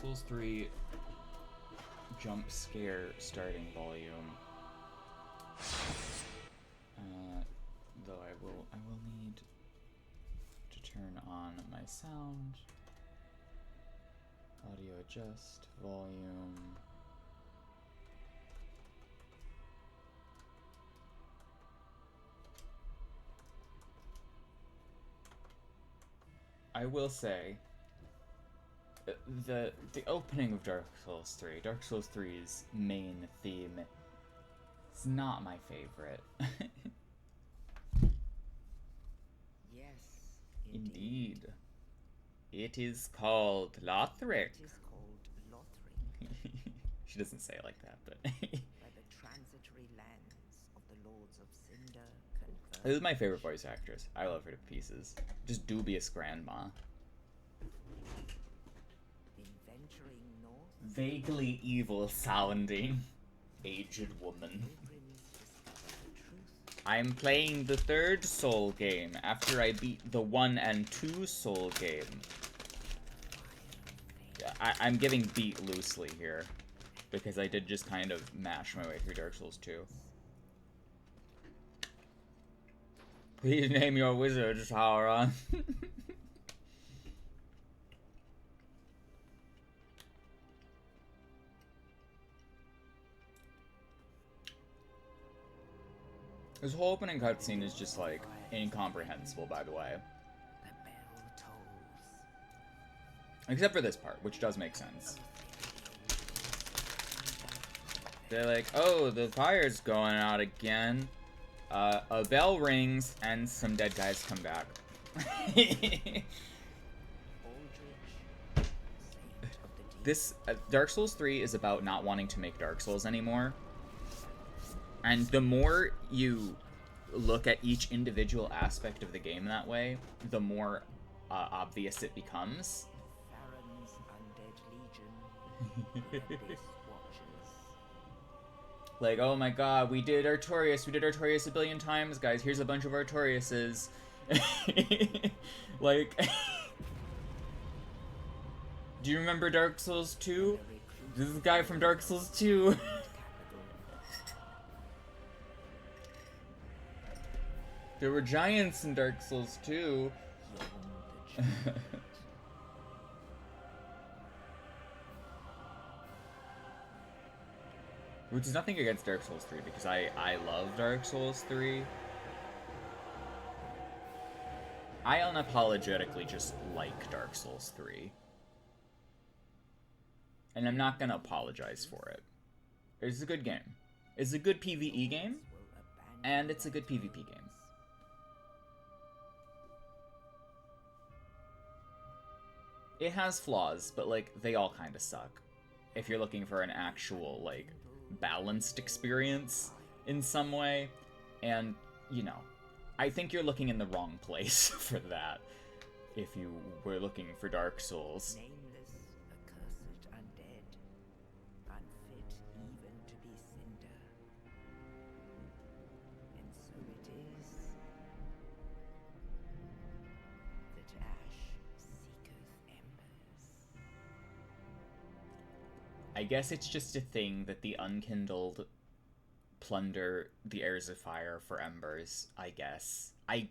Souls 3 jump scare starting volume. Though I will need to turn on my sound. Audio adjust, volume. I will say, the opening of Dark Souls 3, Dark Souls 3's main theme, is not my favorite. Yes, indeed. It is called Lothric. It is called Lothric. She doesn't say it like that, but... By the transitory lands of the Lords of Cinder converge. This is my favorite voice actress. I love her to pieces. Just dubious grandma. In venturing north, Vaguely evil sounding aged woman. pilgrims discover the truth. I'm playing the 3rd Soul game after I beat the 1 and 2 Soul game. I'm giving beat loosely here, because I did just kind of mash my way through Dark Souls 2. Please name your wizard, Sauron. This whole opening cutscene is just, like, incomprehensible, by the way. The bell tolls. Except for this part, which does make sense. They're like, oh, the fire's going out again. A bell rings, and some dead guys come back. This, Dark Souls 3 is about not wanting to make Dark Souls anymore. And the more you look at each individual aspect of the game that way, the more obvious it becomes. Farron's undead legion. The abyss watches. Like, oh my god, we did Artorias a billion times, guys, here's a bunch of Artoriases. Like, do you remember Dark Souls 2? This is the guy from Dark Souls 2. There were giants in Dark Souls 2. Which is nothing against Dark Souls 3, because I love Dark Souls 3. I unapologetically just like Dark Souls 3. And I'm not gonna apologize for it. It's a good game. It's a good PvE game, and it's a good PvP game. It has flaws, but, like, they all kind of suck. If you're looking for an actual, like, balanced experience in some way. And, you know, I think you're looking in the wrong place for that. If you were looking for Dark Souls. Nameless, accursed undead. Unfit even to be cinder. And so it is that ash seeketh embers. I guess it's just a thing that the unkindled plunder the heirs of fire for embers, I guess. I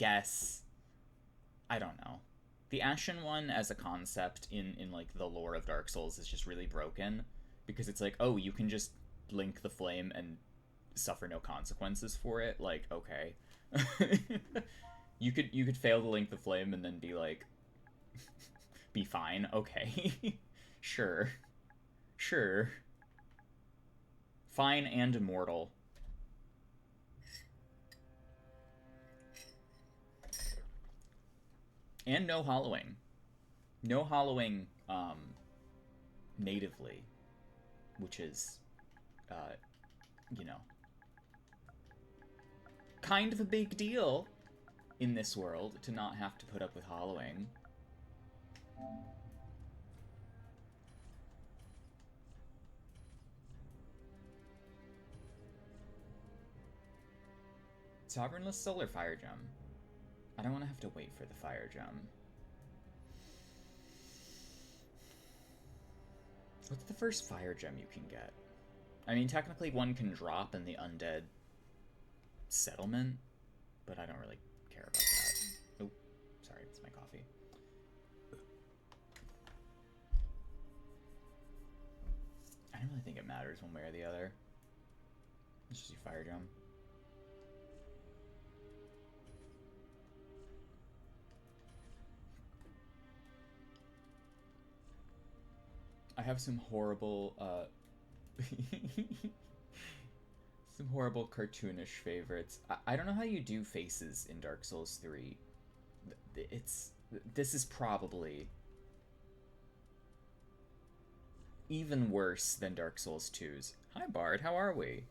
don't know. The Ashen one as a concept in like, the lore of Dark Souls is just really broken. Because it's like, oh, you can just blink the flame and suffer no consequences for it. Like, okay. You could fail to link the flame and then be like, be fine, okay. Sure. Sure. Fine and immortal. And no hollowing. No hollowing, natively. Which is, you know, kind of a big deal in this world to not have to put up with hollowing. Sovereignless Solar Fire Gem. I don't want to have to wait for the Fire Gem. What's the first fire gem you can get? I mean, technically one can drop in the undead settlement, but I don't really care about that. Oh, sorry, it's my coffee. I don't really think it matters one way or the other. Let's just do fire gem. I have some horrible, some horrible cartoonish favorites. I don't know how you do faces in Dark Souls 3. This is probably even worse than Dark Souls 2's. Hi Bard, how are we?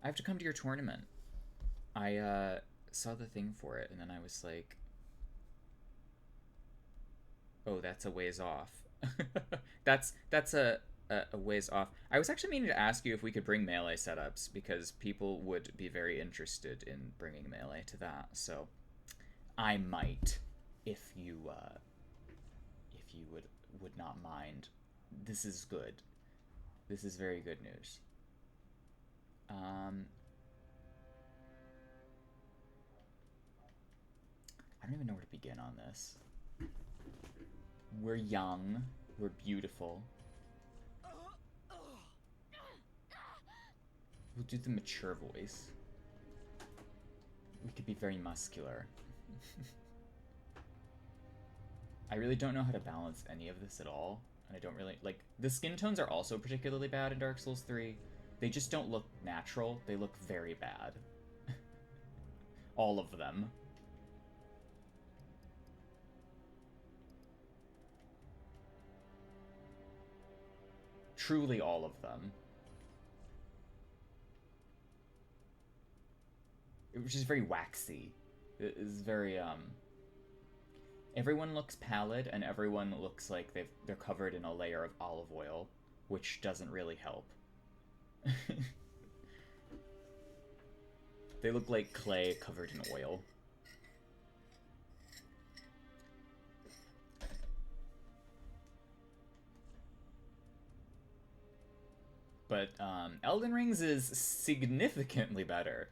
I have to come to your tournament. I saw the thing for it and then I was like, oh, that's a ways off. that's a ways off. I was actually meaning to ask you if we could bring melee setups because people would be very interested in bringing melee to that. So I might, if you would not mind. This is good. This is very good news. I don't even know where to begin on this. We're young. We're beautiful. We'll do the mature voice. We could be very muscular. I really don't know how to balance any of this at all. And I don't really... Like, the skin tones are also particularly bad in Dark Souls 3. They just don't look natural. They look very bad. All of them. Truly all of them. Which is very waxy. It is very, everyone looks pallid, and everyone looks like they're covered in a layer of olive oil, which doesn't really help. They look like clay covered in oil. But Elden Ring's is significantly better.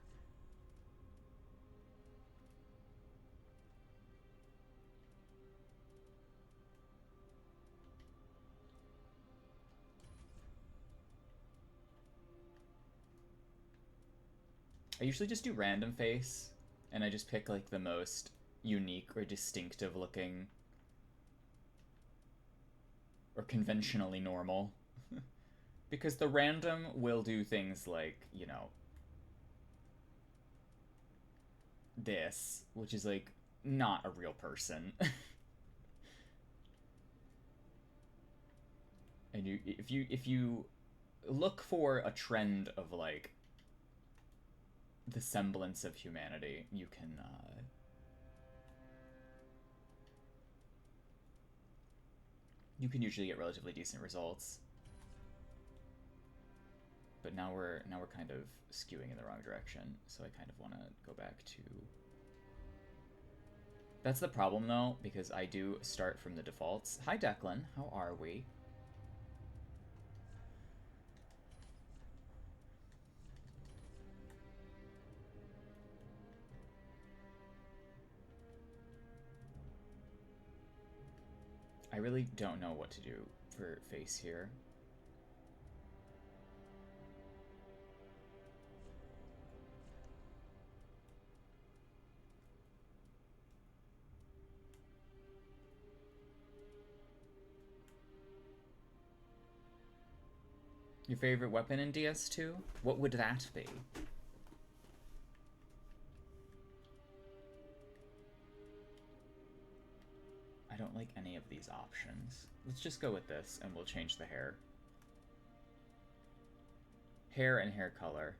I usually just do random face, and I just pick like the most unique or distinctive looking or conventionally normal. Because the random will do things like, you know, this, which is like not a real person. And if you look for a trend of like the semblance of humanity, you can usually get relatively decent results. But now we're kind of skewing in the wrong direction, so I kind of want to go back to... That's the problem though, because I do start from the defaults. Hi Declan, how are we? I really don't know what to do for face here. Your favorite weapon in DS2? What would that be? I don't like any of these options. Let's just go with this, and we'll change the hair. Hair and hair color.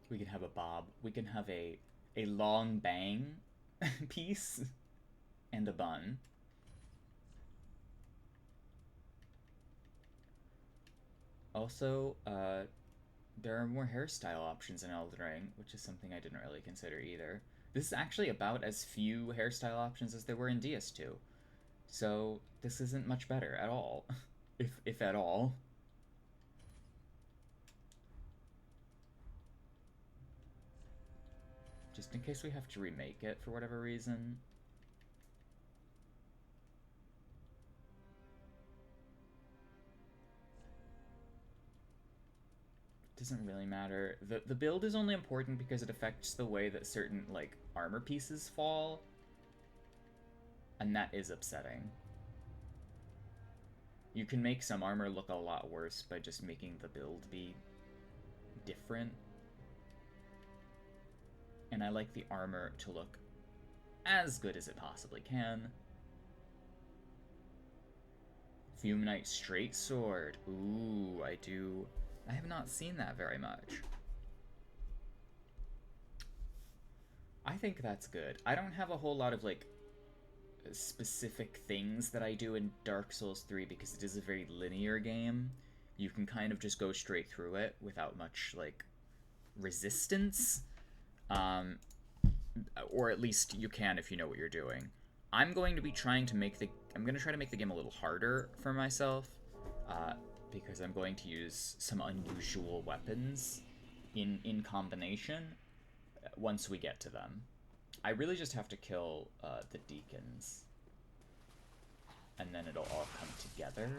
We can have a bob. We can have a long bang piece and a bun. Also, there are more hairstyle options in Elden Ring, which is something I didn't really consider either. This is actually about as few hairstyle options as there were in DS2. So this isn't much better at all, if at all. Just in case we have to remake it for whatever reason. Doesn't really matter. The build is only important because it affects the way that certain, like, armor pieces fall. And that is upsetting. You can make some armor look a lot worse by just making the build be different. And I like the armor to look as good as it possibly can. Fume Knight Straight Sword. Ooh, I do. I have not seen that very much. I think that's good. I don't have a whole lot of, like, specific things that I do in Dark Souls 3 because it is a very linear game. You can kind of just go straight through it without much, like, resistance. Or at least you can if you know what you're doing. I'm going to be trying to make I'm going to try to make the game a little harder for myself. Because I'm going to use some unusual weapons in combination once we get to them. I really just have to kill the deacons. And then it'll all come together.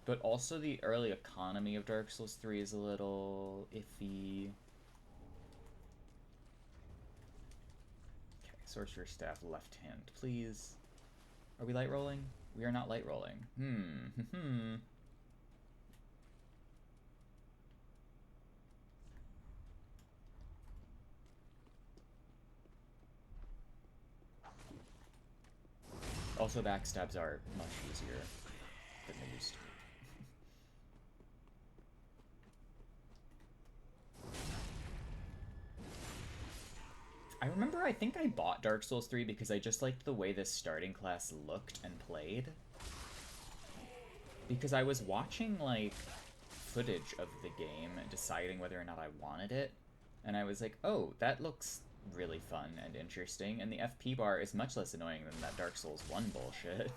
But also the early economy of Dark Souls 3 is a little iffy. Okay, Sorcerer's Staff, left hand, please. Are we light rolling? We are not light rolling. Also, backstabs are much easier than they used to be. I remember I think I bought Dark Souls 3 because I just liked the way this starting class looked and played. Because I was watching, like, footage of the game and deciding whether or not I wanted it. And I was like, oh, that looks really fun and interesting. And the FP bar is much less annoying than that Dark Souls 1 bullshit.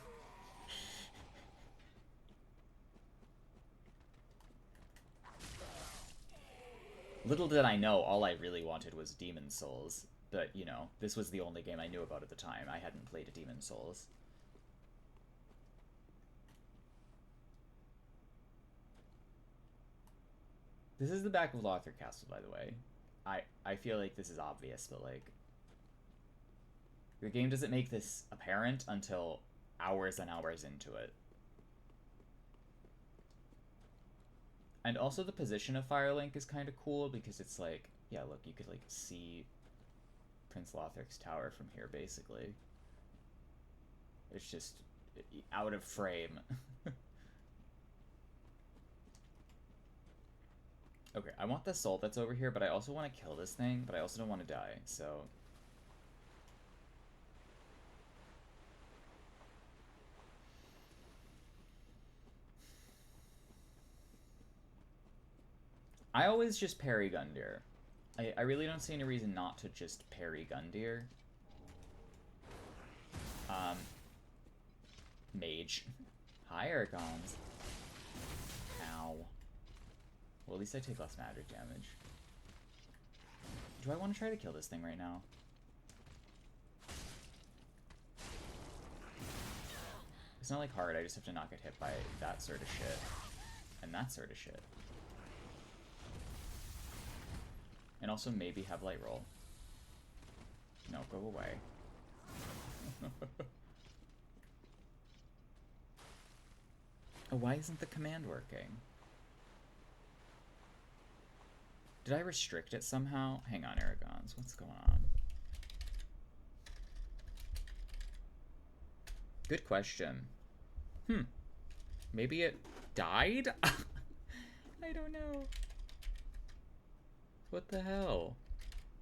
Little did I know, all I really wanted was Demon Souls. But, you know, this was the only game I knew about at the time. I hadn't played a Demon Souls. This is the back of Lothar Castle, by the way. I feel like this is obvious, but, like, the game doesn't make this apparent until hours and hours into it. And also the position of Firelink is kind of cool because it's like, yeah, look, you could, like, see Prince Lothar's tower from here, basically. It's just out of frame. Okay, I want the soul that's over here, but I also want to kill this thing, but I also don't want to die, so... I always just parry Gundyr. I really don't see any reason not to just parry Gundyr. Mage. Hi, Archons. Ow. Well, at least I take less magic damage. Do I want to try to kill this thing right now? It's not like hard, I just have to not get hit by that sort of shit. And that sort of shit. And also maybe have light roll. No, go away. Oh, why isn't the command working? Did I restrict it somehow? Hang on, Aragons. What's going on? Good question. Maybe it died? I don't know. What the hell?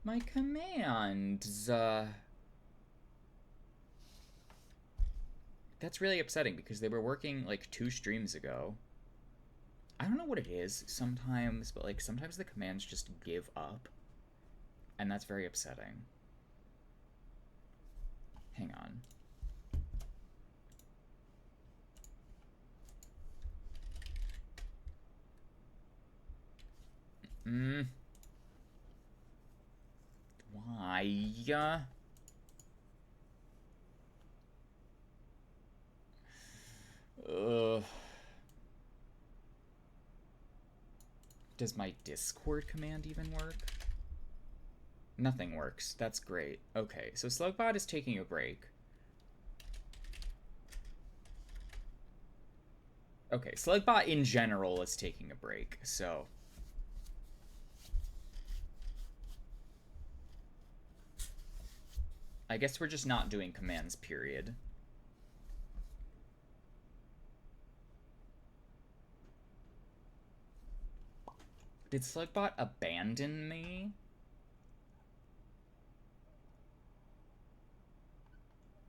My commands, That's really upsetting because they were working like 2 streams ago. I don't know what it is sometimes, but like sometimes the commands just give up. And that's very upsetting. Hang on. Why? Does my Discord command even work? Nothing works. That's great. Okay, so Slugbot is taking a break. Okay, Slugbot in general is taking a break, so... I guess we're just not doing commands, period. Did Slugbot abandon me?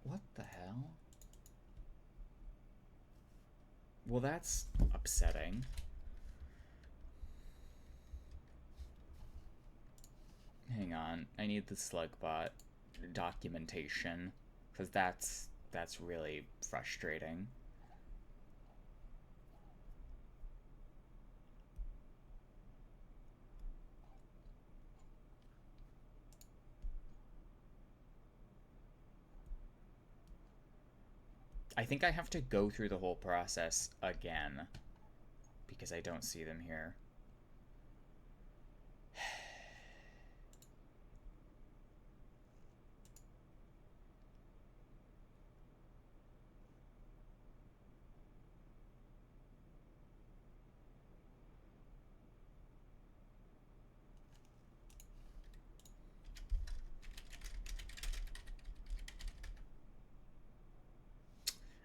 What the hell? Well, that's upsetting. Hang on, I need the Slugbot documentation, because that's really frustrating. I think I have to go through the whole process again, because I don't see them here.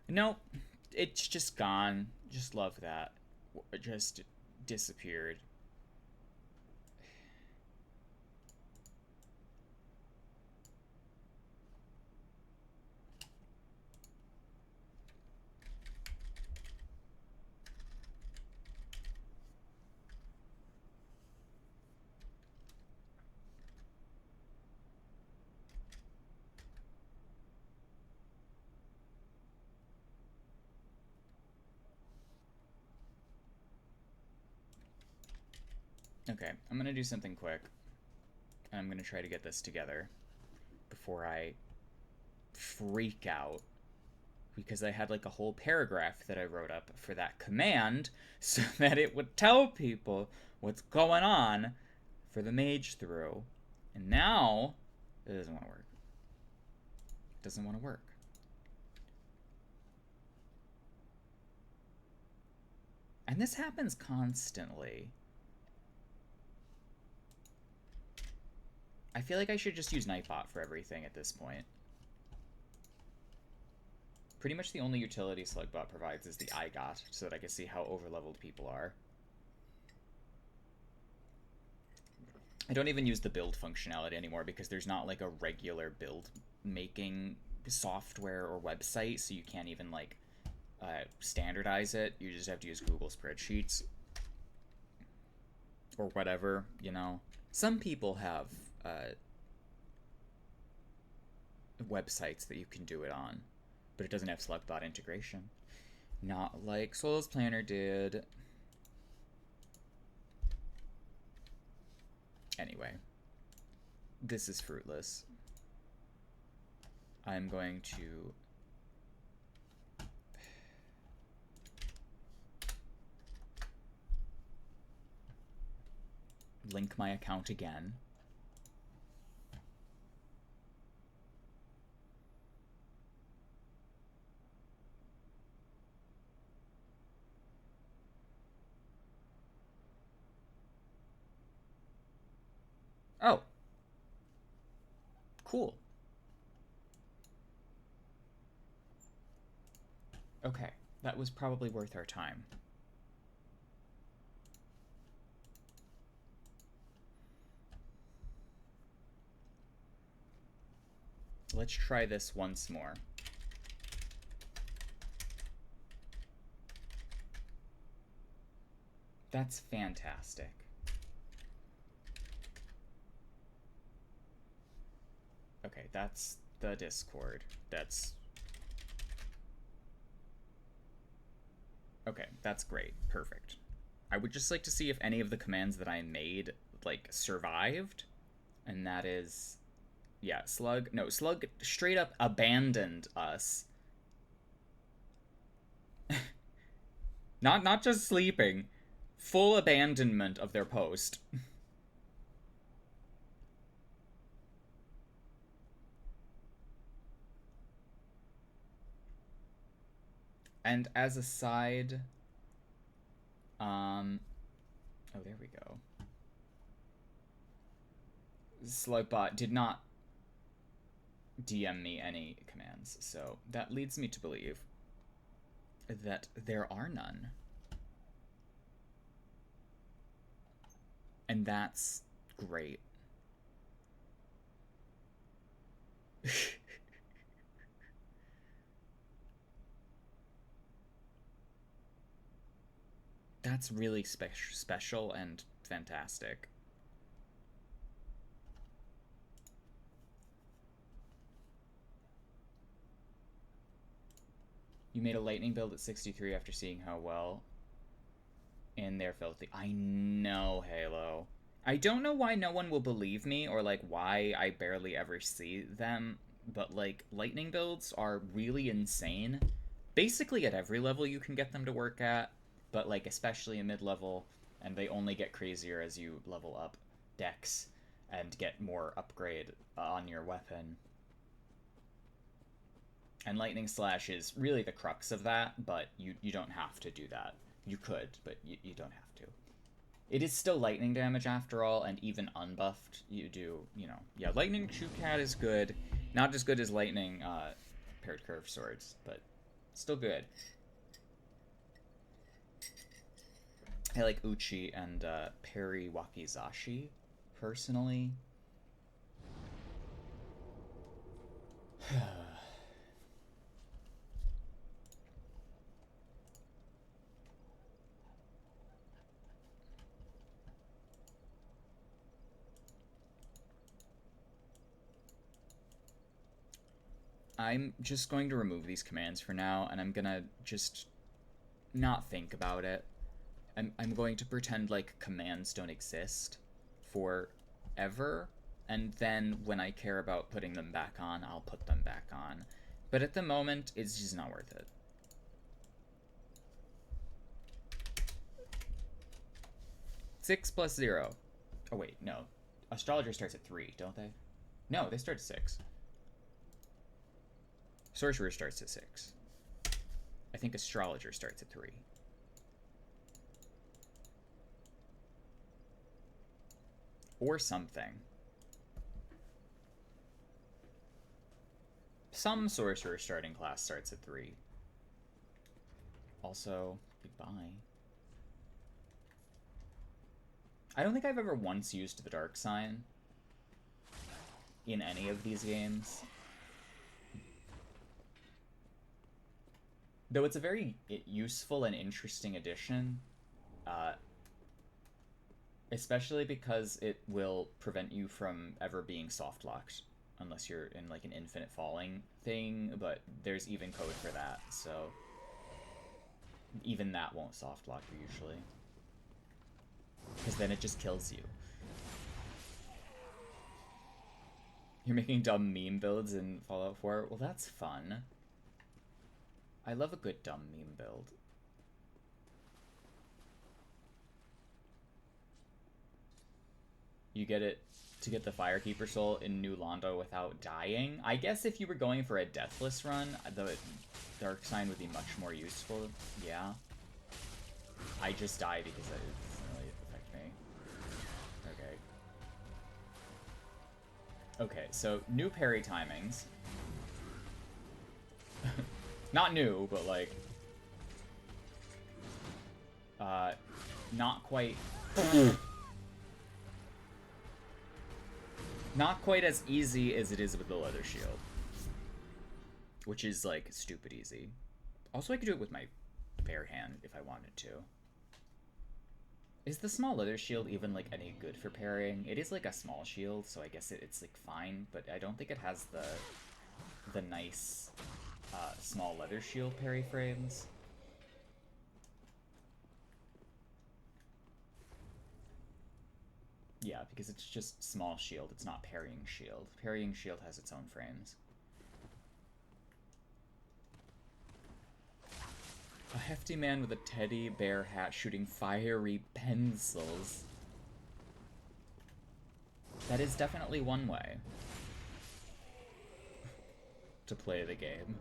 Nope, it's just gone. Just love that. It just disappeared. Okay, I'm gonna do something quick. And I'm gonna try to get this together before I freak out. Because I had like a whole paragraph that I wrote up for that command so that it would tell people what's going on for the Magethrough. And now, it doesn't want to work. It doesn't want to work. And this happens constantly. I feel like I should just use Nightbot for everything at this point. Pretty much the only utility Slugbot provides is the IGOT, so that I can see how overleveled people are. I don't even use the build functionality anymore because there's not like a regular build making software or website, so you can't even like standardize it. You just have to use Google spreadsheets or whatever, you know. Some people have websites that you can do it on, but it doesn't have Slugbot integration. Not like Souls Planner did. Anyway, this is fruitless. I'm going to link my account again. Oh. Cool. Okay, that was probably worth our time. Let's try this once more. That's fantastic. Okay, that's the Discord. That's... Okay, that's great. Perfect. I would just like to see if any of the commands that I made, like, survived. And that is... Yeah, Slug... No, Slug straight up abandoned us. Not just sleeping. Full abandonment of their post. And as a side... Oh, there we go. Slugbot did not DM me any commands, so that leads me to believe that there are none. And that's great. That's really special and fantastic. You made a lightning build at 63 after seeing how well in they're filthy. I know, Halo. I don't know why no one will believe me or like why I barely ever see them, but like lightning builds are really insane. Basically at every level you can get them to work at, but like especially in mid-level, and they only get crazier as you level up dex and get more upgrade on your weapon. And Lightning Slash is really the crux of that, but you don't have to do that. You could, but you don't have to. It is still lightning damage after all, and even unbuffed, you do, you know. Yeah, Lightning Shoot Cat is good. Not as good as Lightning Paired Curve Swords, but still good. I like Uchi and Perry Wakizashi, personally. I'm just going to remove these commands for now, and I'm gonna just not think about it. I'm going to pretend like commands don't exist forever, and then when I care about putting them back on, I'll put them back on. But at the moment, it's just not worth it. Six plus 0. Oh wait, no. Astrologer starts at 3, don't they? No, they start at 6. Sorcerer starts at 6. I think Astrologer starts at 3. Or something. Some Sorcerer starting class starts at 3. Also, goodbye. I don't think I've ever once used the Dark Sign in any of these games. Though it's a very useful and interesting addition, especially because it will prevent you from ever being soft locked, unless you're in like an infinite falling thing, but there's even code for that, so even that won't soft lock you usually. Because then it just kills you. You're making dumb meme builds in Fallout 4? Well, that's fun. I love a good dumb meme build. You get it to get the Firekeeper Soul in New Londo without dying. I guess if you were going for a deathless run, the Dark Sign would be much more useful. Yeah. I just die because it doesn't really affect me. Okay. Okay, so new parry timings. Not new, but like... not quite... not quite as easy as it is with the Leather Shield. which is like stupid easy. Also, I could do it with my bare hand if I wanted to. Is the small leather shield even like any good for parrying? It is like a small shield, so I guess it's like fine, but I don't think it has the nice small leather shield parry frames. Yeah, because it's just small shield, it's not parrying shield. Parrying shield has its own frames. A hefty man with a teddy bear hat shooting fiery pencils. That is definitely one way to play the game.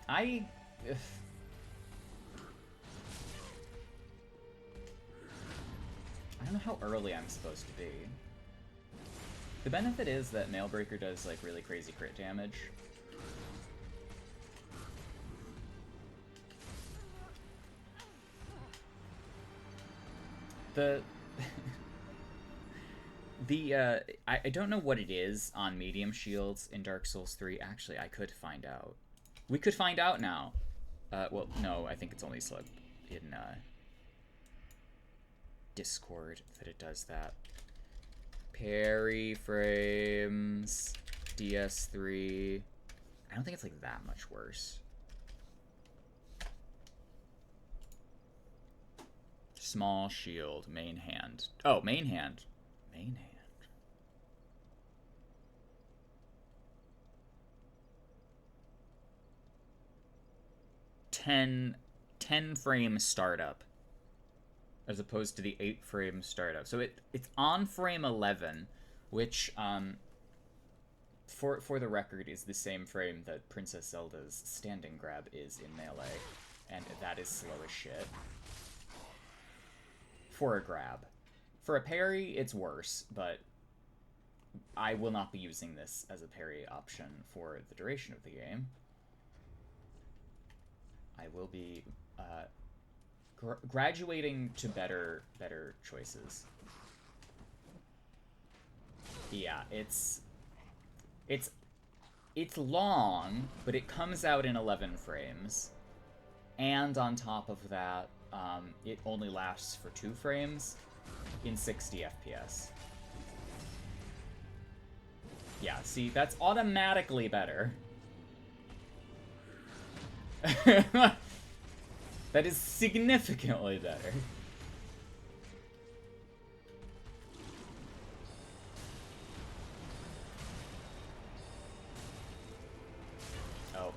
I don't know how early I'm supposed to be. The benefit is that Nailbreaker does like really crazy crit damage. I don't know what it is on medium shields in Dark Souls 3. Actually, I could find out. We could find out now. Well, no, I think it's only slip in Discord that it does that. Parry frames, DS3. I don't think it's like that much worse. Small shield, main hand. Oh, main hand. Main hand. 10 frame startup as opposed to the 8 frame startup. So it's on frame 11, which for the record is the same frame that Princess Zelda's standing grab is in Melee, and that is slow as shit. For a grab. For a parry, it's worse, but I will not be using this as a parry option for the duration of the game. I will be graduating to better choices. Yeah, it's long, but it comes out in 11 frames, and on top of that, it only lasts for 2 frames in 60 FPS. Yeah, see, that's automatically better. That is significantly better. Oh.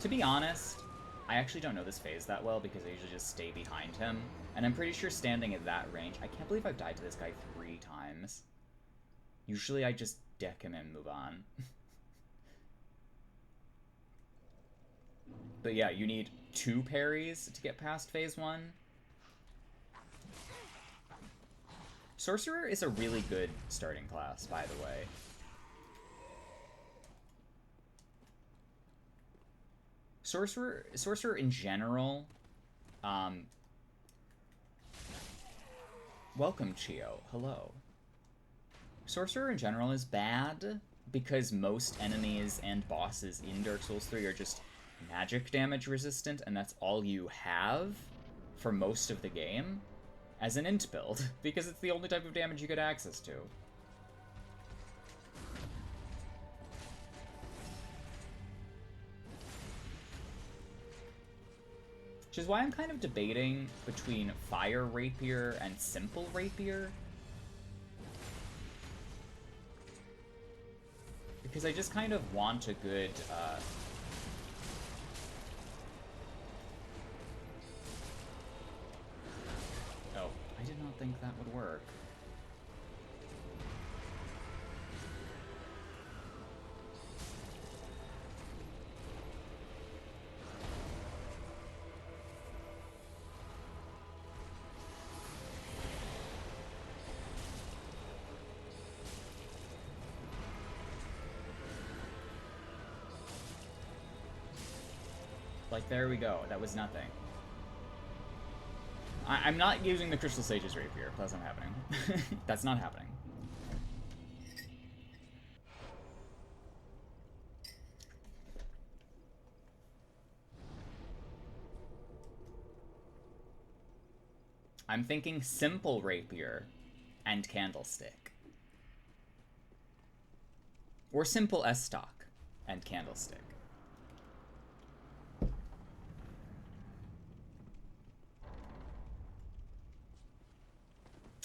To be honest, I actually don't know this phase that well because I usually just stay behind him. And I'm pretty sure standing at that range... I can't believe I've died to this guy 3 times. Usually I just deck him and move on. But yeah, you need 2 parries to get past phase 1. Sorcerer is a really good starting class, by the way. Sorcerer in general, welcome, Chio. Hello. Sorcerer in general is bad because most enemies and bosses in Dark Souls 3 are just magic damage resistant, and that's all you have for most of the game as an int build, because it's the only type of damage you get access to. Which is why I'm kind of debating between Fire Rapier and Simple Rapier. Because I just kind of want a good, Oh, I did not think that would work. Like, there we go. That was nothing. I'm not using the Crystal Sage's Rapier. That's not happening. That's not happening. I'm thinking simple Rapier and Candlestick. Or simple S-Stock and Candlestick.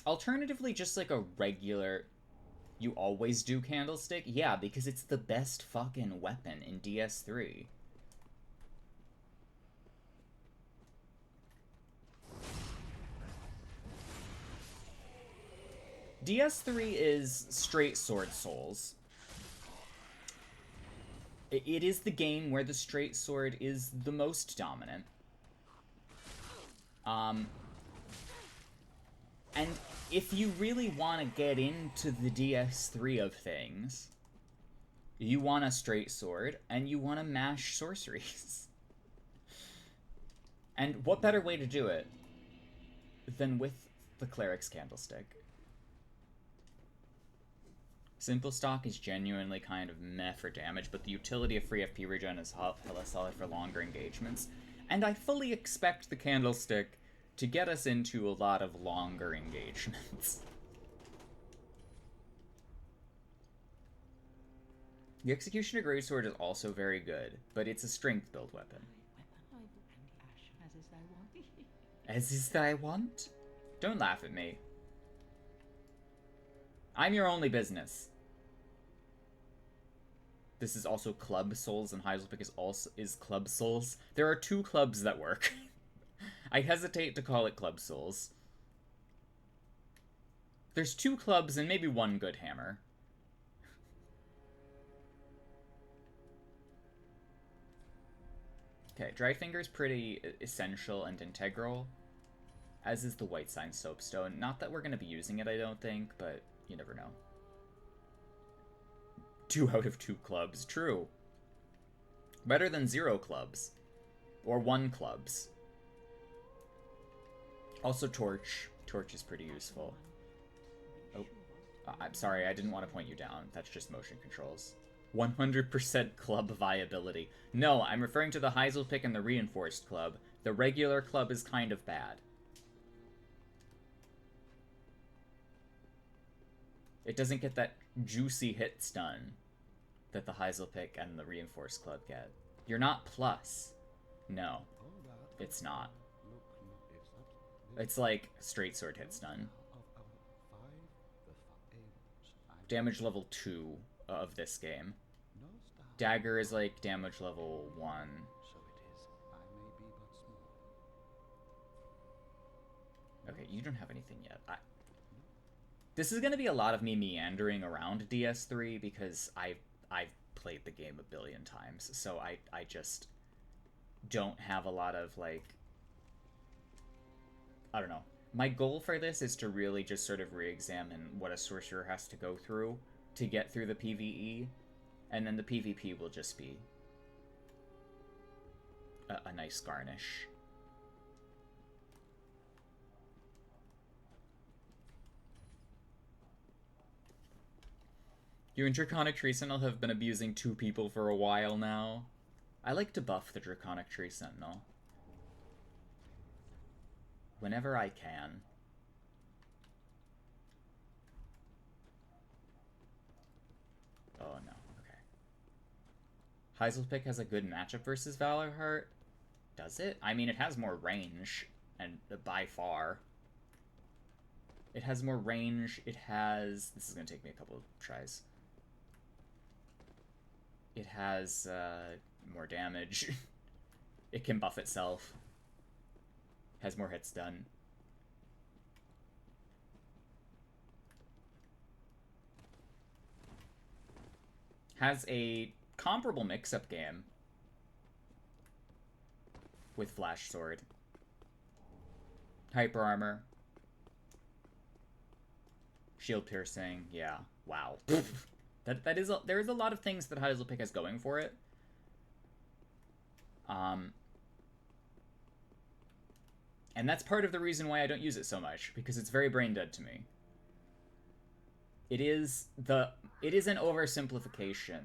Alternatively, just like a regular... You always do Candlestick? Yeah, because it's the best fucking weapon in DS3. DS3 is straight sword souls. It is the game where the straight sword is the most dominant. And if you really want to get into the DS3 of things, you want a straight sword, and you want to mash sorceries. And what better way to do it than with the Cleric's Candlestick? Simple stock is genuinely kind of meh for damage, but the utility of free FP regen is hella solid for longer engagements. And I fully expect the Candlestick to get us into a lot of longer engagements. The Executioner Greatsword is also very good, but it's a strength build weapon. As is thy want? Don't laugh at me. I'm your only business. This is also Club Souls, and Heiselpick is Club Souls. There are two clubs that work. I hesitate to call it Club Souls. There's two clubs and maybe one good hammer. Okay, Dry Finger's pretty essential and integral, as is the White Sign Soapstone. Not that we're going to be using it, I don't think, but you never know. 2 out of 2 clubs, true. Better than 0 clubs. Or 1 clubs. Also Torch. Torch is pretty useful. Oh, I'm sorry, I didn't want to point you down. That's just motion controls. 100% club viability. No, I'm referring to the Heiselpick and the Reinforced Club. The regular club is kind of bad. It doesn't get that juicy hit stun that the Heiselpick and the Reinforced Club get. You're not plus. No, it's not. It's like straight sword hit stun. Damage level 2 of this game. Dagger is like damage level 1. Okay, you don't have anything yet. This is going to be a lot of me meandering around DS3 because I've played the game a billion times, so I just don't have a lot of, like, I don't know. My goal for this is to really just sort of re-examine what a sorcerer has to go through to get through the PvE, and then the PvP will just be a nice garnish. You and Draconic Tree Sentinel have been abusing 2 people for a while now. I like to buff the Draconic Tree Sentinel. Whenever I can. Oh no, okay. Heiselpick has a good matchup versus Valorheart. Does it? I mean, it has more range, and by far. It has more range, it has... This is gonna take me a couple of tries. It has more damage. It can buff itself. Has more hits done. Has a comparable mix-up game with Flash Sword. Hyper Armor. Shield Piercing, yeah. Wow. There is a lot of things that Heiselpick has going for it. And that's part of the reason why I don't use it so much, because it's very brain dead to me. It is an oversimplification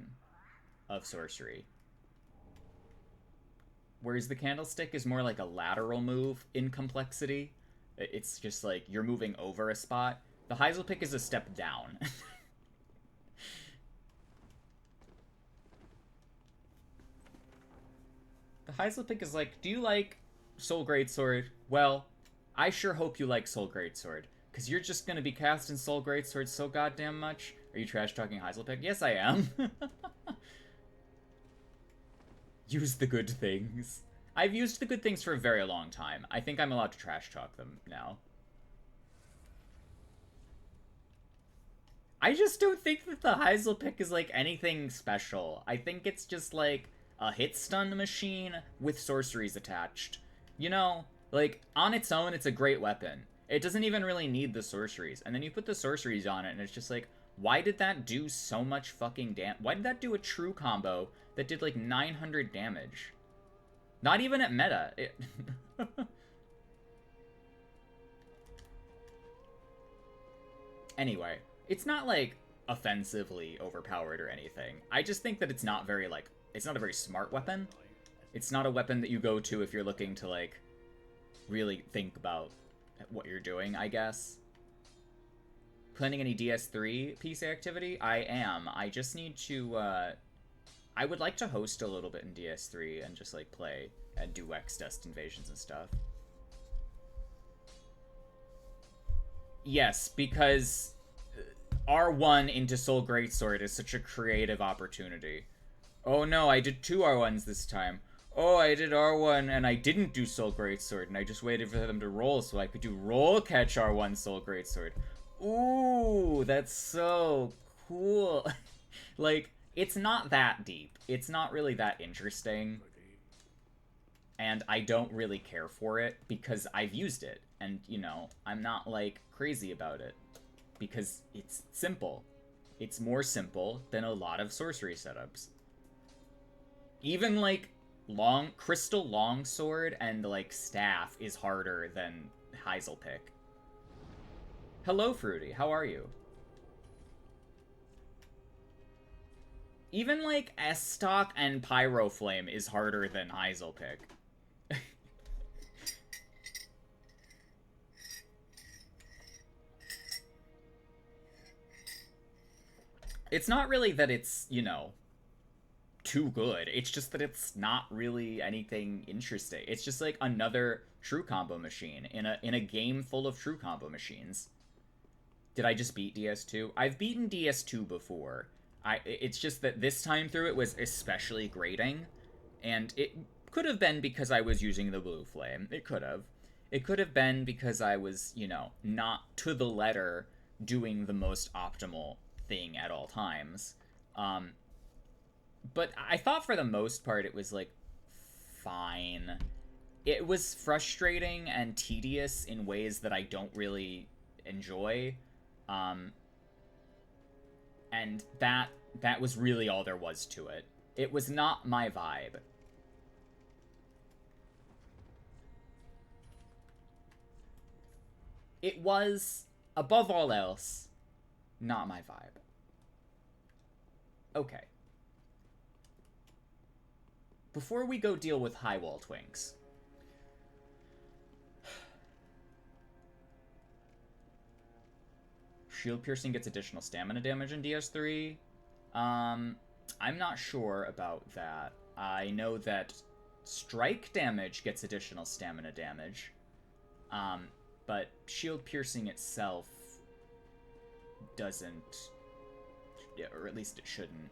of sorcery. Whereas the candlestick is more like a lateral move in complexity. It's just like you're moving over a spot. The Heiselpick is a step down. The Heiselpick is like, do you like Soul Greatsword? Well, I sure hope you like Soul Greatsword, because you're just going to be casting Soul Greatsword so goddamn much. Are you trash-talking Heiselpick? Yes, I am. Use the good things. I've used the good things for a very long time. I think I'm allowed to trash-talk them now. I just don't think that the Heiselpick is, like, anything special. I think it's just, like, a hit stun machine with sorceries attached. You know, like, on its own, it's a great weapon. It doesn't even really need the sorceries. And then you put the sorceries on it, and it's just like, why did that do so much fucking damage? Why did that do a true combo that did, like, 900 damage? Not even at meta. Anyway, it's not, like, offensively overpowered or anything. I just think that it's not very, like, it's not a very smart weapon. It's not a weapon that you go to if you're looking to, like, really think about what you're doing, I guess. Planning any DS3 PC activity? I am. I just need to, I would like to host a little bit in DS3 and just, like, play and do X-Dust invasions and stuff. Yes, because R1 into Soul Greatsword is such a creative opportunity. Oh no, I did 2 R1s this time. Oh, I did R1 and I didn't do Soul Greatsword, and I just waited for them to roll so I could do roll catch R1 Soul Greatsword. Ooh, that's so cool. Like, it's not that deep. It's not really that interesting. And I don't really care for it because I've used it. And, you know, I'm not, like, crazy about it. Because it's simple. It's more simple than a lot of sorcery setups. Even, like, Crystal Longsword and, like, Staff is harder than Heiselpick. Hello, Fruity. How are you? Even, like, S-Stock and Pyroflame is harder than Heiselpick. It's not really that it's, you know, too good. It's just that it's not really anything interesting. It's just like another true combo machine in a game full of true combo machines. Did I just beat DS2? I've beaten DS2 before. It's just that this time through it was especially grating, and it could have been because I was using the blue flame. It could have. It could have been because I was, you know, not to the letter doing the most optimal thing at all times. But I thought for the most part it was, like, fine. It was frustrating and tedious in ways that I don't really enjoy. And that was really all there was to it. It was not my vibe. It was, above all else, not my vibe. Okay. Before we go deal with high wall twinks, shield piercing gets additional stamina damage in DS3. I'm not sure about that. I know that strike damage gets additional stamina damage. But shield piercing itself doesn't, or at least it shouldn't.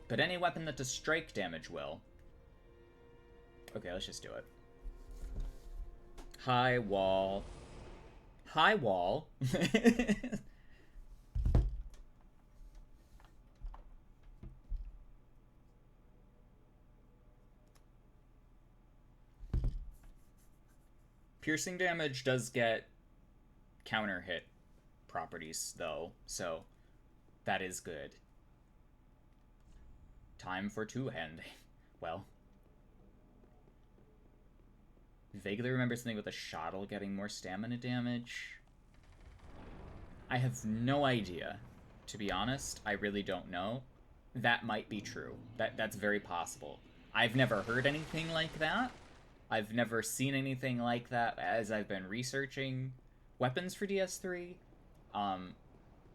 But any weapon that does strike damage will. Okay, let's just do it. High wall. High wall. Piercing damage does get counter hit properties, though, so that is good. Time for two-handing. Well, vaguely remember something with the shottle getting more stamina damage. I have no idea. To be honest, I really don't know. That might be true. That's very possible. I've never heard anything like that. I've never seen anything like that as I've been researching weapons for DS3,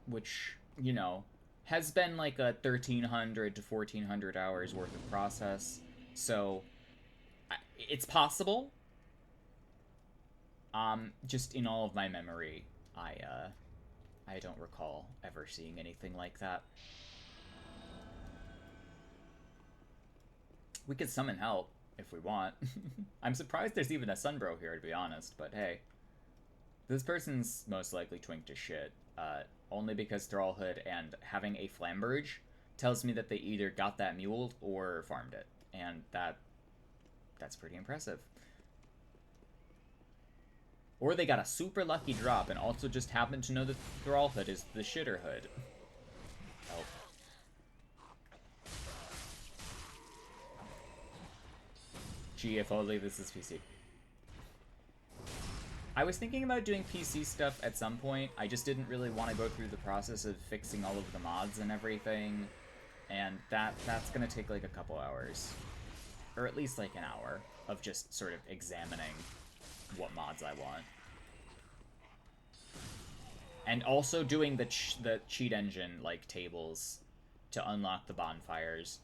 which, you know, has been like a 1,300 to 1,400 hours worth of process. So, it's possible. Just in all of my memory, I don't recall ever seeing anything like that. We could summon help if we want. I'm surprised there's even a Sunbro here, to be honest, but hey. This person's most likely twinked to shit, only because Thrallhood and having a Flamberge tells me that they either got that mule or farmed it, and that's pretty impressive. Or they got a super lucky drop and also just happened to know that Thrallhood is the shitter hood. Oh. Gee, if only this is PC. I was thinking about doing PC stuff at some point. I just didn't really want to go through the process of fixing all of the mods and everything. And that's gonna take like a couple hours. Or at least like an hour of just sort of examining what mods I want. And also doing the cheat engine like tables to unlock the bonfires.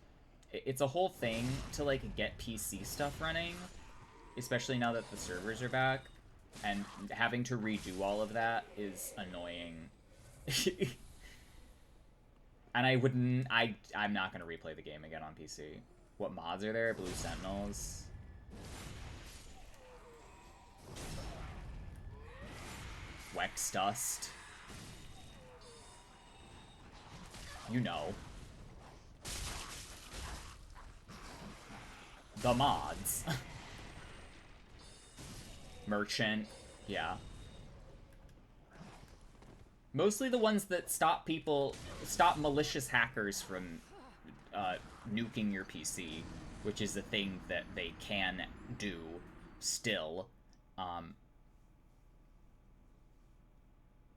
It's a whole thing to like get PC stuff running, especially now that the servers are back. And having to redo all of that is annoying. And I'm not going to replay the game again on PC. What mods are there? Blue Sentinels. Wex Dust. You know. The mods. Merchant, yeah. Mostly the ones that stop malicious hackers from nuking your PC, which is a thing that they can do still.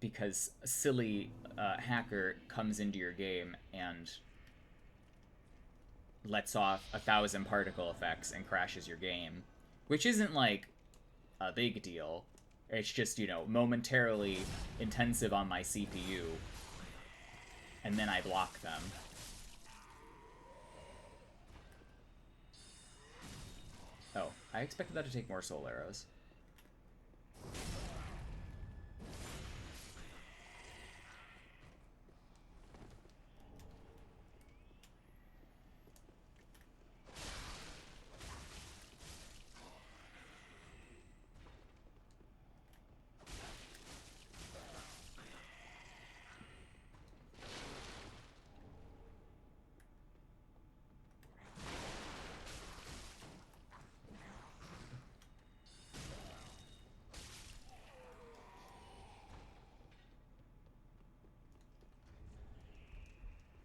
Because a silly hacker comes into your game and lets off 1,000 particle effects and crashes your game, which isn't like a big deal. It's just, you know, momentarily intensive on my CPU, and then I block them. Oh, I expected that to take more soul arrows.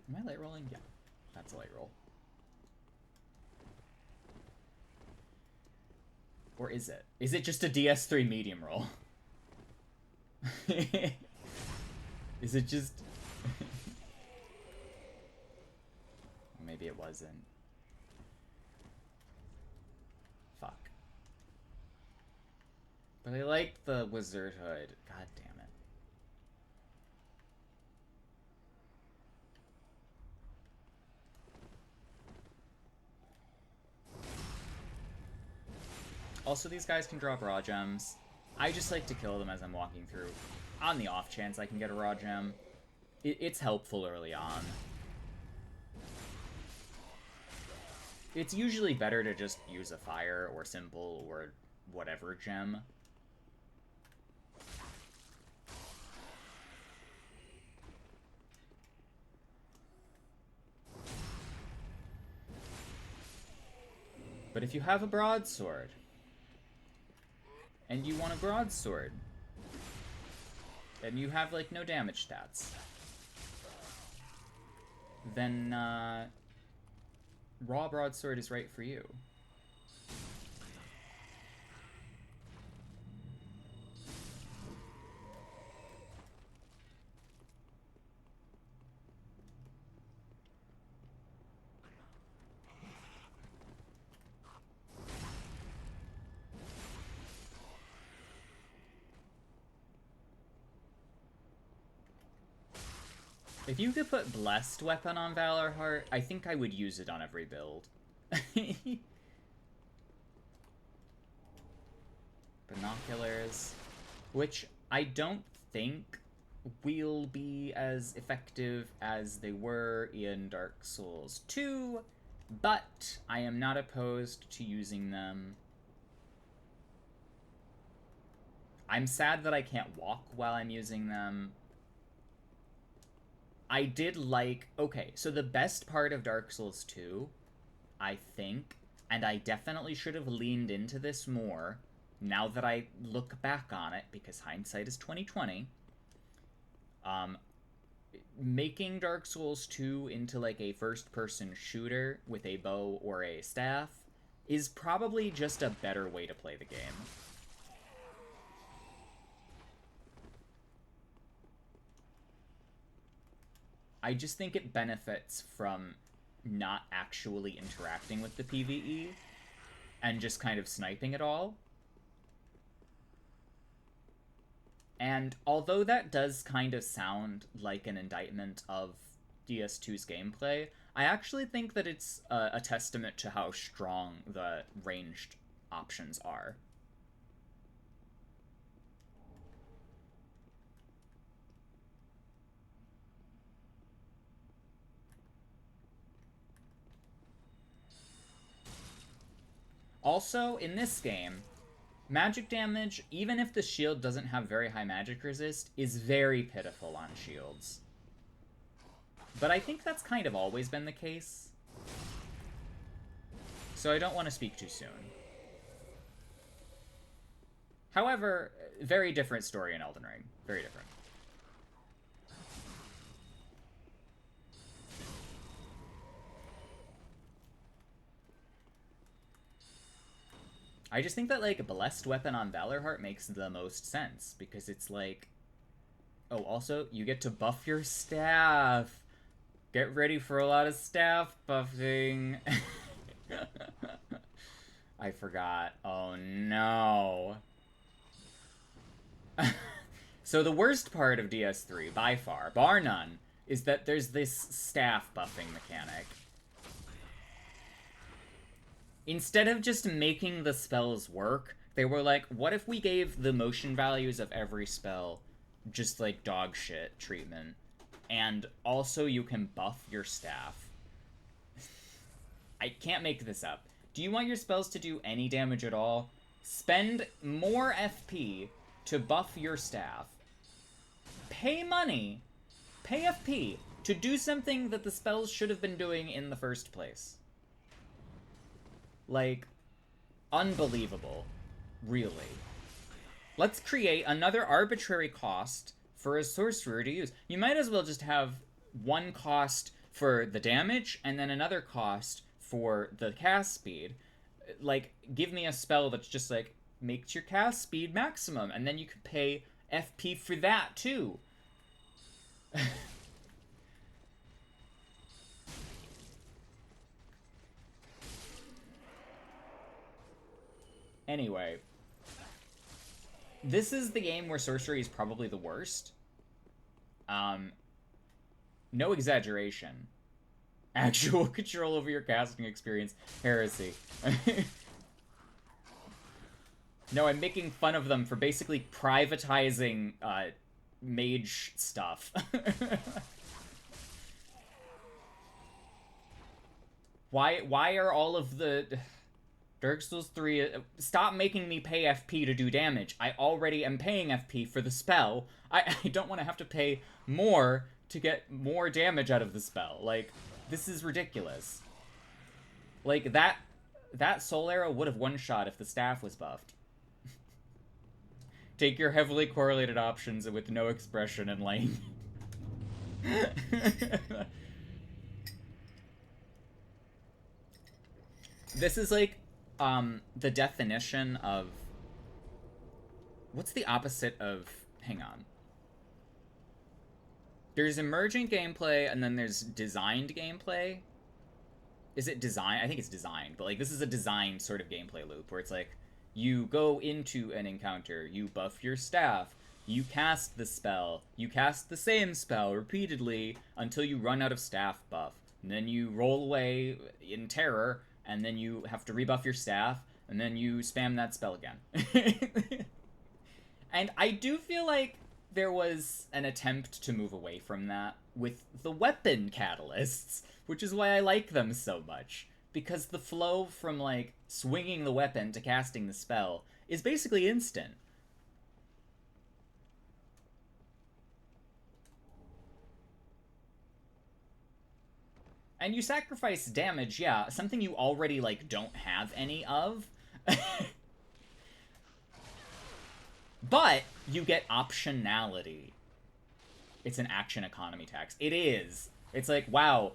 Am I light rolling? Yeah, that's a light roll. Or is it? Is it just a DS3 medium roll? Is it just... Maybe it wasn't. Fuck. But I like the Wizard Hood. God damn it. Also, these guys can drop raw gems. I just like to kill them as I'm walking through. On the off chance I can get a raw gem. It's helpful early on. It's usually better to just use a fire or simple or whatever gem. But if you have a broadsword, and you want a broadsword, and you have, like, no damage stats, then, raw broadsword is right for you. If you could put Blessed Weapon on Valor Heart, I think I would use it on every build. Binoculars, which I don't think will be as effective as they were in Dark Souls 2, but I am not opposed to using them. I'm sad that I can't walk while I'm using them. I did like... Okay, so the best part of Dark Souls 2, I think, and I definitely should have leaned into this more, now that I look back on it, because hindsight is 20/20, making Dark Souls 2 into like a first-person shooter with a bow or a staff is probably just a better way to play the game. I just think it benefits from not actually interacting with the PvE and just kind of sniping it all. And although that does kind of sound like an indictment of DS2's gameplay, I actually think that it's a testament to how strong the ranged options are. Also, in this game, magic damage, even if the shield doesn't have very high magic resist, is very pitiful on shields. But I think that's kind of always been the case. So I don't want to speak too soon. However, very different story in Elden Ring. Very different. I just think that, like, Blessed Weapon on Valor Heart makes the most sense, because it's like... Oh, also, you get to buff your staff! Get ready for a lot of staff buffing! I forgot. Oh, no. So the worst part of DS3, by far, bar none, is that there's this staff buffing mechanic. Instead of just making the spells work, they were like, what if we gave the motion values of every spell just, like, dog shit treatment? And also you can buff your staff. I can't make this up. Do you want your spells to do any damage at all? Spend more FP to buff your staff. Pay money, pay FP, to do something that the spells should have been doing in the first place. Like, unbelievable. Really. Let's create another arbitrary cost for a sorcerer to use. You might as well just have one cost for the damage and then another cost for the cast speed. Like, give me a spell that's just like, makes your cast speed maximum, and then you could pay FP for that too. Anyway, this is the game where sorcery is probably the worst. No exaggeration. Actual control over your casting experience. Heresy. No, I'm making fun of them for basically privatizing, mage stuff. Why are all of the... Dark Souls 3, stop making me pay FP to do damage. I already am paying FP for the spell. I don't want to have to pay more to get more damage out of the spell. Like, this is ridiculous. Like, that soul arrow would have one-shot if the staff was buffed. Take your heavily correlated options with no expression and lane. This is like... the definition of... What's the opposite of... Hang on. There's emergent gameplay, and then there's designed gameplay. Is it design? I think it's designed, but, like, this is a designed sort of gameplay loop, where it's like, you go into an encounter, you buff your staff, You cast the spell. You cast the same spell repeatedly until you run out of staff buff. And then you roll away in terror, and then you have to rebuff your staff, and then you spam that spell again. And I do feel like there was an attempt to move away from that with the weapon catalysts, which is why I like them so much. Because the flow from, like, swinging the weapon to casting the spell is basically instant. And you sacrifice damage, yeah, something you already, like, don't have any of. But you get optionality. It's an action economy tax. It is. It's like, wow.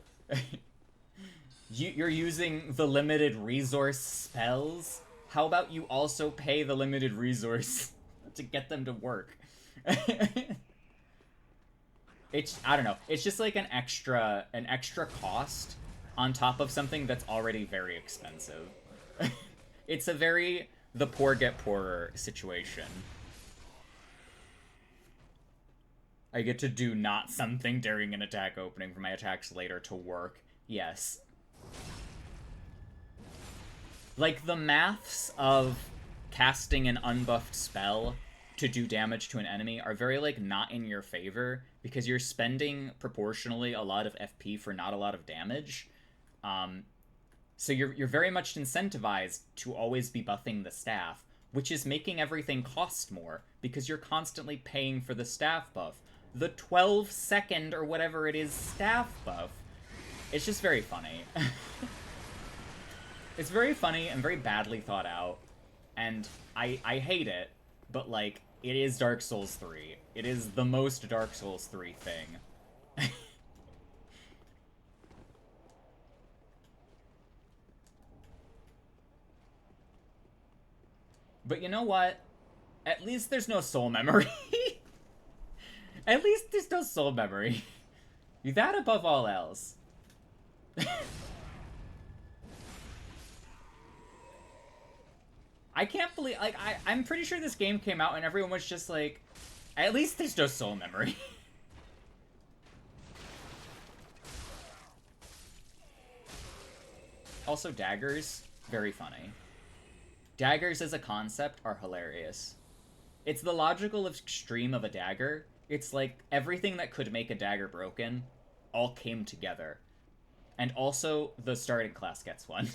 You're using the limited resource spells? How about you also pay the limited resource to get them to work? I don't know. It's just like an extra cost on top of something that's already very expensive. It's a very the poor get poorer situation. I get to do not something during an attack opening for my attacks later to work. Yes. Like, the maths of casting an unbuffed spell to do damage to an enemy are very, like, not in your favor, because you're spending proportionally a lot of FP for not a lot of damage. So you're very much incentivized to always be buffing the staff, which is making everything cost more, because you're constantly paying for the staff buff. The 12-second or whatever it is staff buff. It's just very funny. It's very funny and very badly thought out, and I hate it, but, like, it is Dark Souls 3. It is the most Dark Souls 3 thing. But you know what? At least there's no soul memory. At least there's no soul memory. That above all else. I can't believe, like, I'm pretty sure this game came out and everyone was just like, at least there's no soul memory. Also, daggers, very funny. Daggers as a concept are hilarious. It's the logical extreme of a dagger. It's like everything that could make a dagger broken all came together. And also, the starting class gets one.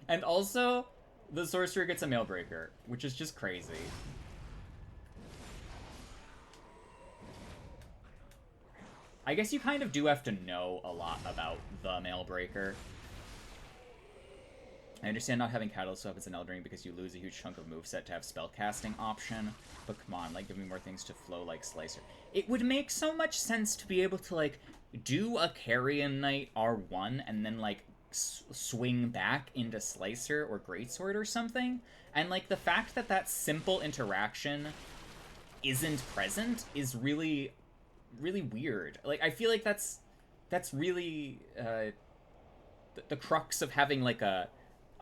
And also, the sorcerer gets a Mailbreaker, which is just crazy. I guess you kind of do have to know a lot about the Mailbreaker. I understand not having Catalyst weapons in Elden Ring because you lose a huge chunk of moveset to have spellcasting option, but come on, like, give me more things to flow like Slicer. It would make so much sense to be able to, like, do a Carrion Knight R1 and then, like, swing back into Slicer or Greatsword or something, and, like, the fact that that simple interaction isn't present is really, really weird. Like, I feel like that's really the crux of having, like, a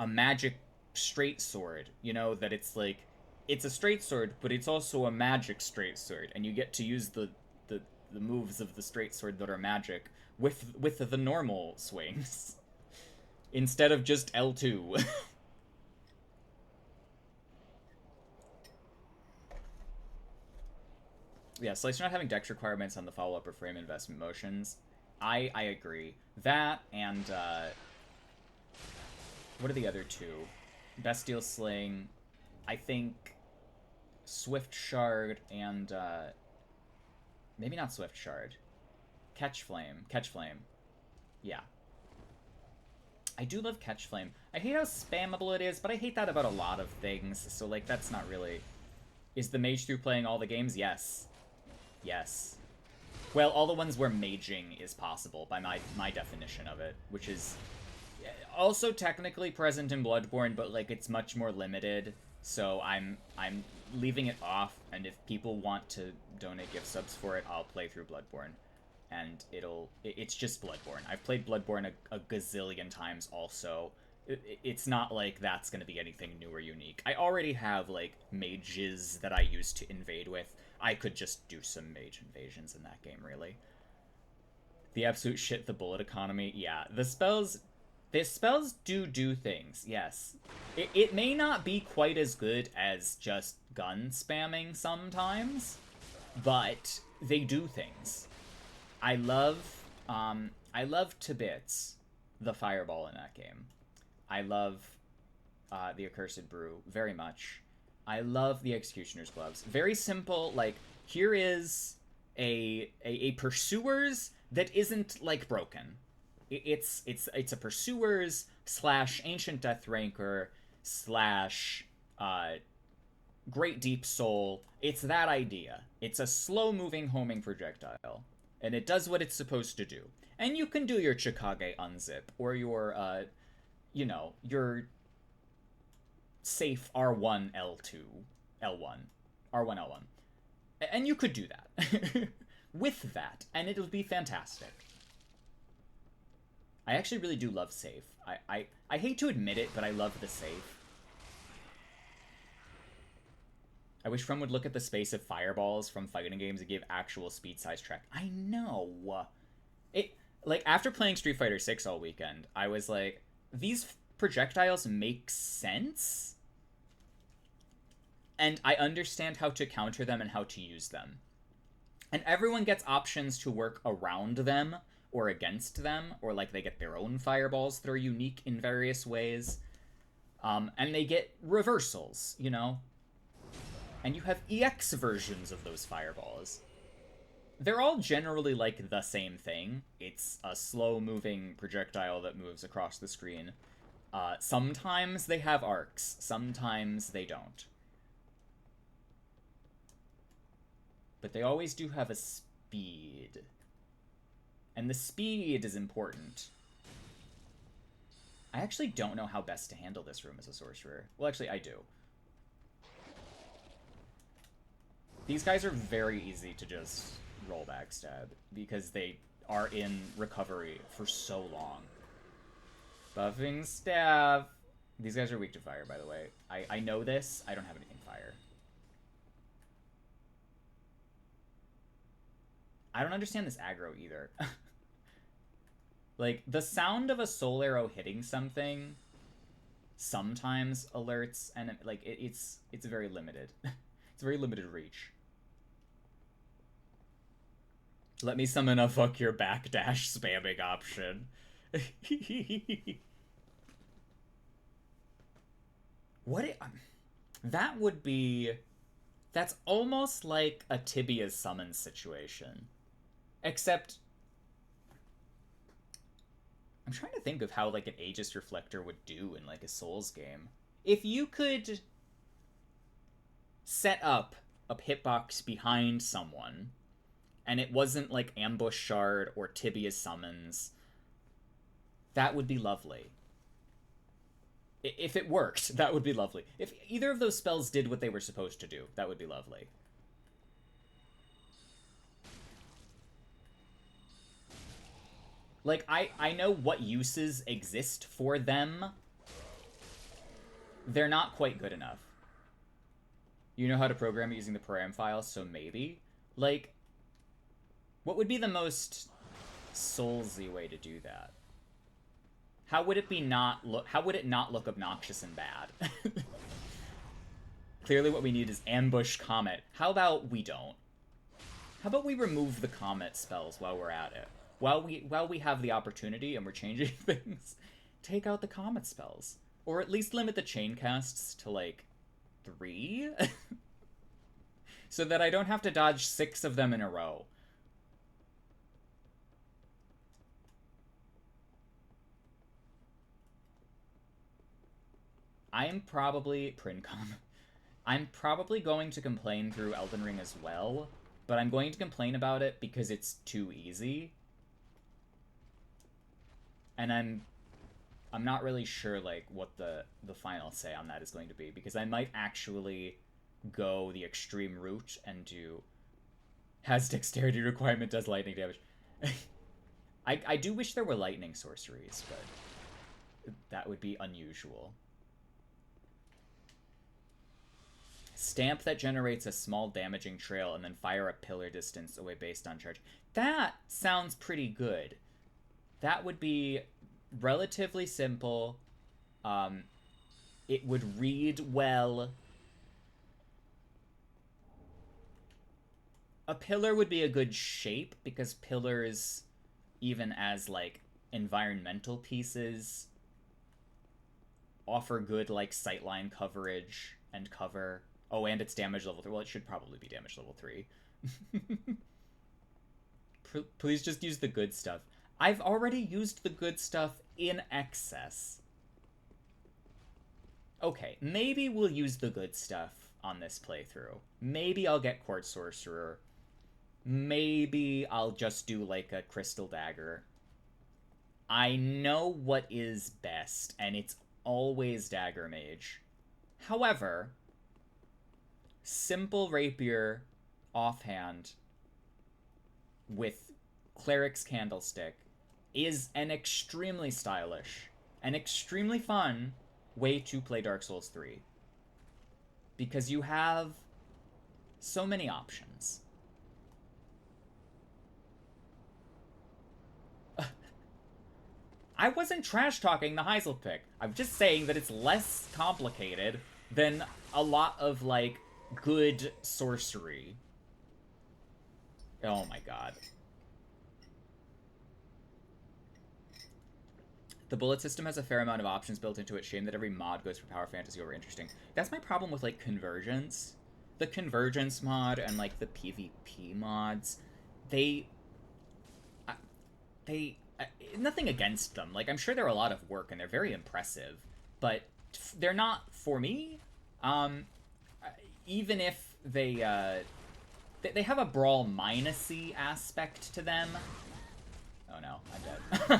magic straight sword, you know, that it's like, it's a straight sword, but it's also a magic straight sword, and you get to use the moves of the straight sword that are magic with the normal swings instead of just L2. Yeah, Slicer not having dex requirements on the follow-up or frame investment motions. I agree. That and what are the other two? Bestial Sling, I think Swift Shard, and maybe not Swift Shard. Catch Flame. Yeah. I do love Catch Flame. I hate how spammable it is, but I hate that about a lot of things, so, like, that's not really... Is the Magethrough playing all the games? Yes. Yes. Well, all the ones where maging is possible, by my definition of it, which is also technically present in Bloodborne, but, like, it's much more limited, so I'm leaving it off, and if people want to donate gift subs for it, I'll play through Bloodborne. And it's just Bloodborne. I've played Bloodborne a gazillion times also. It's not like that's going to be anything new or unique. I already have, like, mages that I used to invade with. I could just do some mage invasions in that game, really. The absolute shit, the bullet economy. Yeah, the spells do things, yes. It may not be quite as good as just gun spamming sometimes, but they do things. I love to bits the fireball in that game. I love the Accursed Brew very much. I love the Executioner's Gloves. Very simple, like, here is a Pursuer's that isn't, like, broken. It's a Pursuer's / Ancient Death Ranker / Great Deep Soul. It's that idea. It's a slow-moving homing projectile. And it does what it's supposed to do. And you can do your Chikage Unzip, or your, your safe R1 L2 L1. R1 L1. And you could do that. With that. And it would be fantastic. I actually really do love safe. I hate to admit it, but I love the safe. I wish From would look at the space of fireballs from fighting games and give actual speed size track. I know. Like, after playing Street Fighter 6 all weekend, I was like, these projectiles make sense? And I understand how to counter them and how to use them. And everyone gets options to work around them or against them, or like they get their own fireballs that are unique in various ways. And they get reversals, you know? And you have EX versions of those fireballs. They're all generally like the same thing. It's a slow-moving projectile that moves across the screen. Sometimes they have arcs. Sometimes they don't. But they always do have a speed. And the speed is important. I actually don't know how best to handle this room as a sorcerer. Well, actually, I do. These guys are very easy to just roll backstab, because they are in recovery for so long. Buffing staff. These guys are weak to fire, by the way. I know this. I don't have anything fire. I don't understand this aggro either. Like, the sound of a soul arrow hitting something sometimes alerts, and like it's very limited. It's very limited reach. Let me summon a fuck your backdash spamming option. That would be... That's almost like a Tibia's summon situation. Except... I'm trying to think of how, like, an Aegis Reflector would do in, like, a Souls game. If you could set up a hitbox behind someone, and it wasn't, like, Ambush Shard or Tibia's Summons, that would be lovely. If it worked, that would be lovely. If either of those spells did what they were supposed to do, that would be lovely. Like, I know what uses exist for them. They're not quite good enough. You know how to program it using the program file, so maybe. Like, what would be the most Soulsy way to do that? How would it not look obnoxious and bad? Clearly what we need is Ambush Comet. How about we don't? How about we remove the Comet spells while we're at it? While we have the opportunity and we're changing things, take out the Comet spells. Or at least limit the chain casts to, like, 3? So that I don't have to dodge 6 of them in a row. I'm probably going to complain through Elden Ring as well, but I'm going to complain about it because it's too easy. And I'm not really sure, like, what the final say on that is going to be, because I might actually go the extreme route and do has dexterity requirement, does lightning damage. I do wish there were lightning sorceries, but that would be unusual. Stamp that generates a small damaging trail and then fire a pillar distance away based on charge. That sounds pretty good. That would be relatively simple. It would read well. A pillar would be a good shape because pillars, even as like environmental pieces, offer good like sightline coverage and cover. Oh, and it's damage level 3. Well, it should probably be damage level 3. Please just use the good stuff. I've already used the good stuff in excess. Okay, maybe we'll use the good stuff on this playthrough. Maybe I'll get Court Sorcerer. Maybe I'll just do like a Crystal Dagger. I know what is best, and it's always Dagger Mage. However, simple Rapier offhand with Cleric's Candlestick is an extremely stylish and extremely fun way to play Dark Souls 3. Because you have so many options. I wasn't trash-talking the Heiselpick. I'm just saying that it's less complicated than a lot of, like, good sorcery. Oh my god. The bullet system has a fair amount of options built into it. Shame that every mod goes for power fantasy over interesting. That's my problem with, like, Convergence. The Convergence mod and, like, the PvP mods, they nothing against them. Like, I'm sure they're a lot of work and they're very impressive, but they're not for me. Even if they have a brawl minusy aspect to them. Oh no, I'm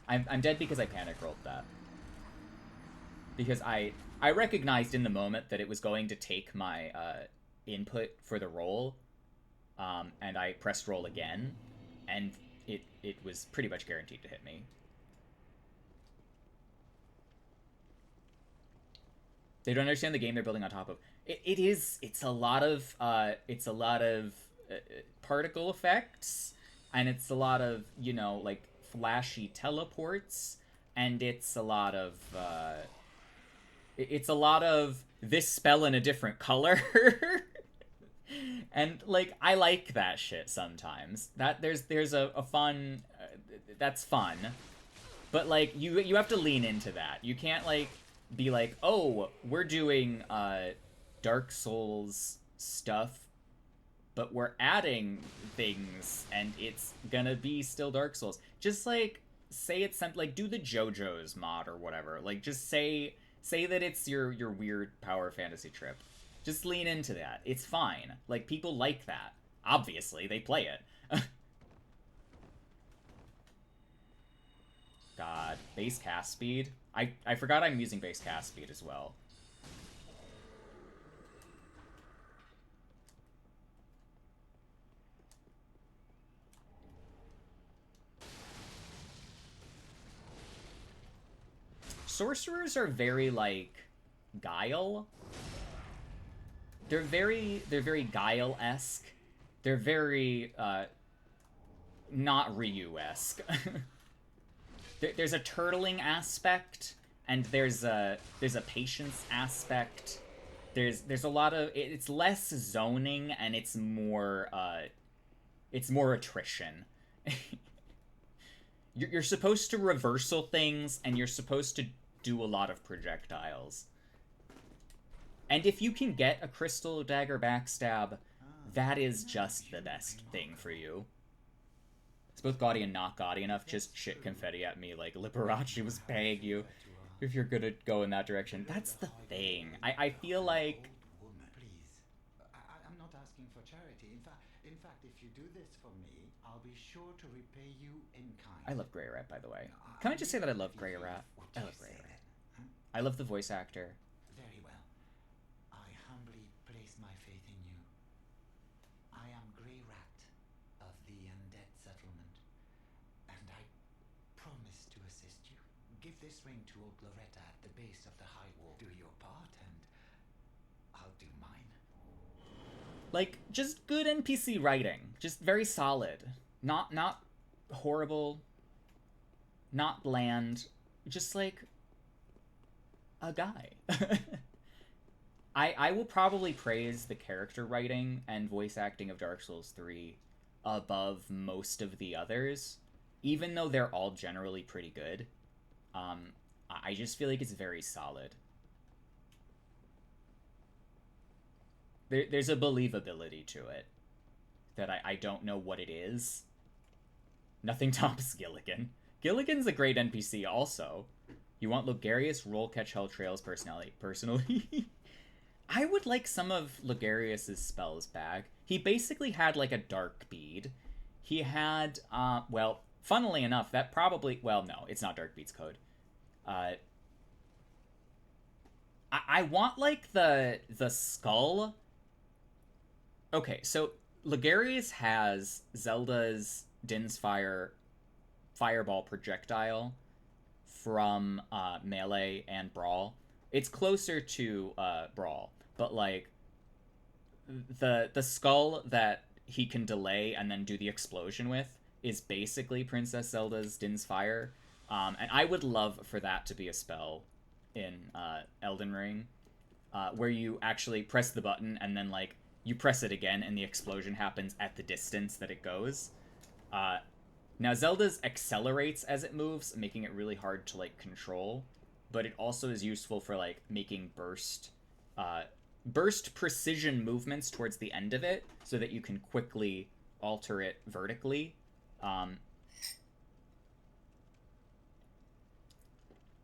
dead. I'm dead because I panic rolled that. Because I recognized in the moment that it was going to take my input for the roll, and I pressed roll again, and it was pretty much guaranteed to hit me. They don't understand the game they're building on top of. It's a lot of particle effects, and it's a lot of, you know, like flashy teleports, and it's a lot of this spell in a different color. And, like, I like that shit sometimes. That there's a fun that's fun. But, like, you have to lean into that. You can't, like, be like, "Oh, we're doing Dark Souls stuff, but we're adding things and it's gonna be still Dark Souls." Just, like, say it's something like do the JoJo's mod or whatever. Like, just say that it's your weird power fantasy trip. Just lean into that. It's fine. Like, people like that. Obviously, they play it. God. Base cast speed? I forgot I'm using base cast speed as well. Sorcerers are very, like, Guile. They're very Guile-esque. They're very, not Ryu-esque. There's a turtling aspect, and there's a patience aspect. There's a lot of... It's less zoning, and it's more attrition. You're supposed to reversal things, and you're supposed to do a lot of projectiles. And if you can get a Crystal Dagger backstab, that is just the best thing for you. It's both gaudy and not gaudy enough. Just shit confetti at me like Liberace was paying you if you're gonna go in that direction. That's the thing. I feel like... Please, I'm not asking for charity. In fact, if you do this for me, I'll be sure to repay you in kind. I love Grey Rat, by the way. Can I just say that I love Grey Rat? I love Grey Rat. I love the voice actor. Very well. I humbly place my faith in you. I am Grey Rat of the Undead Settlement, and I promise to assist you. Give this ring to old Loretta at the base of the high wall. Do your part, and Like, just good NPC writing. Just very solid. Not horrible. Not bland. Just, like, a guy. I will probably praise the character writing and voice acting of Dark Souls 3 above most of the others, even though they're all generally pretty good. I just feel like it's very solid. There's a believability to it that I don't know what it is. Nothing tops Gilligan. Gilligan's a great NPC also. You want Logarius roll catch hell trails personally? I would like some of Logarius's spells back. He basically had like a dark bead. He had well, funnily enough, that probably, well, no, it's not Dark Bead's code. I want like the skull. Okay, so Logarius has Zelda's Din's fireball projectile from Melee and Brawl. It's closer to Brawl, but like the skull that he can delay and then do the explosion with is basically Princess Zelda's Din's Fire. And I would love for that to be a spell in Elden Ring, where you actually press the button and then like you press it again and the explosion happens at the distance that it goes. Now Zelda's accelerates as it moves, making it really hard to like control, but it also is useful for like making burst precision movements towards the end of it so that you can quickly alter it vertically.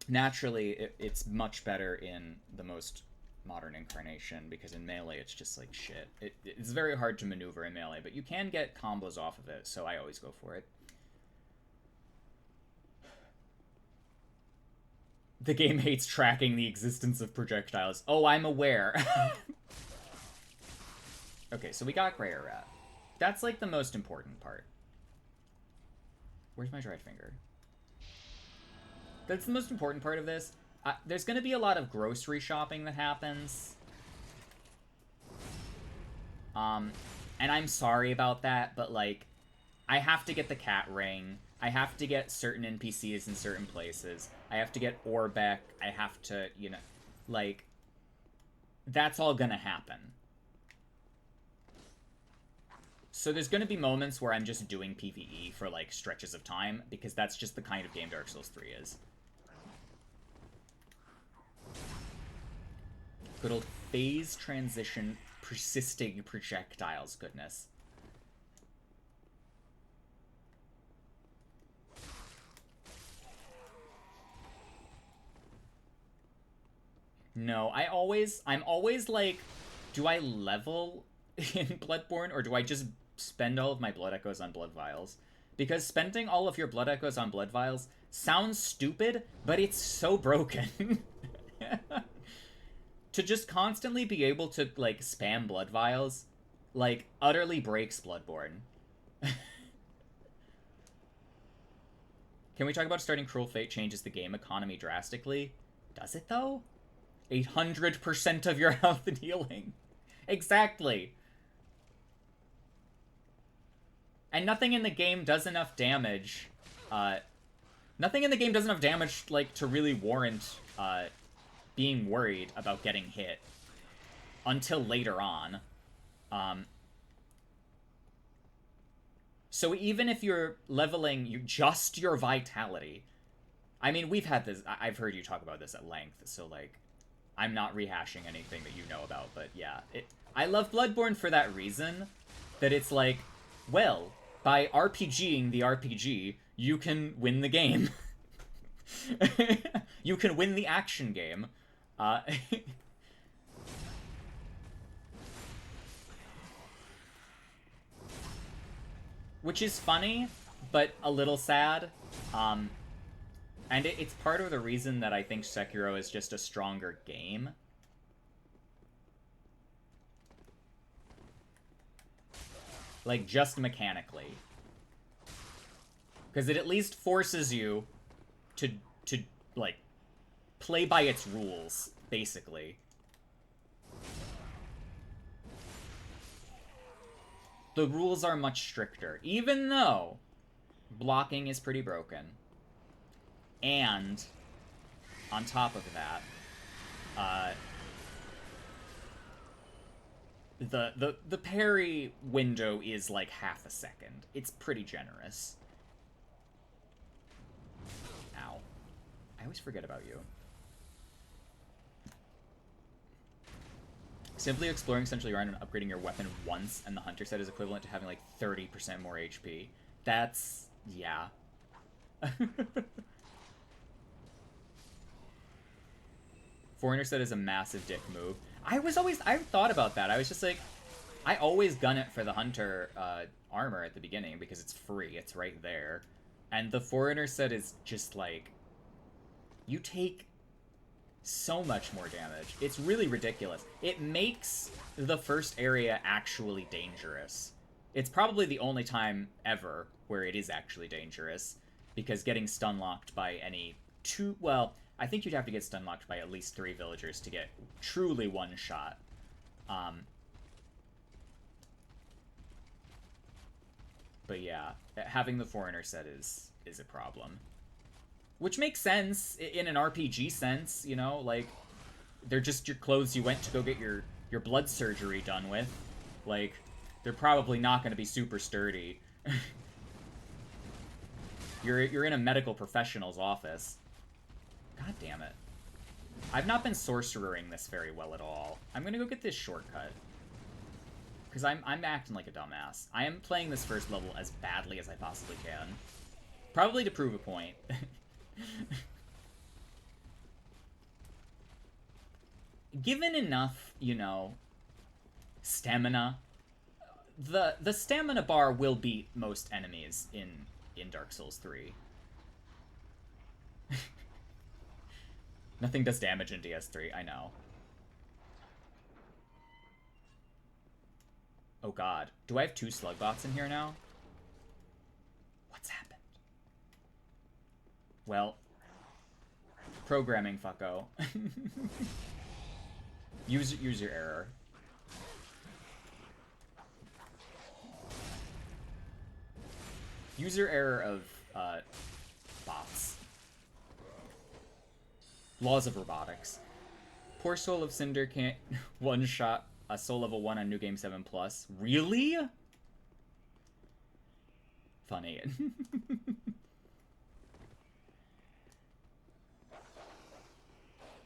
Naturally, it's much better in the most modern incarnation, because in Melee it's just like shit. It's very hard to maneuver in Melee, but you can get combos off of it, so I always go for it. The game hates tracking the existence of projectiles. Oh, I'm aware. Okay, so we got Greyer Rat. That's like the most important part. Where's my dried finger? That's the most important part of this. There's going to be a lot of grocery shopping that happens. And I'm sorry about that, but, like, I have to get the cat ring. I have to get certain NPCs in certain places. I have to get Orbeck. I have to, you know, like, that's all going to happen. So there's going to be moments where I'm just doing PvE for, like, stretches of time, because that's just the kind of game Dark Souls 3 is. Good old phase transition, persisting projectiles, goodness. No, I'm always like, do I level in Bloodborne, or do I just spend all of my Blood Echoes on Blood Vials? Because spending all of your Blood Echoes on Blood Vials sounds stupid, but it's so broken. To just constantly be able to, like, spam Blood Vials, like, utterly breaks Bloodborne. Can we talk about starting Cruel Fate changes the game economy drastically? Does it, though? 800% of your health and healing. Exactly. And nothing in the game does enough damage. Nothing in the game does enough damage, like, to really warrant, being worried about getting hit until later on. So even if you're leveling just your vitality, I mean, we've had this, I've heard you talk about this at length, so, like, I'm not rehashing anything that you know about, but yeah. I love Bloodborne for that reason, that it's like, well, by RPGing the RPG, you can win the game. You can win the action game. Which is funny, but a little sad. And it's part of the reason that I think Sekiro is just a stronger game. Like, just mechanically. Because it at least forces you to like, play by its rules, basically. The rules are much stricter, even though blocking is pretty broken. And on top of that, the parry window is like half a second. It's pretty generous. Ow. I always forget about you. Simply exploring Central Yarn and upgrading your weapon once and the Hunter set is equivalent to having like 30% more HP. That's... yeah. Foreigner set is a massive dick move. I thought about that. I was just like, I always gun it for the Hunter armor at the beginning because it's free. It's right there. And the Foreigner set is just like, you take so much more damage. It's really ridiculous. It makes the first area actually dangerous. It's probably the only time ever where it is actually dangerous, because getting stun locked by any two... well, I think you'd have to get stun locked by at least 3 villagers to get truly one shot. But yeah, having the Foreigner set is a problem. Which makes sense in an RPG sense, you know, like, they're just your clothes you went to go get your blood surgery done with. Like, they're probably not going to be super sturdy. You're in a medical professional's office. God damn it. I've not been sorcerering this very well at all. I'm going to go get this shortcut. Because I'm acting like a dumbass. I am playing this first level as badly as I possibly can. Probably to prove a point. Given enough, you know, stamina, the stamina bar will beat most enemies in Dark Souls 3. Nothing does damage in DS3, I know. Oh god. Do I have 2 slug bots in here now? What's happened? Well, programming fucko. use your error. User error of bots. Laws of robotics. Poor Soul of Cinder can't one-shot a Soul Level 1 on New Game 7 Plus. Really? Funny.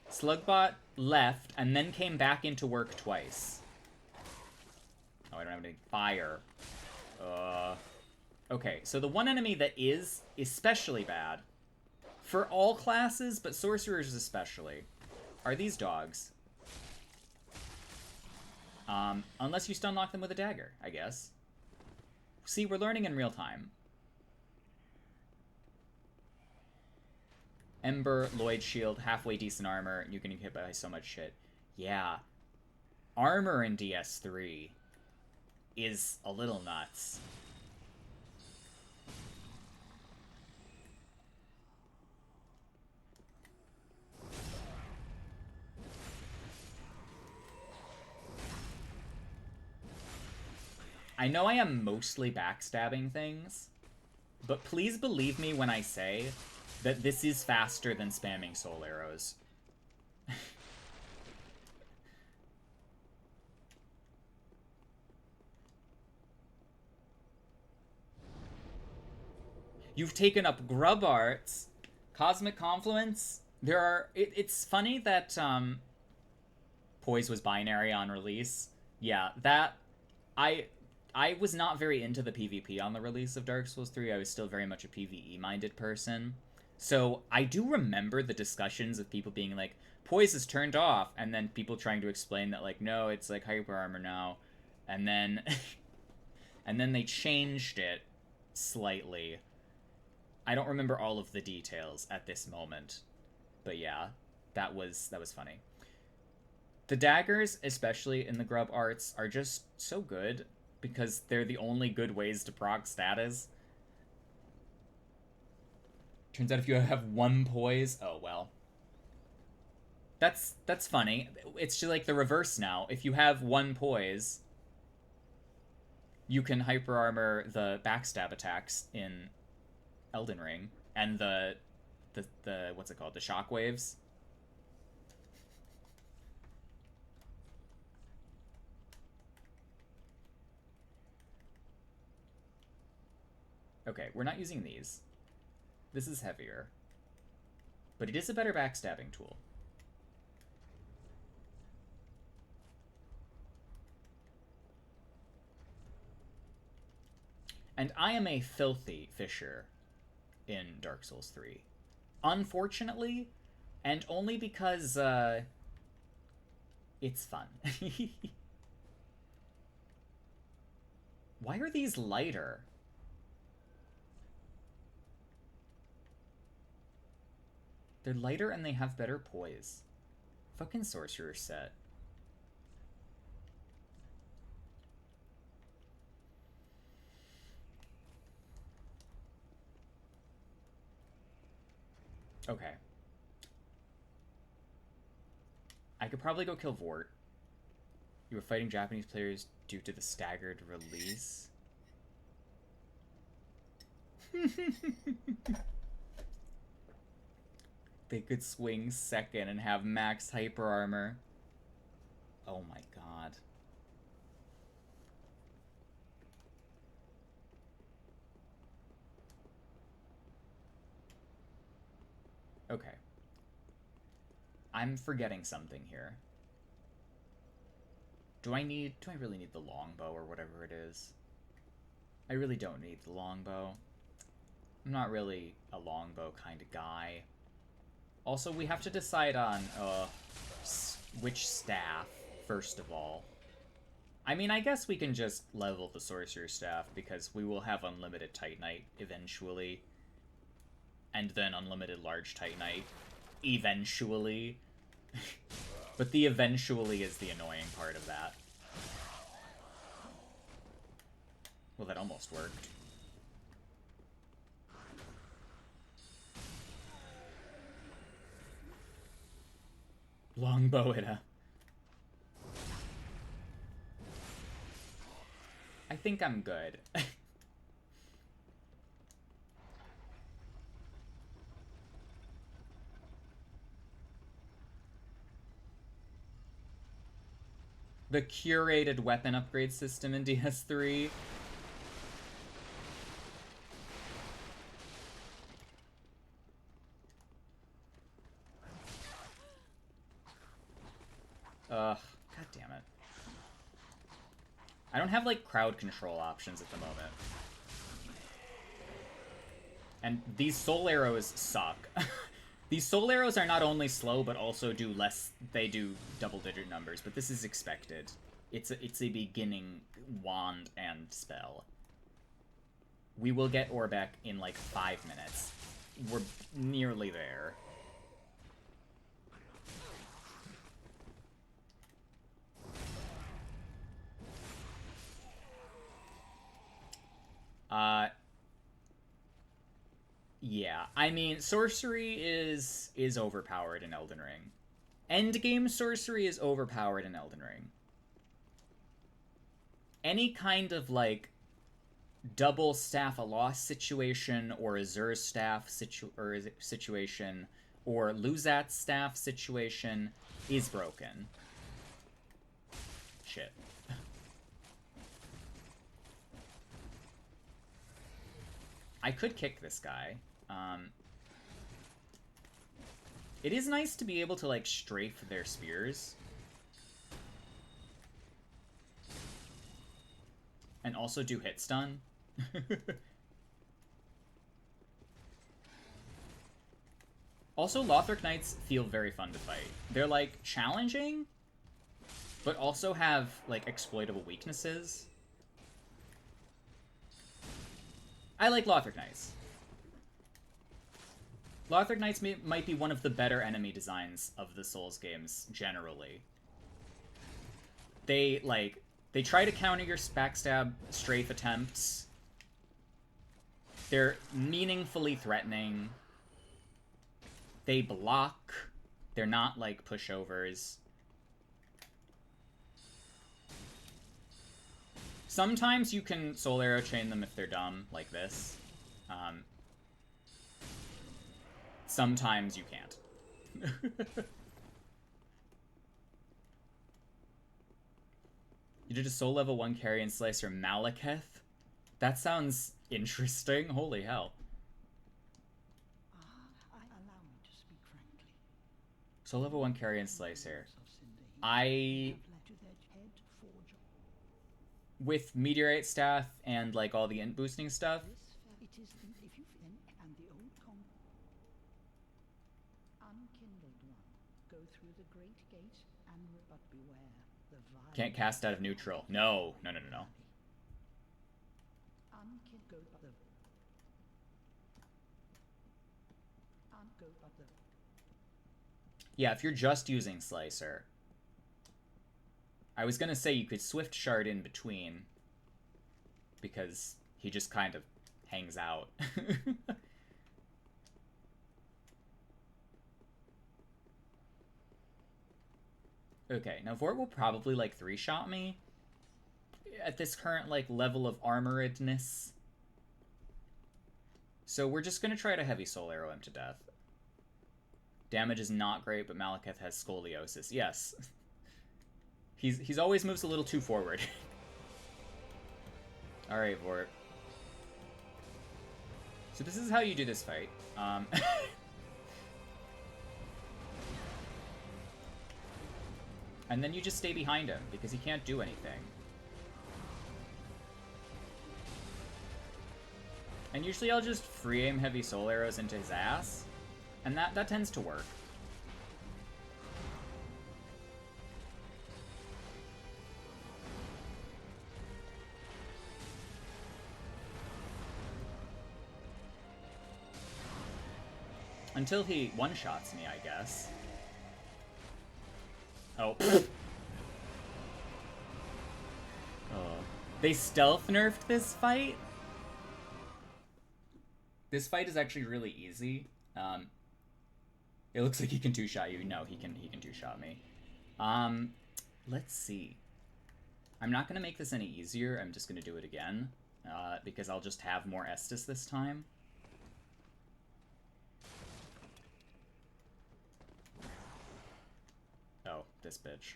Slugbot left and then came back into work twice. Oh, I don't have any fire. Okay, so the one enemy that is especially bad, for all classes, but sorcerers especially, are these dogs. Unless you stun lock them with a dagger, I guess. See, we're learning in real time. Ember, Lloyd Shield, halfway decent armor, you can get hit by so much shit. Yeah. Armor in DS3 is a little nuts. I know I am mostly backstabbing things, but please believe me when I say that this is faster than spamming soul arrows. You've taken up grub arts, cosmic confluence. There are. It's funny that Poise was binary on release. Yeah, that I was not very into the PvP on the release of Dark Souls 3. I was still very much a PvE-minded person. So I do remember the discussions of people being like, Poise is turned off, and then people trying to explain that, like, no, it's like hyper armor now. And then and then they changed it slightly. I don't remember all of the details at this moment. But yeah, that was funny. The daggers, especially in the grub arts, are just so good because they're the only good ways to proc status. Turns out if you have 1 poise, oh well. That's funny. It's just like the reverse now. If you have 1 poise, you can hyper armor the backstab attacks in Elden Ring and the what's it called? The shockwaves. Okay, we're not using these. This is heavier. But it is a better backstabbing tool. And I am a filthy fisher in Dark Souls 3. Unfortunately, and only because, it's fun. Why are these lighter? They're lighter and they have better poise. Fucking sorcerer set. Okay. I could probably go kill Vort. You were fighting Japanese players due to the staggered release. They could swing second and have max hyper armor. Oh my god. Okay. I'm forgetting something here. Do I really need the longbow or whatever it is? I really don't need the longbow. I'm not really a longbow kind of guy. Also, we have to decide on which staff, first of all. I mean, I guess we can just level the sorcerer staff because we will have unlimited Titanite eventually. And then unlimited large Titanite eventually. But the eventually is the annoying part of that. Well, that almost worked. Longbow hitter. I think I'm good. The curated weapon upgrade system in DS3. God damn it. I don't have, like, crowd control options at the moment. And these soul arrows suck. These soul arrows are not only slow, but also do less... They do double-digit numbers, but this is expected. It's a beginning wand and spell. We will get Orbeck in, like, 5 minutes. We're nearly there. Yeah, I mean, sorcery is overpowered in Elden Ring. Endgame sorcery is overpowered in Elden Ring. Any kind of, like, double staff a loss situation, or Azur's staff situation, or Luzat's staff situation is broken. Shit. I could kick this guy. It is nice to be able to, like, strafe their spears. And also do hit stun. Also, Lothric Knights feel very fun to fight. They're, like, challenging, but also have, like, exploitable weaknesses. I like Lothric Knights. Lothric Knights might be one of the better enemy designs of the Souls games, generally. They try to counter your backstab strafe attempts. They're meaningfully threatening. They block. They're not, like, pushovers. Sometimes you can soul arrow chain them if they're dumb, like this. Sometimes you can't. You did a soul level 1 carry and slicer Magethrough? That sounds interesting. Holy hell. Allow me to speak frankly. Soul level 1 carry and slicer. I... With Meteorite Staff and like all the int boosting stuff, It is if you and the old unkindled one go through the great gate and but beware the vile. can't cast out of neutral. No. Yeah, if you're just using Slicer. I was gonna say you could Swift Shard in between, because he just kind of hangs out. Okay, now Vort will probably, like, 3-shot me at this current, like, level of armoredness. So we're just gonna try to heavy soul arrow him to death. Damage is not great, but Magethrough has scoliosis. Yes. He's always moves a little too forward. Alright, Vort. So this is how you do this fight. And then you just stay behind him, because he can't do anything. And usually I'll just free aim heavy soul arrows into his ass, and that tends to work. Until he one-shots me, I guess. Oh. Oh. They stealth nerfed this fight? This fight is actually really easy. It looks like he can two-shot you. No, he can two-shot me. Let's see. I'm not gonna make this any easier. I'm just gonna do it again. Because I'll just have more Estus this time. Oh, this bitch.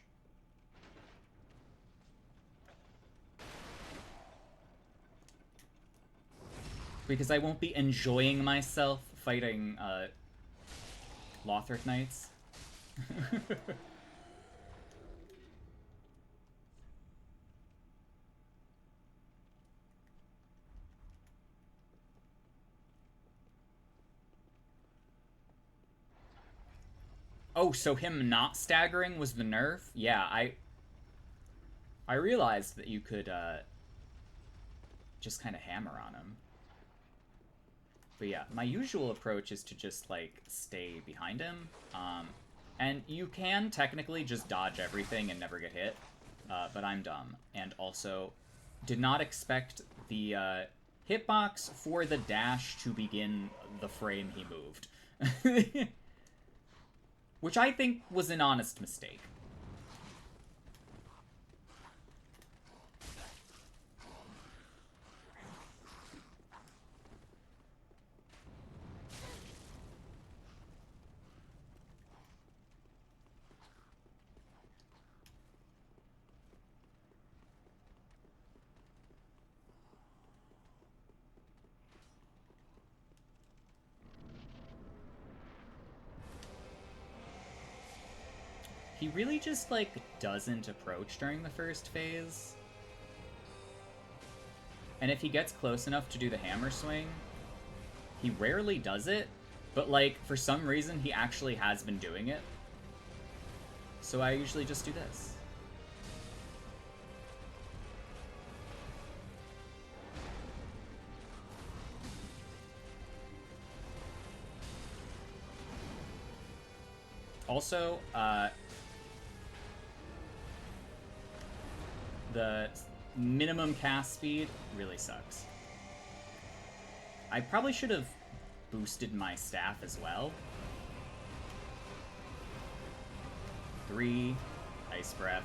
Because I won't be enjoying myself fighting, Lothric Knights. Oh, so him not staggering was the nerf? Yeah, I realized that you could, just kind of hammer on him. But yeah, my usual approach is to just, like, stay behind him. And you can technically just dodge everything and never get hit. But I'm dumb. And also did not expect the, hitbox for the dash to begin the frame he moved. Which I think was an honest mistake. He really just, like, doesn't approach during the first phase. And if he gets close enough to do the hammer swing, he rarely does it, but, like, for some reason he actually has been doing it. So I usually just do this. Also, the minimum cast speed really sucks. I probably should have boosted my staff as well. 3, Ice Breath.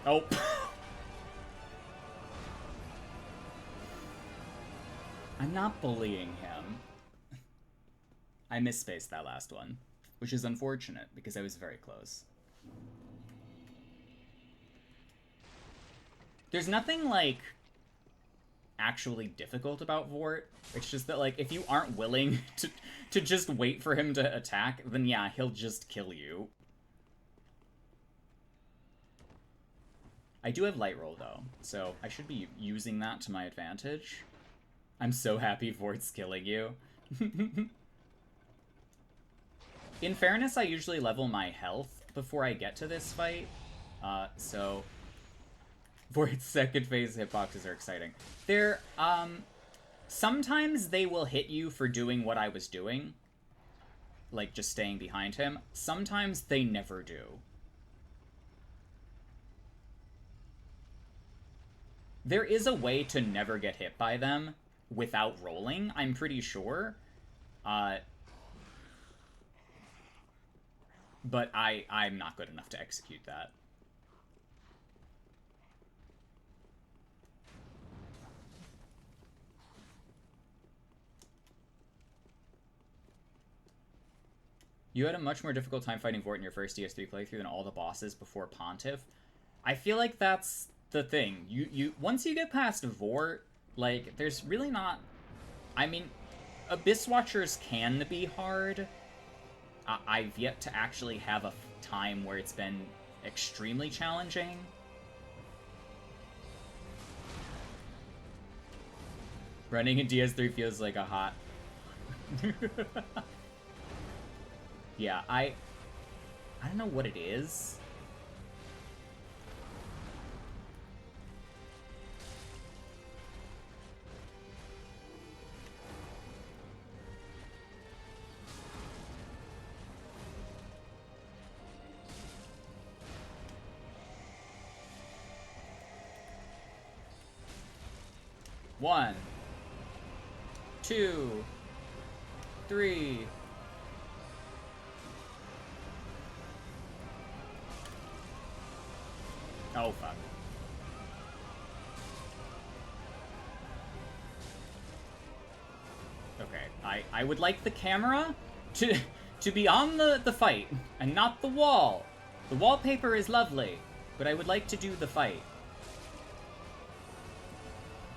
Oh. I'm not bullying him. I misspaced that last one, which is unfortunate because I was very close. There's nothing, like, actually difficult about Vort. It's just that, like, if you aren't willing to just wait for him to attack, then yeah, he'll just kill you. I do have light roll, though, so I should be using that to my advantage. I'm so happy Vort's killing you. In fairness, I usually level my health before I get to this fight, so Vort's second phase hitboxes are exciting. They're, sometimes they will hit you for doing what I was doing, like just staying behind him. Sometimes they never do. There is a way to never get hit by them without rolling, I'm pretty sure. But I'm not good enough to execute that. You had a much more difficult time fighting Vort in your first DS3 playthrough than all the bosses before Pontiff. I feel like that's the thing. You once you get past Vort, like, there's really not... I mean, Abyss Watchers can be hard. I've yet to actually have a time where it's been extremely challenging. Running in DS3 feels like a hot... Yeah, I don't know what it is. One, 2, 3. Oh, fuck. Okay, I would like the camera to be on the fight, and not the wall. The wallpaper is lovely, but I would like to do the fight.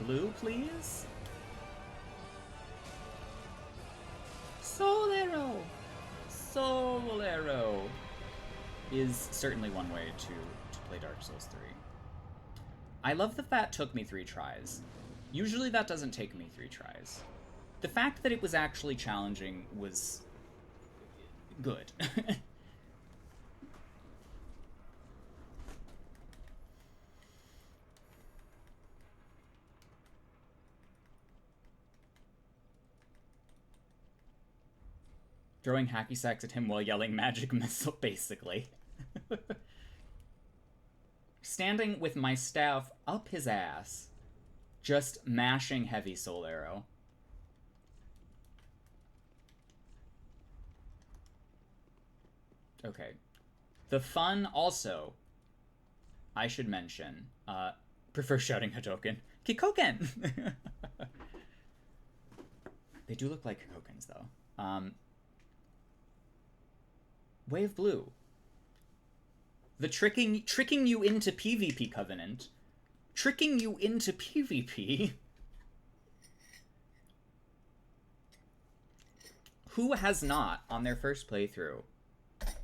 Blue, please? Solero! Solero is certainly one way to play Dark Souls 3. I love that that took me 3 tries. Usually that doesn't take me 3 tries. The fact that it was actually challenging was good. Throwing hacky sacks at him while yelling magic missile, basically. Standing with my staff up his ass, just mashing heavy soul arrow. Okay. The fun also, I should mention, prefer shouting Hadoken. Kikoken! They do look like Kokens, though. Way of Blue. The tricking you into PvP Covenant. Tricking you into PvP. Who has not, on their first playthrough,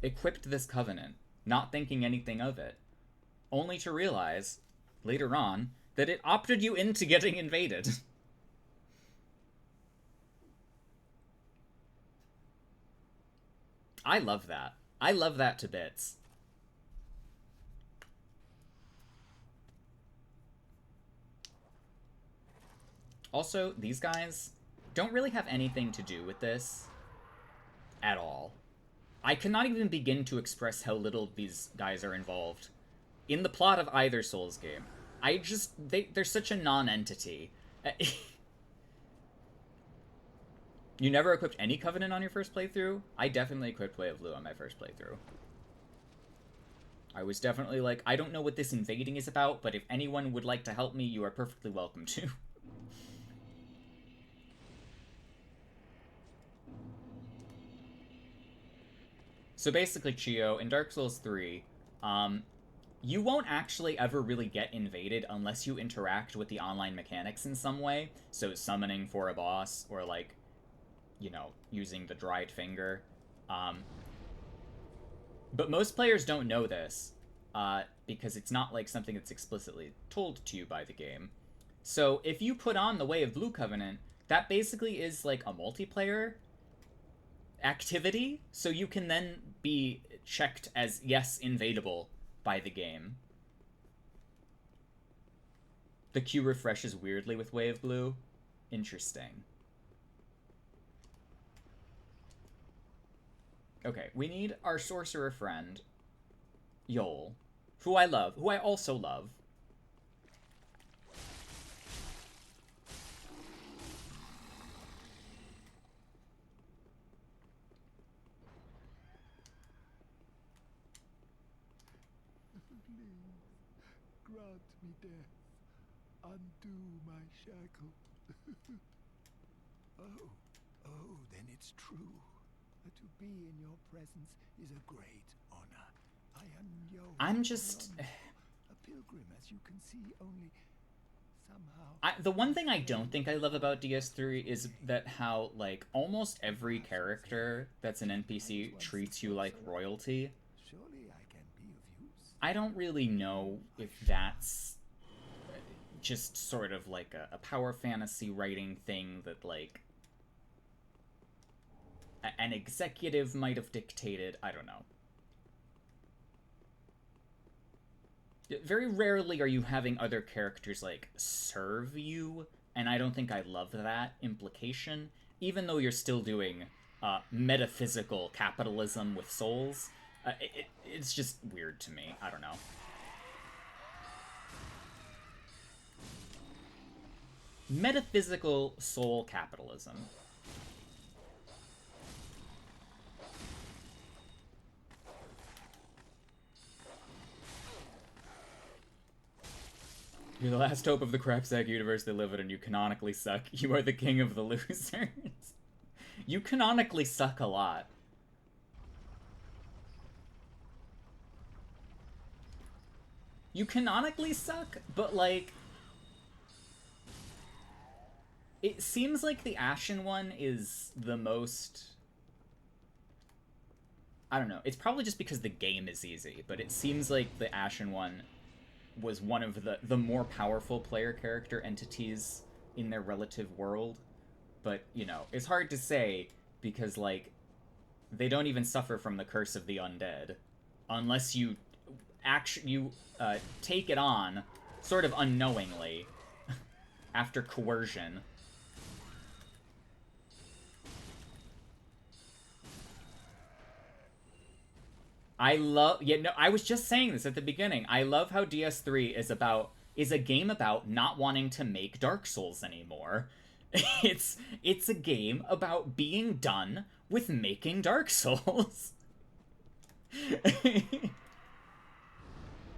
equipped this Covenant, not thinking anything of it, only to realize, later on, that it opted you into getting invaded? I love that. I love that to bits. Also, these guys don't really have anything to do with this at all. I cannot even begin to express how little these guys are involved in the plot of either Souls game. They're such a non-entity. You never equipped any Covenant on your first playthrough? I definitely equipped Way of Blue on my first playthrough. I was definitely like, I don't know what this invading is about, but if anyone would like to help me, you are perfectly welcome to. So basically, Chio, in Dark Souls 3, you won't actually ever really get invaded unless you interact with the online mechanics in some way. So summoning for a boss, or like, you know, using the dried finger. But most players don't know this, because it's not like something that's explicitly told to you by the game. So if you put on the Way of Blue Covenant, that basically is like a multiplayer activity, so you can then be checked as, yes, invadable by the game. The queue refreshes weirdly with Way of Blue. Interesting. Okay, we need our sorcerer friend, Yol, who I love, who I also love. Please, grant me death. Undo my shackle. Oh, then it's true. To be in your presence is a great honor. I am your I'm just... a pilgrim, as you can see, only somehow... The one thing I don't think I love about DS3 is that how, like, almost every character that's an NPC treats you like royalty. Surely I can be of use. I don't really know if that's just sort of like a power fantasy writing thing that, like, an executive might have dictated. I don't know. Very rarely are you having other characters, like, serve you, and I don't think I love that implication, even though you're still doing metaphysical capitalism with souls. It's just weird to me. I don't know. Metaphysical soul capitalism. You're the last hope of the crapsack universe they live in, and you canonically suck. You are the king of the losers. You canonically suck a lot. You canonically suck, but, like... It seems like the Ashen one is the most... I don't know. It's probably just because the game is easy, but it seems like the Ashen one was one of the more powerful player character entities in their relative world. But, you know, it's hard to say because, like, they don't even suffer from the curse of the undead unless you take it on sort of unknowingly after coercion. I was just saying this at the beginning. I love how DS3 is a game about not wanting to make Dark Souls anymore. It's a game about being done with making Dark Souls.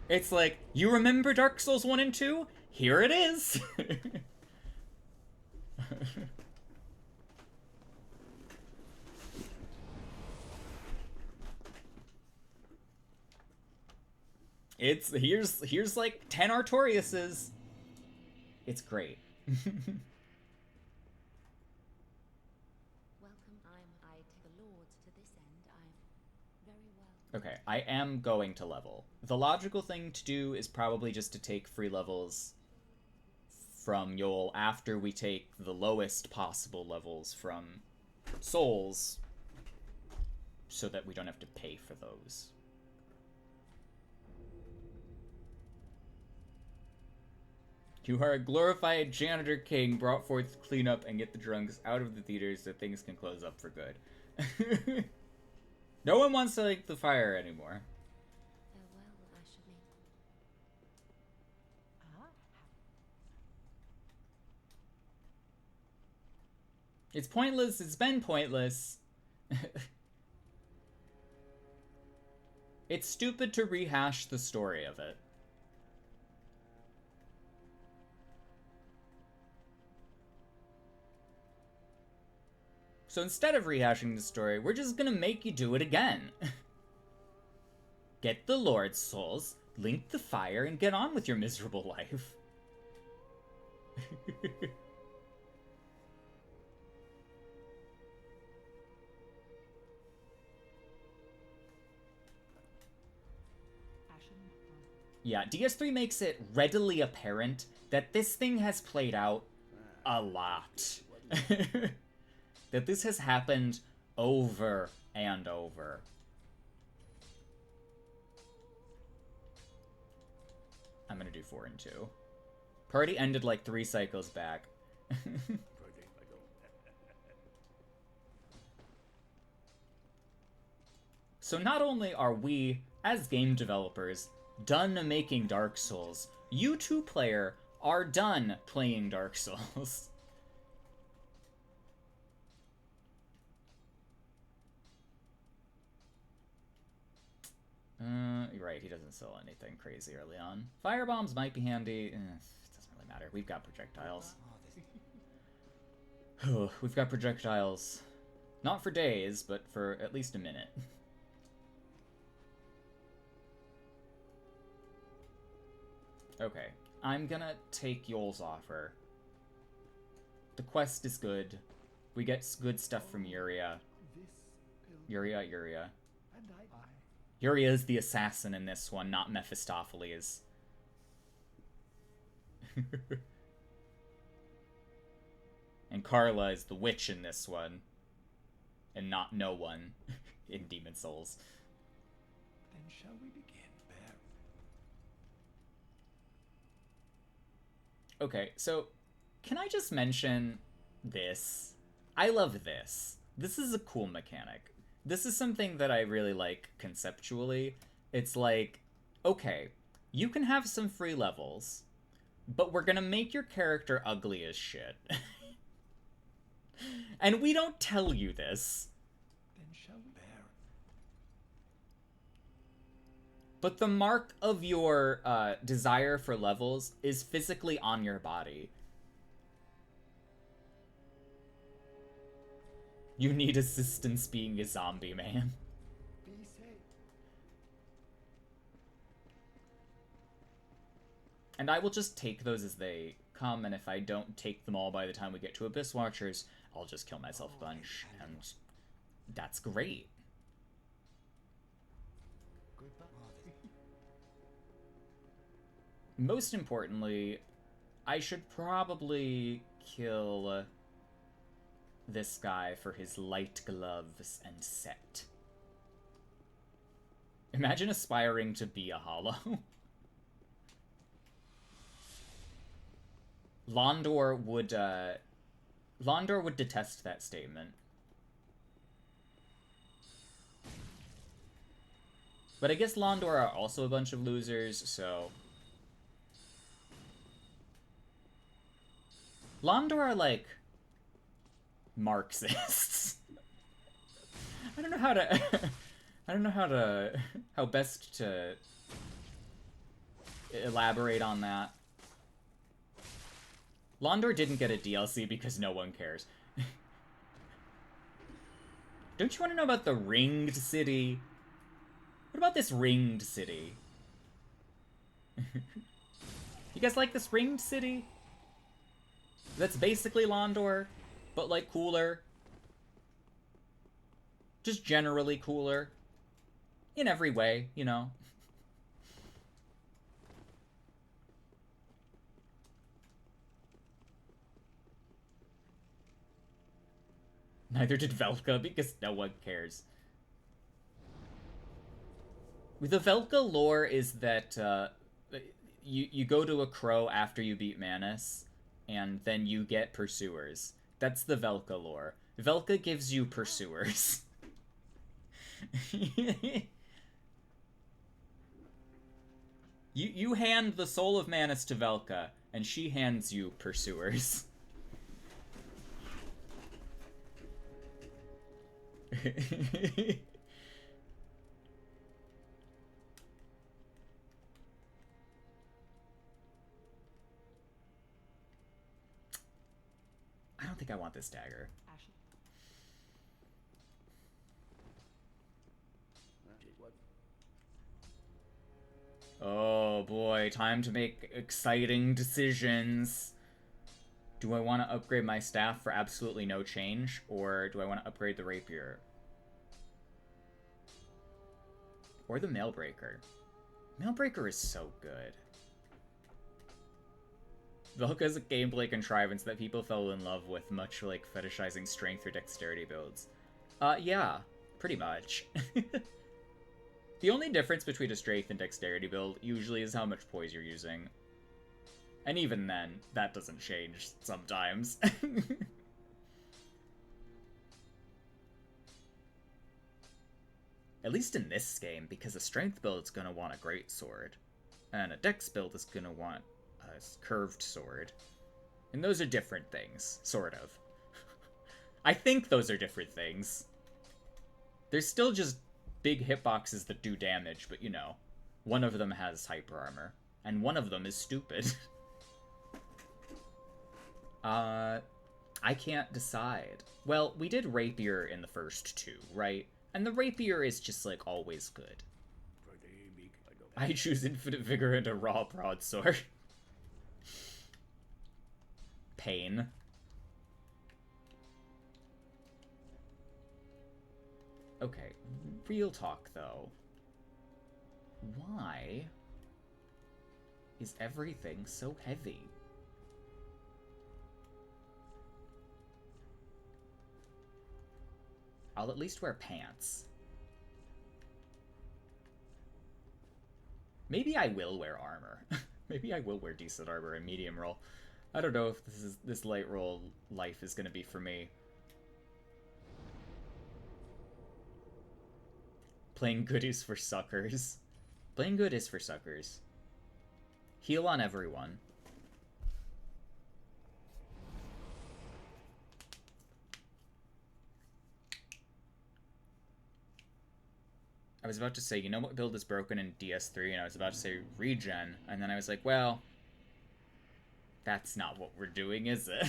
It's like, you remember Dark Souls 1 and 2? Here it is. Here's like 10 Artoriuses. It's great. Welcome, I to the Lords to this end. I'm very well. Okay, I am going to level. The logical thing to do is probably just to take free levels from Yol after we take the lowest possible levels from Souls, so that we don't have to pay for those. You are a glorified janitor king brought forth to clean up and get the drunks out of the theaters so things can close up for good. No one wants to light the fire anymore. Farewell, Ashley. It's pointless. It's been pointless. It's stupid to rehash the story of it. So instead of rehashing the story, we're just gonna make you do it again. Get the Lord's souls, link the fire, and get on with your miserable life. Yeah, DS3 makes it readily apparent that this thing has played out a lot. That this has happened over and over. I'm gonna do 4 and 2. Party ended like 3 cycles back. So not only are we, as game developers, done making Dark Souls, you two player are done playing Dark Souls. You're right, he doesn't sell anything crazy early on. Firebombs might be handy. It doesn't really matter. We've got projectiles. We've got projectiles. Not for days, but for at least a minute. Okay, I'm gonna take Yoel's offer. The quest is good. We get good stuff from Yuria. Yuria. Yuria is the assassin in this one, not Mephistopheles. And Carla is the witch in this one. And not no one in Demon Souls. Then shall we begin, Bear? Okay, so can I just mention this? I love this. This is a cool mechanic. This is something that I really like conceptually. It's like, okay, you can have some free levels, but we're gonna make your character ugly as shit. And we don't tell you this. Then shall Bear. But the mark of your desire for levels is physically on your body. You need assistance being a zombie, man. Be safe. And I will just take those as they come, and if I don't take them all by the time we get to Abyss Watchers, I'll just kill myself a bunch, and that's great. Most importantly, I should probably kill this guy for his light gloves and set. Imagine aspiring to be a hollow. Londor would detest that statement. But I guess Londor are also a bunch of losers, so... Londor are like... Marxists. I don't know how to... I don't know how best to elaborate on that. Londor didn't get a DLC because no one cares. Don't you want to know about the Ringed City? What about this Ringed City? You guys like this Ringed City? That's basically Londor, but like cooler. Just generally cooler. In every way, you know. Neither did Velka, because no one cares. The Velka lore is that you go to a crow after you beat Manus, and then you get pursuers. That's the Velka lore. Velka gives you pursuers. You hand the soul of Manus to Velka, and she hands you pursuers. this dagger. Ashen. Oh boy, time to make exciting decisions. Do I want to upgrade my staff for absolutely no change, or do I want to upgrade the rapier? Or the Mailbreaker. Mailbreaker is so good. Velka is a gameplay contrivance that people fell in love with, much like fetishizing strength or dexterity builds. Yeah, pretty much. The only difference between a strength and dexterity build usually is how much poise you're using. And even then, that doesn't change sometimes. At least in this game, because a strength build is going to want a greatsword, and a dex build is going to want a curved sword. And those are different things, sort of. I think those are different things. There's still just big hitboxes that do damage, but you know, one of them has hyper armor, and one of them is stupid. I can't decide. Well, we did rapier in the first two, right? And the rapier is just, like, always good. I choose infinite vigor and a raw broadsword. Pain. Okay, real talk, though. Why is everything so heavy? I'll at least wear pants. Maybe I will wear armor. Maybe I will wear decent armor and medium roll. I don't know if this light roll life is gonna be for me. Playing good is for suckers. Playing good is for suckers. Heal on everyone. I was about to say, you know what build is broken in DS3, and I was about to say regen, and then I was like, well, that's not what we're doing, is it?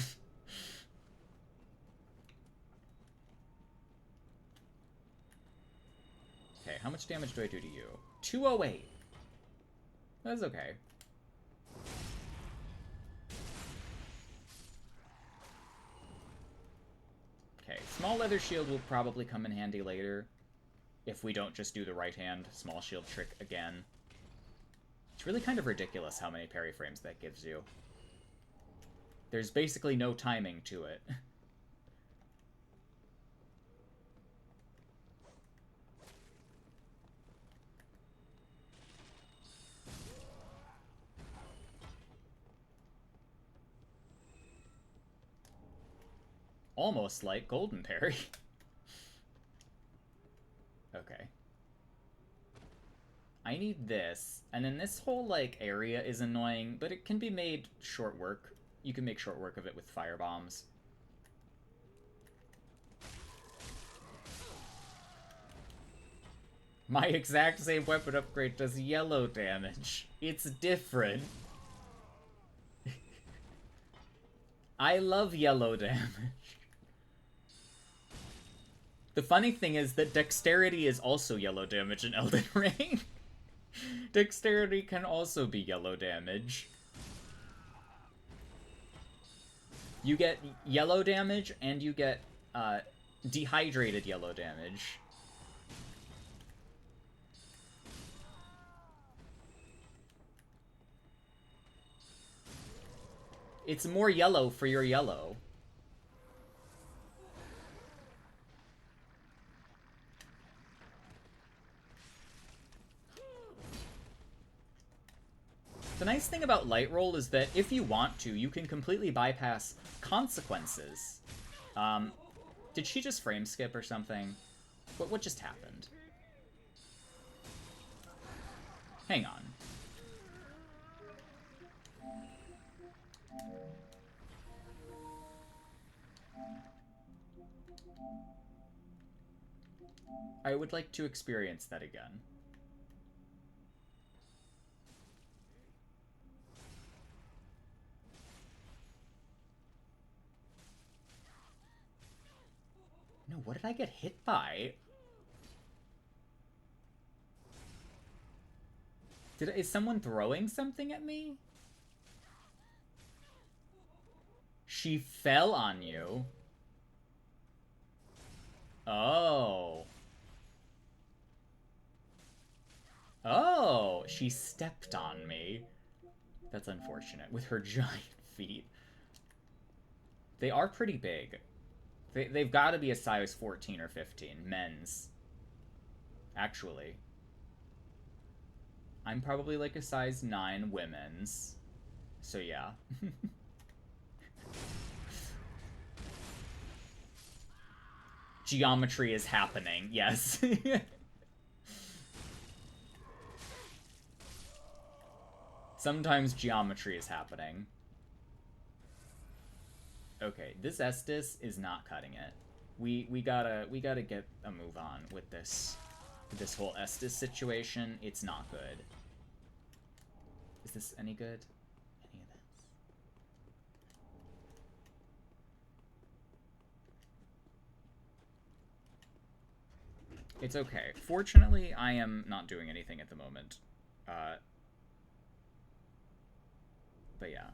Okay, how much damage do I do to you? 208. That's okay. Okay, small leather shield will probably come in handy later, if we don't just do the right hand small shield trick again. It's really kind of ridiculous how many parry frames that gives you. There's basically no timing to it. Almost like golden parry. Okay. I need this, and then this whole, like, area is annoying, but it can be made short work. You can make short work of it with fire bombs. My exact same weapon upgrade does yellow damage. It's different. I love yellow damage. The funny thing is that dexterity is also yellow damage in Elden Ring. Dexterity can also be yellow damage. You get yellow damage, and you get dehydrated yellow damage. It's more yellow for your yellow. The nice thing about light roll is that if you want to, you can completely bypass consequences. Did she just frame skip or something? What just happened? Hang on. I would like to experience that again. what did I get hit by? Is someone throwing something at me? She fell on you. Oh. Oh, she stepped on me. That's unfortunate. With her giant feet. They are pretty big. They've got to be a size 14 or 15. Men's. Actually. I'm probably like a size 9 women's. So yeah. Geometry is happening, yes. Sometimes geometry is happening. Okay, this Estus is not cutting it. We gotta get a move on with this whole Estus situation. It's not good. Is this any good? Any of this? It's okay. Fortunately, I am not doing anything at the moment. But yeah.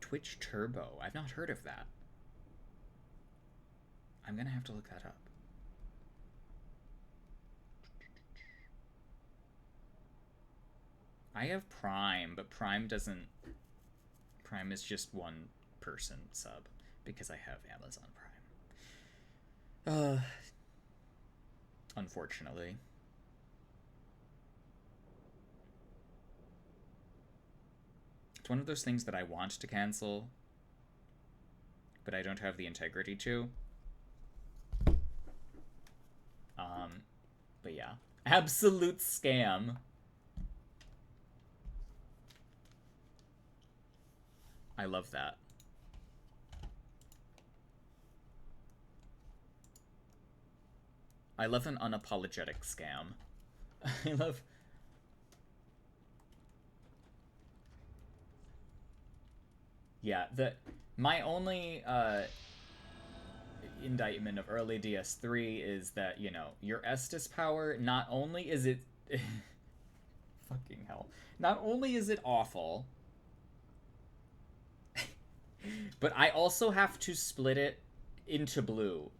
Twitch Turbo. I've not heard of that. I'm gonna have to look that up. I have Prime, but Prime doesn't... Prime is just one person sub, because I have Amazon Prime. Unfortunately. It's one of those things that I want to cancel, but I don't have the integrity to. But yeah. Absolute scam. I love that. I love an unapologetic scam. I love... Yeah, my only indictment of early DS3 is that, you know, your Estus power, not only is it... fucking hell. Not only is it awful, but I also have to split it into blue.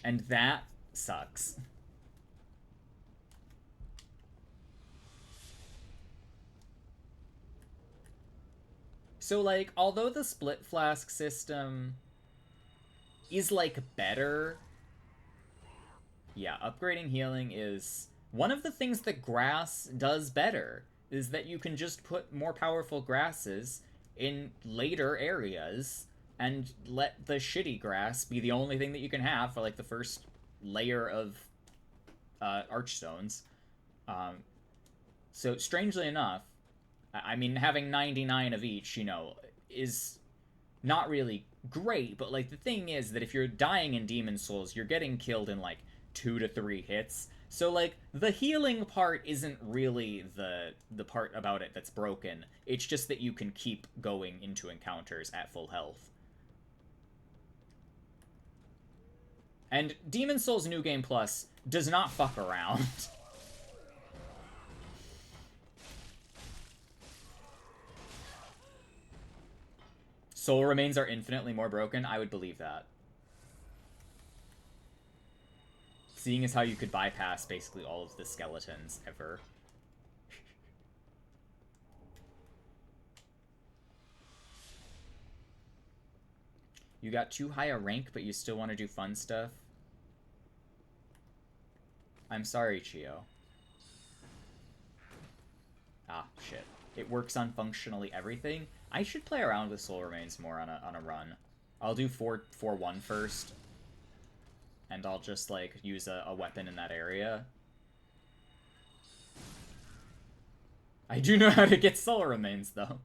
And that sucks. So, like, although the split flask system is, like, better... Yeah, upgrading healing is... One of the things that grass does better is that you can just put more powerful grasses in later areas and let the shitty grass be the only thing that you can have for, like, the first layer of archstones. So, strangely enough, I mean, having 99 of each, you know, is not really great, but, like, the thing is that if you're dying in Demon Souls, you're getting killed in, like, 2 to 3 hits. So, like, the healing part isn't really the part about it that's broken. It's just that you can keep going into encounters at full health. And Demon Souls New Game Plus does not fuck around. Soul Remains are infinitely more broken? I would believe that. Seeing as how you could bypass basically all of the skeletons ever. You got too high a rank, but you still want to do fun stuff? I'm sorry, Chio. Ah, shit. It works on functionally everything. I should play around with Soul Remains more on a run. I'll do 4-1 first. And I'll just, like, use a weapon in that area. I do know how to get Soul Remains, though.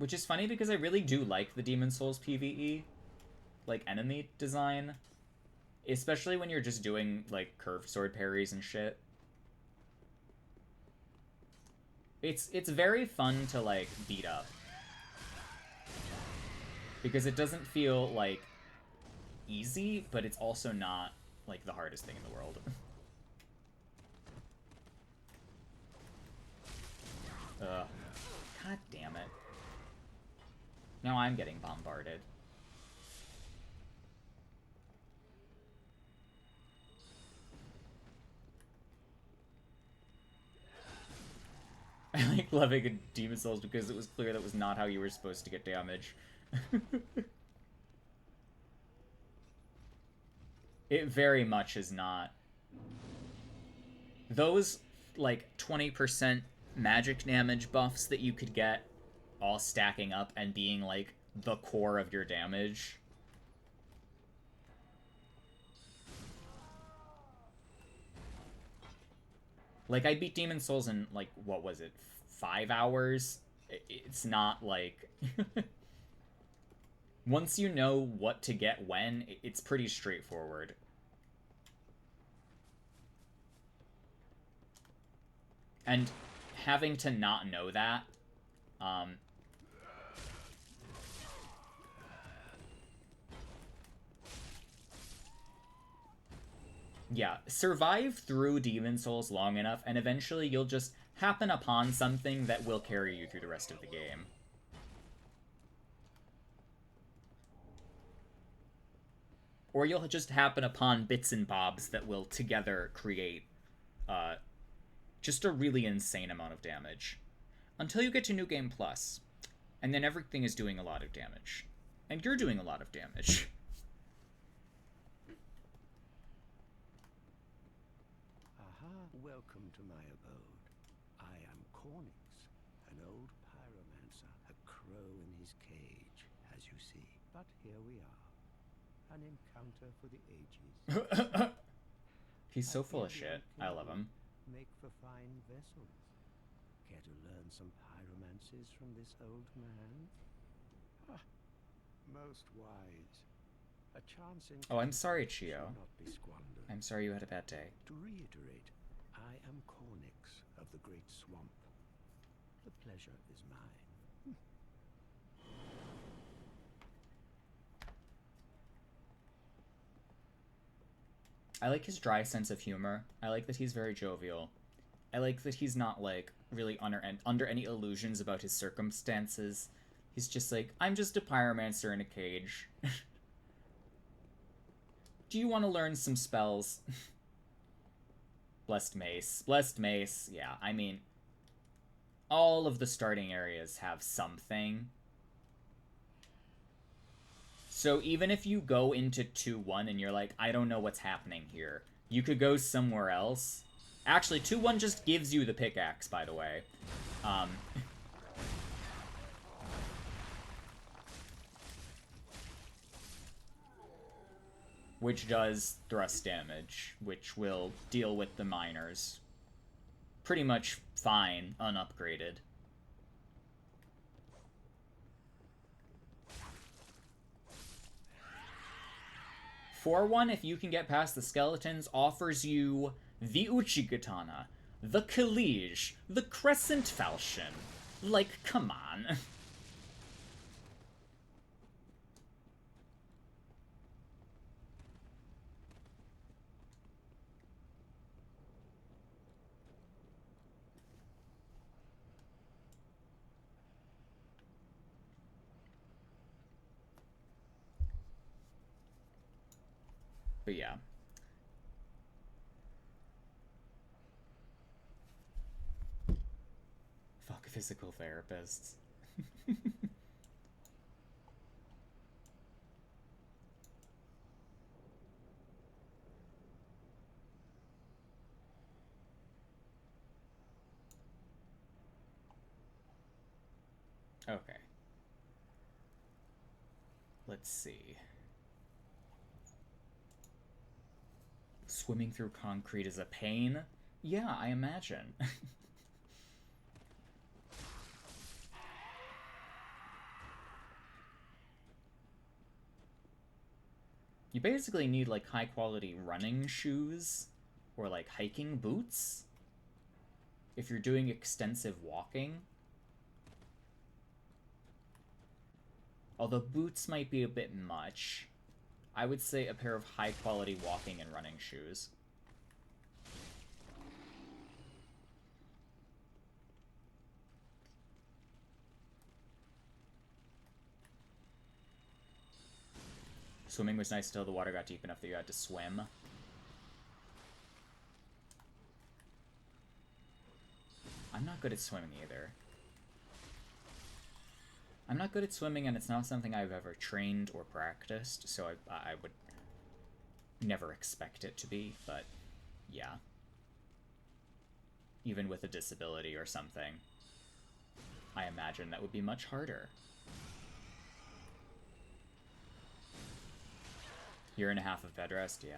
Which is funny because I really do like the Demon Souls PvE, like, enemy design. Especially when you're just doing, like, curved sword parries and shit. It's very fun to, like, beat up. Because it doesn't feel, like, easy, but it's also not, like, the hardest thing in the world. God damn it. Now I'm getting bombarded. I like loving a Demon Souls because it was clear that was not how you were supposed to get damage. It very much is not. Those, like, 20% magic damage buffs that you could get all stacking up and being, like, the core of your damage. Like, I beat Demon Souls in, like, what was it, 5 hours? It's not, like... Once you know what to get when, it's pretty straightforward. And having to not know that, yeah, survive through Demon Souls long enough, and eventually you'll just happen upon something that will carry you through the rest of the game. Or you'll just happen upon bits and bobs that will together create just a really insane amount of damage. Until you get to New Game Plus, and then everything is doing a lot of damage. And you're doing a lot of damage. Welcome to my abode. I am Cornix, an old pyromancer, a crow in his cage, as you see. But here we are, an encounter for the ages. He's so full of shit. I love him. Make for fine vessels. Care to learn some pyromancies from this old man? Ah, most wise. A chance in Oh, I'm sorry, Chio. not be squandered. I'm sorry you had a bad day. To reiterate, I am Cornix of the Great Swamp. The pleasure is mine. I like his dry sense of humor. I like that he's very jovial. I like that he's not, like, really under any illusions about his circumstances. He's just like, I'm just a pyromancer in a cage. Do you want to learn some spells? Blessed Mace. Blessed Mace, yeah, I mean, all of the starting areas have something. So even if you go into 2-1 and you're like, I don't know what's happening here, you could go somewhere else. Actually, 2-1 just gives you the pickaxe, by the way. Which does thrust damage, which will deal with the miners. Pretty much fine, unupgraded. 4-1, if you can get past the skeletons, offers you the Uchigatana, the Kalige, the Crescent Falchion. Like, come on. But yeah. Fuck physical therapists. Okay. Let's see. Swimming through concrete is a pain? Yeah, I imagine. You basically need, like, high-quality running shoes or, like, hiking boots if you're doing extensive walking. Although boots might be a bit much. I would say a pair of high-quality walking and running shoes. Swimming was nice until the water got deep enough that you had to swim. I'm not good at swimming either. I'm not good at swimming, and it's not something I've ever trained or practiced, so I would never expect it to be, but yeah. Even with a disability or something, I imagine that would be much harder. Year and a half of bed rest, yeah.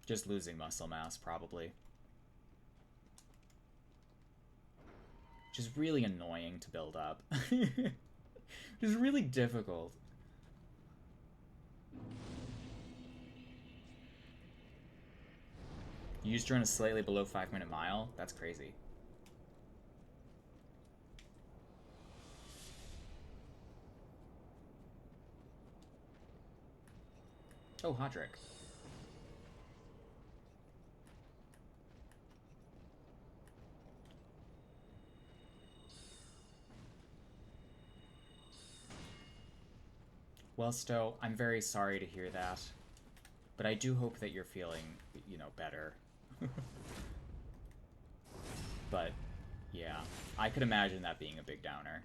Just losing muscle mass, probably. Which is really annoying to build up. Which is really difficult. You used to run a slightly below 5-minute mile? That's crazy. Oh, Hodrick. Well, Stowe, I'm very sorry to hear that. But I do hope that you're feeling, you know, better. But, yeah. I could imagine that being a big downer.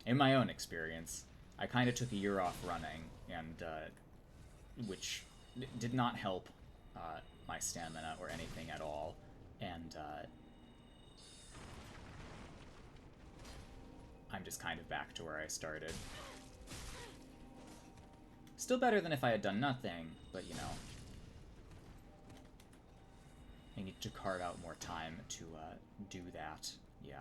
In my own experience, I kind of took a year off running, and which did not help my stamina or anything at all, and I'm just kind of back to where I started. Still better than if I had done nothing, but you know, I need to carve out more time to do that, yeah.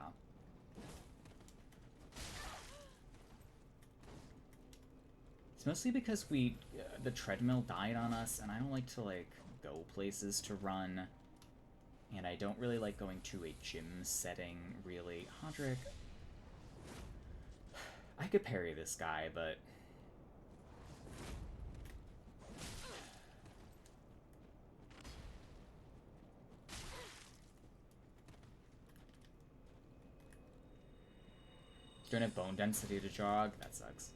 It's mostly because the treadmill died on us, and I don't like to, like, go places to run. And I don't really like going to a gym setting, really. Hodrick, I could parry this guy, but... Don't have bone density to jog? That sucks.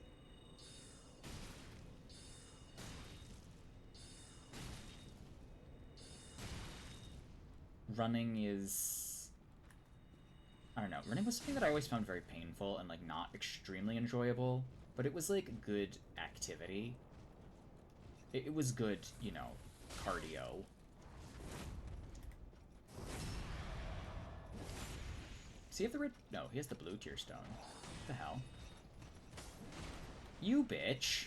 Running is... I don't know. Running was something that I always found very painful and, like, not extremely enjoyable. But it was, like, good activity. It was good, you know, cardio. Does he have the red... No, he has the blue tier stone. What the hell? You bitch!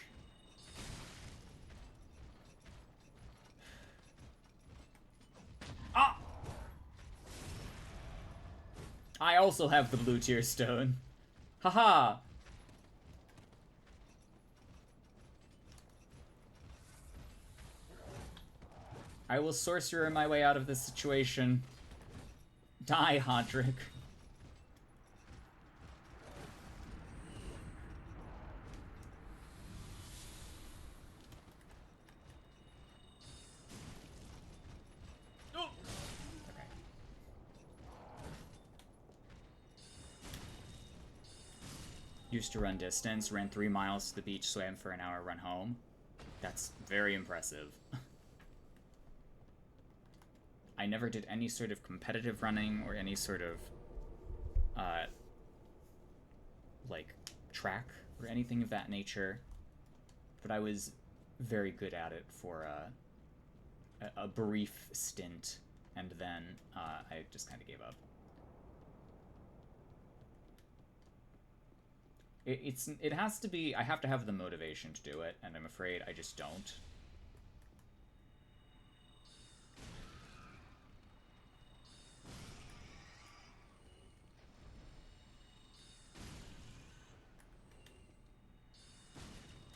Ah! I also have the blue tier stone. Haha! I will sorcerer my way out of this situation. Die, Hodrick. Used to run distance, ran 3 miles to the beach, swam for an hour, run home. That's very impressive. I never did any sort of competitive running or any sort of, like, track or anything of that nature. But I was very good at it for a brief stint, and then I just kind of gave up. It has to be. I have to have the motivation to do it, and I'm afraid I just don't.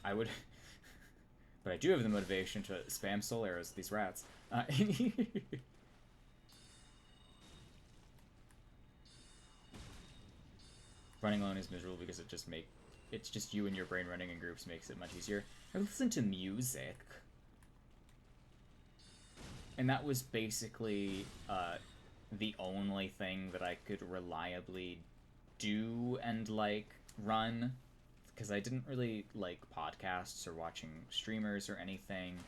I would, but I do have the motivation to spam soul arrows at these rats. Running alone is miserable because it's just you and your brain running in groups makes it much easier. I listen to music, and that was basically the only thing that I could reliably do and like run, because I didn't really like podcasts or watching streamers or anything.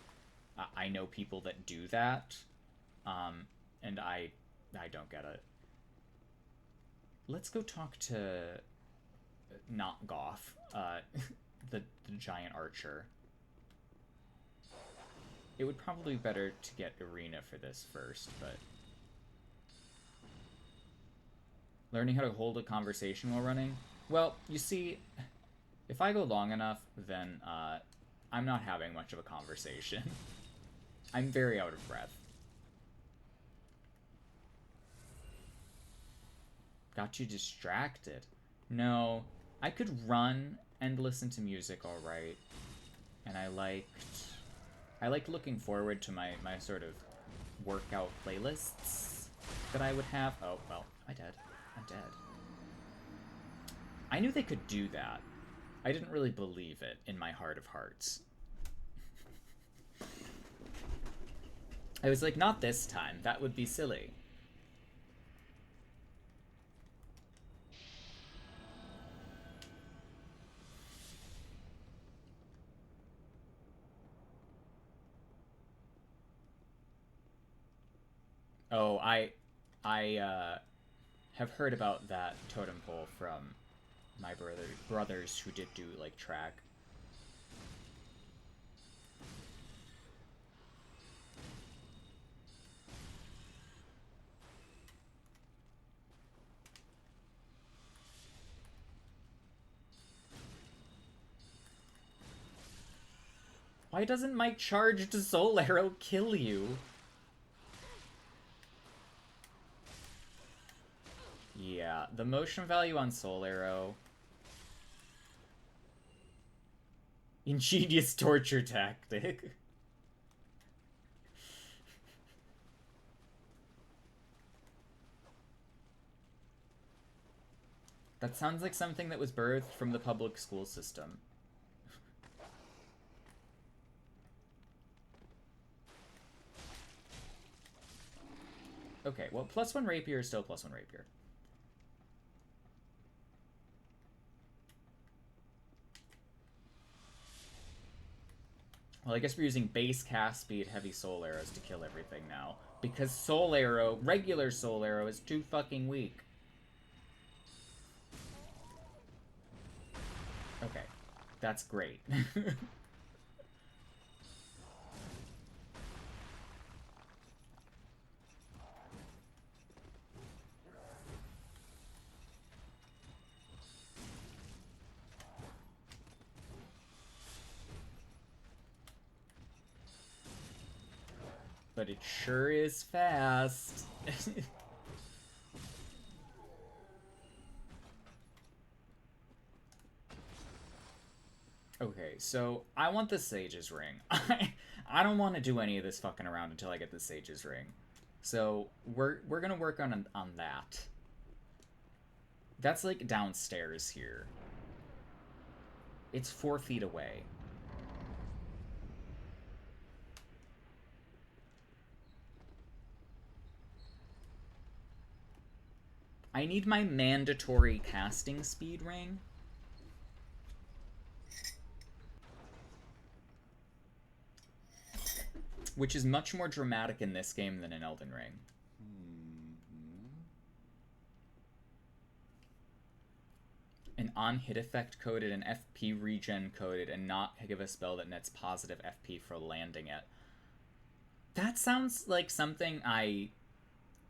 I know people that do that, and I don't get it. Let's go talk to not Goff, the giant archer. It would probably be better to get Arena for this first, but learning how to hold a conversation while running. Well, you see, if I go long enough, then I'm not having much of a conversation. I'm very out of breath. Got you distracted. No, I could run and listen to music all right. And I liked looking forward to my sort of workout playlists that I would have. Oh, well, am I dead? I'm dead. I knew they could do that. I didn't really believe it in my heart of hearts. I was like, not this time. That would be silly. Oh, I have heard about that totem pole from my brothers who did do like track. Why doesn't my charged soul arrow kill you? Yeah, the motion value on soul arrow. Ingenious torture tactic. That sounds like something that was birthed from the public school system. Okay, well, +1 rapier is still +1 rapier. Well, I guess we're using base cast speed heavy soul arrows to kill everything now. Because soul arrow, regular soul arrow, is too fucking weak. Okay, that's great. But it sure is fast. Okay, so I want the Sage's Ring. I don't want to do any of this fucking around until I get the Sage's Ring. So we're gonna work on that. That's like downstairs here. It's 4 feet away. I need my mandatory casting speed ring. Which is much more dramatic in this game than in Elden Ring. An on-hit effect coded, an FP regen coded, and not give a spell that nets positive FP for landing it. That sounds like something I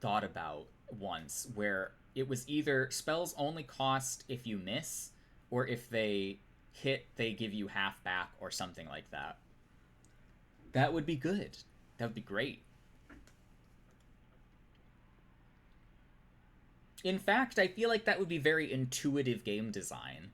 thought about once, where it was either spells only cost if you miss, or if they hit, they give you half back or something like that. That would be good. That would be great. In fact, I feel like that would be very intuitive game design.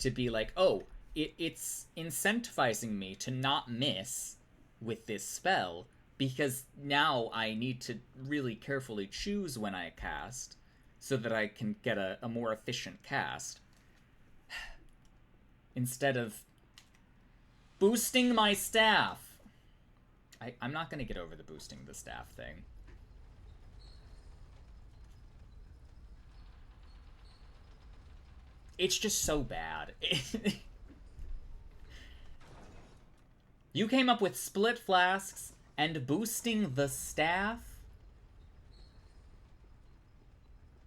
To be like, oh, it's incentivizing me to not miss with this spell, because now I need to really carefully choose when I cast so that I can get a more efficient cast. Instead of boosting my staff. I'm not going to get over the boosting the staff thing. It's just so bad. You came up with split flasks and boosting the staff?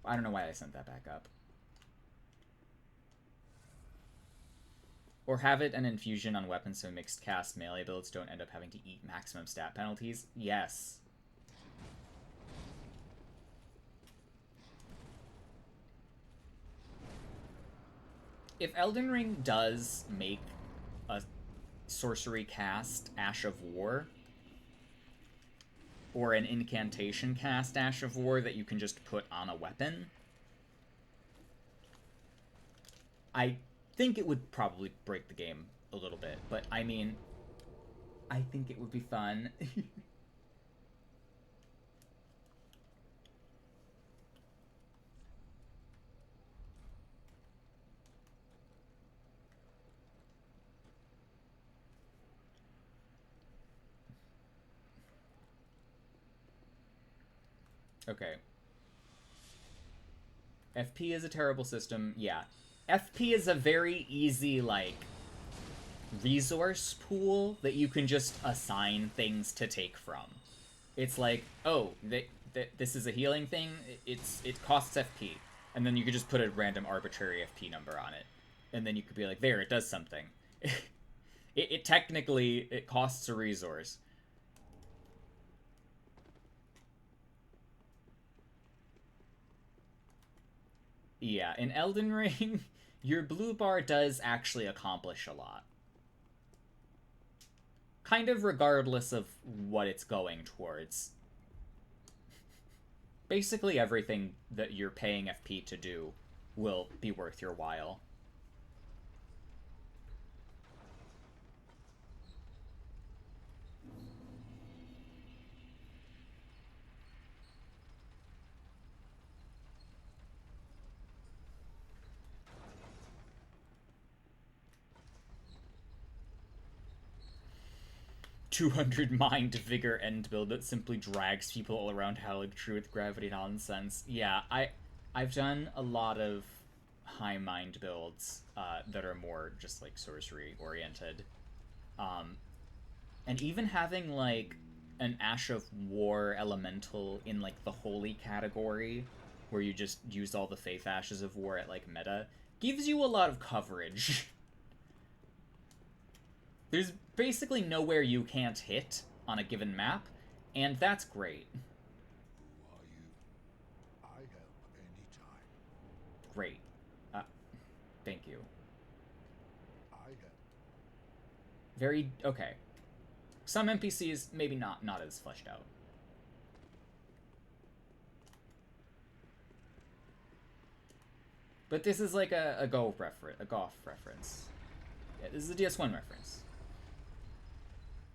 I don't know why I sent that back up. Or have it an infusion on weapons so mixed cast melee builds don't end up having to eat maximum stat penalties? Yes. If Elden Ring does make a sorcery cast Ash of War, or an incantation cast Ash of War that you can just put on a weapon, I think it would probably break the game a little bit, but I mean, I think it would be fun. Okay. FP is a terrible system, yeah. FP is a very easy, like, resource pool that you can just assign things to take from. It's like, oh, this is a healing thing, it costs FP. And then you could just put a random arbitrary FP number on it. And then you could be like, there, it does something. it technically, it costs a resource. Yeah, in Elden Ring, your blue bar does actually accomplish a lot. Kind of regardless of what it's going towards. Basically everything that you're paying FP to do will be worth your while. "200 mind vigor end build that simply drags people all around Magethrough with gravity nonsense." Yeah, I've done a lot of high mind builds that are more just like sorcery oriented. And even having like an Ash of War elemental in like the holy category, where you just use all the Faith Ashes of War at like meta, gives you a lot of coverage. There's basically nowhere you can't hit on a given map, and that's great. Who are you? I help anytime. Great. Thank you. I help. Very... okay. Some NPCs, maybe not as fleshed out. But this is like a golf reference. Yeah, this is a DS1 reference.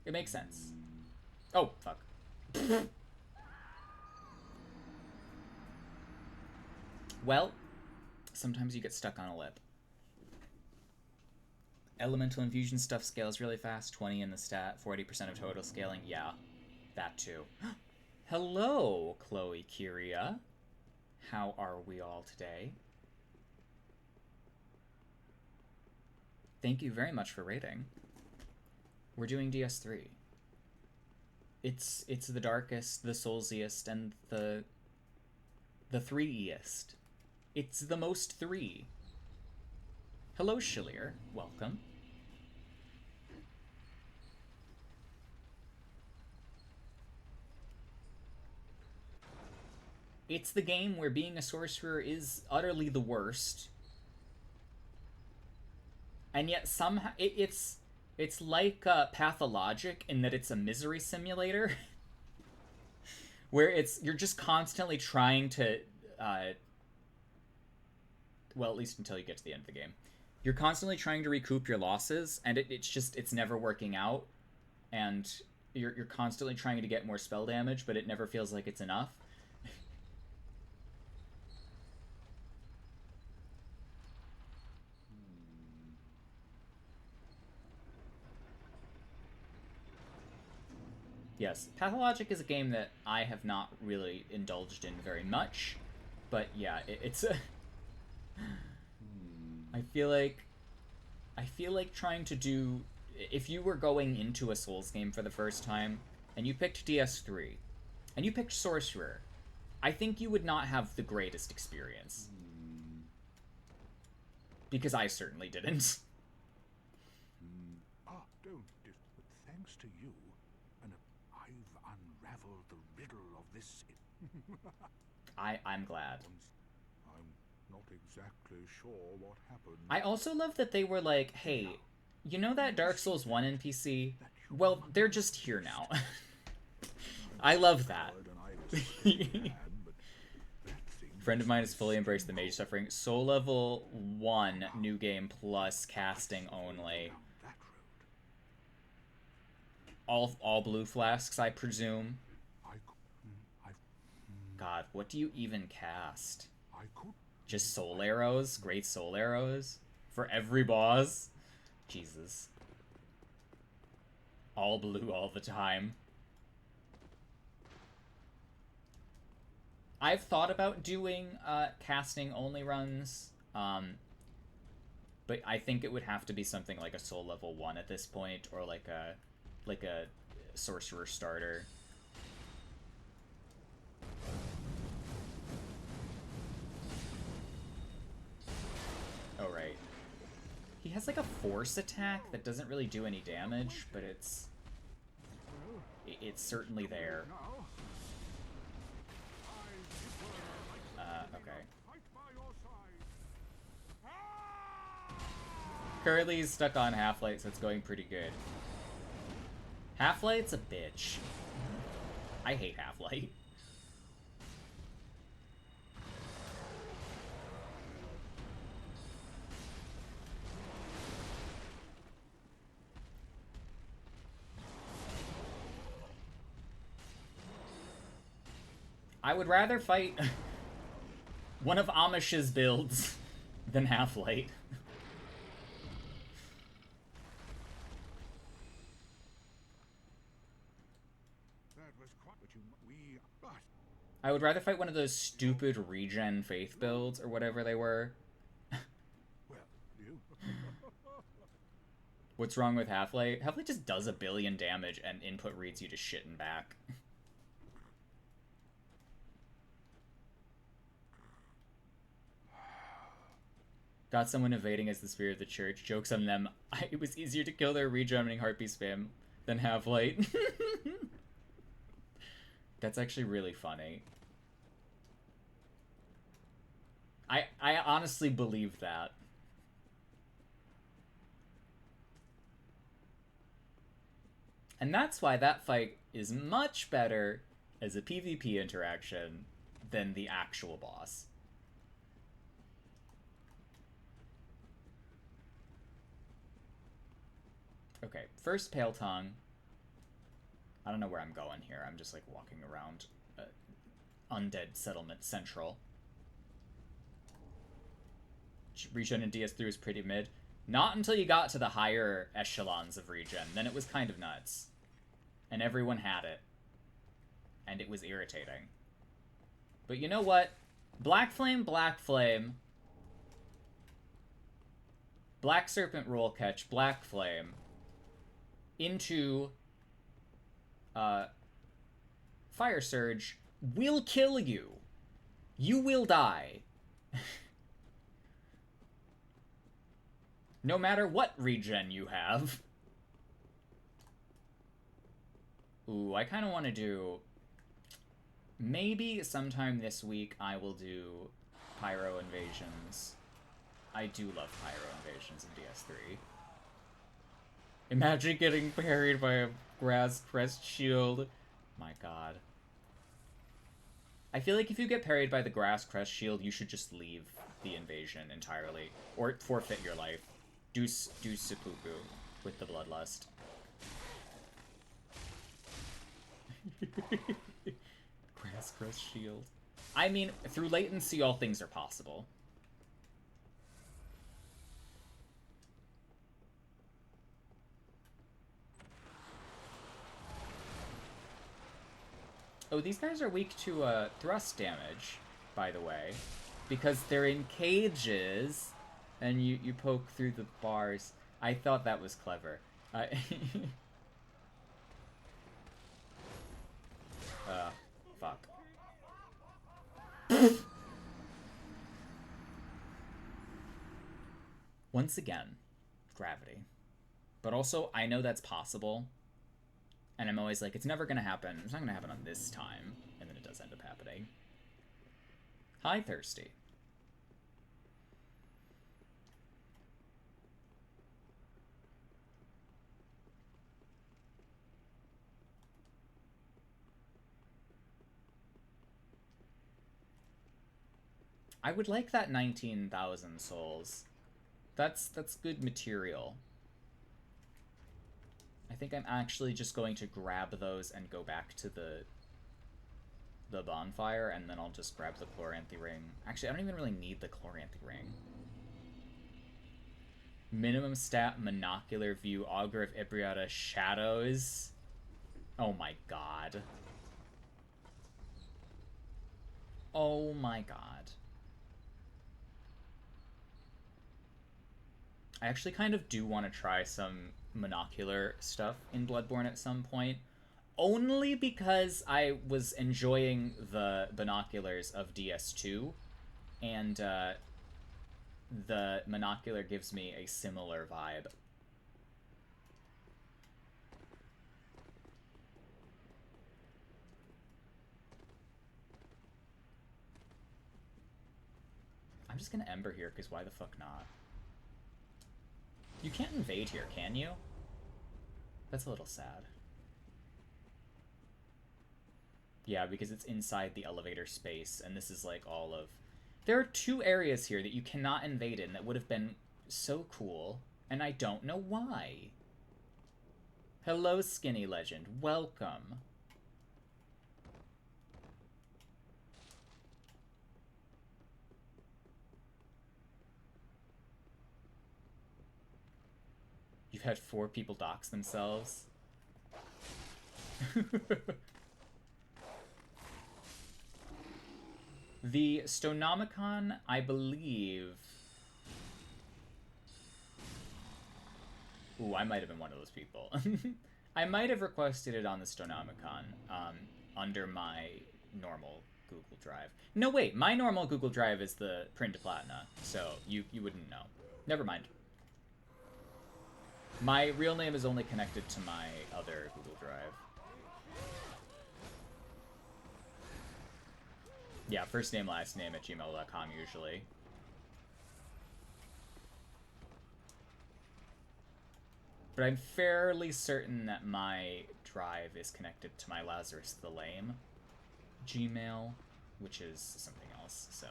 It makes sense. Oh, fuck. Well, sometimes you get stuck on a lip. Elemental infusion stuff scales really fast. 20 in the stat, 40% of total scaling. Yeah, that too. Hello, Chloe Kyria. How are we all today? Thank you very much for rating. We're doing DS3. It's the darkest, the soulsiest, and the 3-iest. It's the most 3. Hello, Shilier. Welcome. It's the game where being a sorcerer is utterly the worst. and yet somehow it's like pathologic in that it's a misery simulator, where you're just constantly trying to, well, at least until you get to the end of the game, you're constantly trying to recoup your losses, and it's never working out, and you're constantly trying to get more spell damage, but it never feels like it's enough. Yes, Pathologic is a game that I have not really indulged in very much, but yeah, it's a... I feel like trying to do... If you were going into a Souls game for the first time, and you picked DS3, and you picked Sorcerer, I think you would not have the greatest experience. Because I certainly didn't. Don't. But thanks to you, and I've unraveled the riddle of this. I'm glad. I'm not exactly sure what happened. I also love that they were like, hey, you know that Dark Souls 1 NPC? Well, they're just here now. I love that. Friend of mine has fully embraced the mage suffering. Soul level 1 new game plus casting only. All blue flasks, I presume. God, what do you even cast? Just soul arrows? Great soul arrows? For every boss? Jesus. All blue all the time. I've thought about doing casting only runs, but I think it would have to be something like a soul level 1 at this point, or like a sorcerer starter. Oh, right. He has like a force attack that doesn't really do any damage, but it's certainly there. Okay. Currently he's stuck on Half-Light, so it's going pretty good. Half-Light's a bitch. I hate Half-Light. I would rather fight one of Amish's builds than Half-Light. I would rather fight one of those stupid regen faith builds or whatever they were. What's wrong with Half-Light? Half-Light just does 1 billion damage and input reads you to shit and back. Got someone evading as the spirit of the church. Joke's on them. It was easier to kill their regenerating heartbeat spam than Half-Light. That's actually really funny. I honestly believe that. And that's why that fight is much better as a PvP interaction than the actual boss. Okay, first Pale Tongue. I don't know where I'm going here. I'm just like walking around Undead Settlement Central. Regen in DS3 was pretty mid. Not until you got to the higher echelons of regen. Then it was kind of nuts. And everyone had it. And it was irritating. But you know what? Black Flame, Black Flame. Black Serpent Roll Catch, Black Flame. Into Fire Surge will kill you. You will die. No matter what regen you have. Ooh, I kind of want to do... Maybe sometime this week I will do Pyro Invasions. I do love Pyro Invasions in DS3. Imagine getting parried by a grass crest shield. My god. I feel like if you get parried by the grass crest shield, you should just leave the invasion entirely. Or forfeit your life. Do seppuku with the bloodlust. Grass crest shield. I mean, through latency, all things are possible. Oh, these guys are weak to thrust damage, by the way, because they're in cages, and you poke through the bars. I thought that was clever. Fuck. Once again, gravity. But also, I know that's possible. And I'm always like, it's never gonna happen. It's not gonna happen on this time. And then it does end up happening. Hi, Thirsty. I would like that 19,000 souls. That's good material. I think I'm actually just going to grab those and go back to the bonfire, and then I'll just grab the Chloranthy ring. Actually, I don't even really need the Chloranthy ring. Minimum stat, monocular view, Augur of Ibriata, shadows. Oh my god. Oh my god. I actually kind of do want to try some monocular stuff in Bloodborne at some point. Only because I was enjoying the binoculars of DS2, and the monocular gives me a similar vibe. I'm just gonna Ember here, because why the fuck not? You can't invade here, can you? That's a little sad. Yeah, because it's inside the elevator space, and this is like all of... There are 2 areas here that you cannot invade in that would have been so cool, and I don't know why. Hello, Skinny Legend. Welcome. You've had 4 people dox themselves. The Stonomicon, I believe... Ooh, I might have been one of those people. I might have requested it on the Stonomicon, under my normal Google Drive. No, wait, my normal Google Drive is the Print Platina, so you wouldn't know. Never mind. My real name is only connected to my other Google Drive. Yeah, first name, last name at gmail.com usually. But I'm fairly certain that my drive is connected to my Lazarus the Lame Gmail, which is something else, so...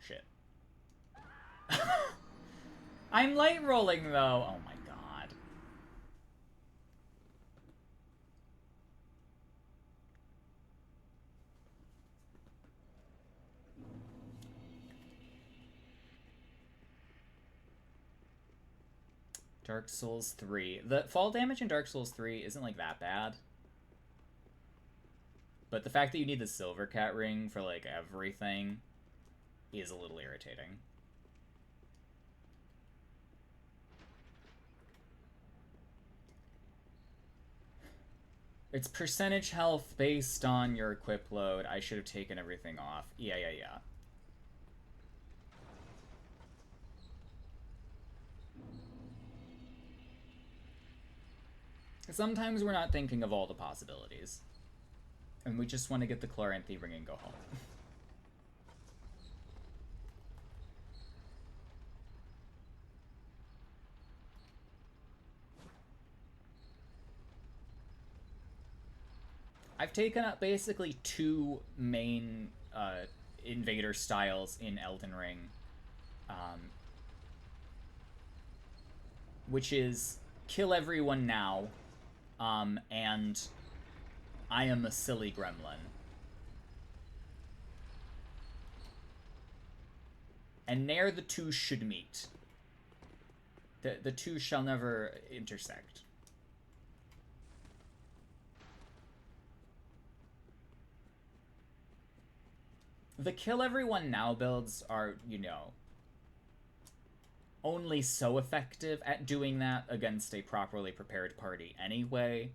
Shit. I'm light rolling though. Oh my god. Dark Souls 3. The fall damage in Dark Souls 3 isn't like that bad. But the fact that you need the Silver Cat ring for like everything is a little irritating. It's percentage health based on your equip load. I should have taken everything off. Yeah. Sometimes we're not thinking of all the possibilities. And we just want to get the Chloranthy ring and go home. I've taken up basically two main invader styles in Elden Ring. Which is kill everyone now, and I am a silly gremlin. And ne'er the two should meet. The two shall never intersect. The kill everyone now builds are, you know, only so effective at doing that against a properly prepared party anyway.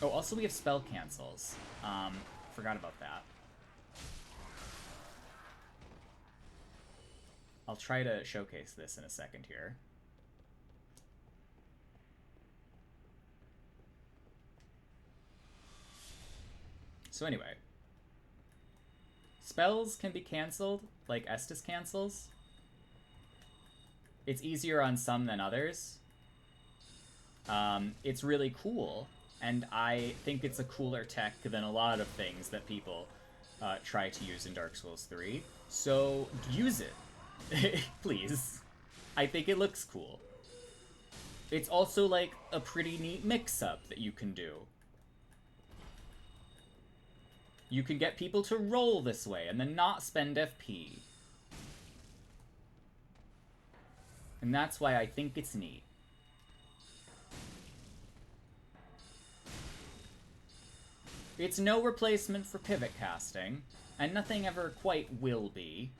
Oh, also we have spell cancels. Forgot about that. I'll try to showcase this in a second here. So anyway, spells can be canceled, like Estus cancels. It's easier on some than others. It's really cool, and I think it's a cooler tech than a lot of things that people try to use in Dark Souls 3. So use it. Please. I think it looks cool. It's also like a pretty neat mix-up that you can do. You can get people to roll this way and then not spend FP. And that's why I think it's neat. It's no replacement for pivot casting, and nothing ever quite will be.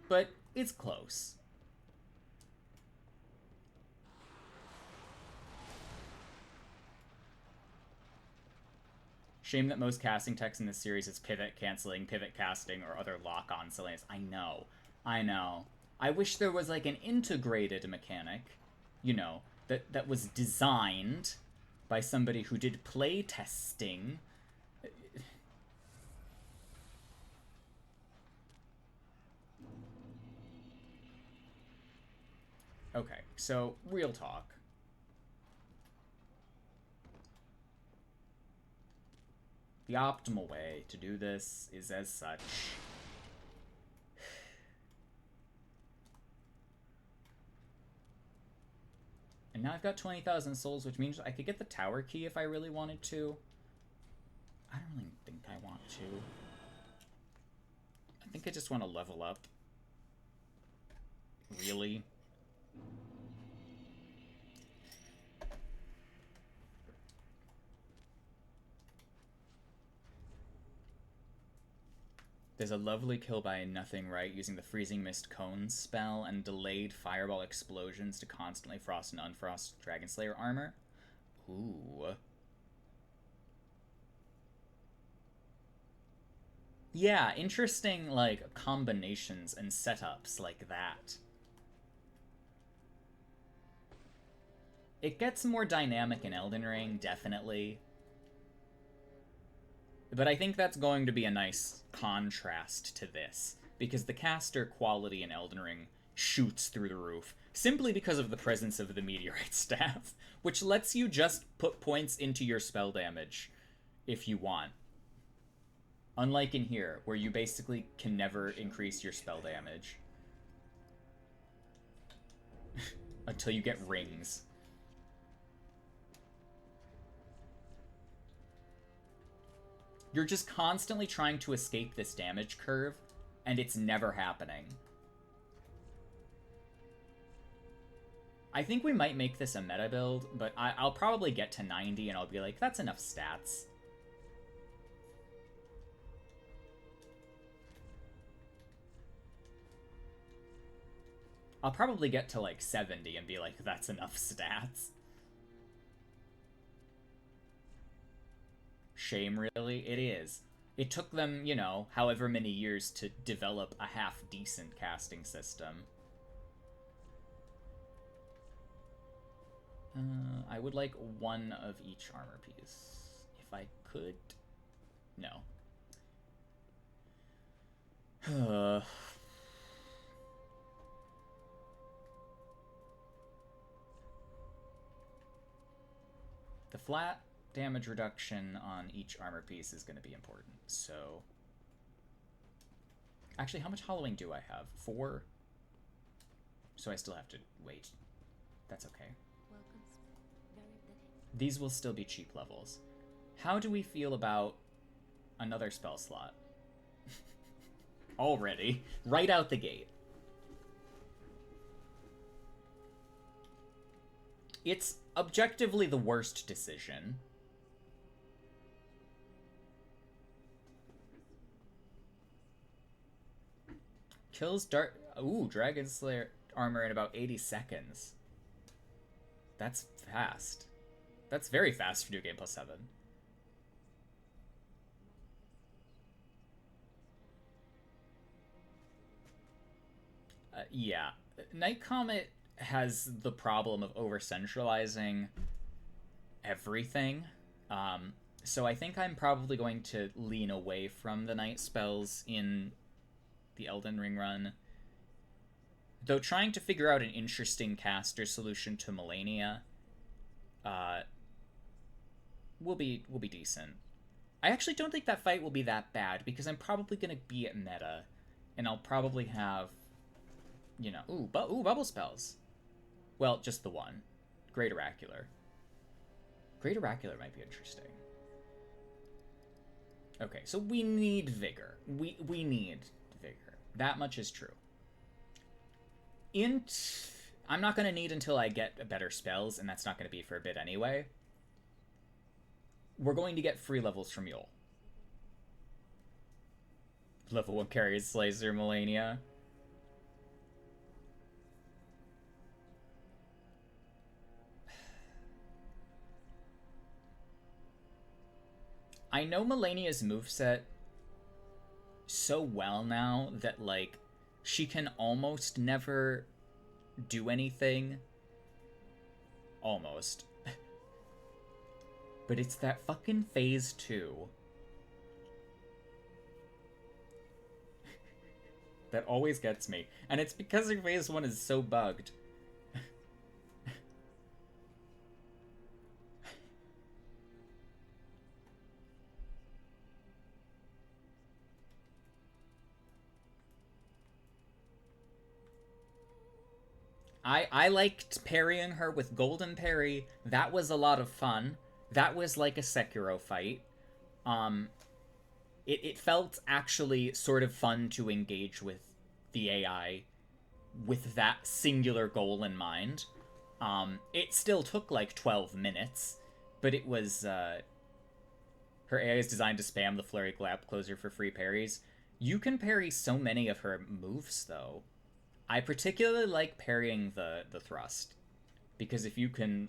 But it's close. Shame that most casting text in this series is pivot canceling, pivot casting, or other lock-on silliness. I know. I wish there was like an integrated mechanic, you know, that was designed by somebody who did play testing. Okay, so real talk. The optimal way to do this is as such. And now I've got 20,000 souls, which means I could get the tower key if I really wanted to. I don't really think I want to. I think I just want to level up. Really? There's a lovely kill by Nothing Right using the Freezing Mist Cones spell and delayed fireball explosions to constantly frost and unfrost Dragon Slayer armor. Ooh. Yeah, interesting, like, combinations and setups like that. It gets more dynamic in Elden Ring, definitely. But I think that's going to be a nice contrast to this, because the caster quality in Elden Ring shoots through the roof, simply because of the presence of the Meteorite Staff, which lets you just put points into your spell damage if you want. Unlike in here, where you basically can never increase your spell damage. Until you get rings. You're just constantly trying to escape this damage curve, and it's never happening. I think we might make this a meta build, but I'll probably get to 90 and I'll be like, that's enough stats. I'll probably get to like 70 and be like, that's enough stats. Shame, really? It is. It took them, you know, however many years to develop a half-decent casting system. I would like one of each armor piece. If I could... No. The flat damage reduction on each armor piece is going to be important, so... Actually, how much hollowing do I have? 4? So I still have to wait. That's okay. These will still be cheap levels. How do we feel about another spell slot? Already. Right out the gate. It's objectively the worst decision. Kills Dragon Slayer armor in about 80 seconds. That's fast. That's very fast for New Game Plus 7. Yeah. Night Comet has the problem of over-centralizing everything. So I think I'm probably going to lean away from the night spells in the Elden Ring run. Though trying to figure out an interesting caster solution to Malenia will be decent. I actually don't think that fight will be that bad, because I'm probably going to be at meta, and I'll probably have, you know... Ooh, bubble spells. Well, just the one. Great Oracular. Great Oracular might be interesting. Okay, so we need Vigor. We need Vigor. That much is true. Int... I'm not going to need until I get better spells, and that's not going to be for a bit anyway. We're going to get free levels from Yule. Level 1 carries Slazer Malenia. I know Malenia's moveset so well now that, like, she can almost never do anything. Almost. But it's that fucking phase 2 that always gets me. And it's because her phase 1 is so bugged. I liked parrying her with Golden Parry. That was a lot of fun. That was like a Sekiro fight. It felt actually sort of fun to engage with the AI with that singular goal in mind. It still took like 12 minutes, but it was... her AI is designed to spam the Flurry Gap Closer for free parries. You can parry so many of her moves, though. I particularly like parrying the thrust, because if you can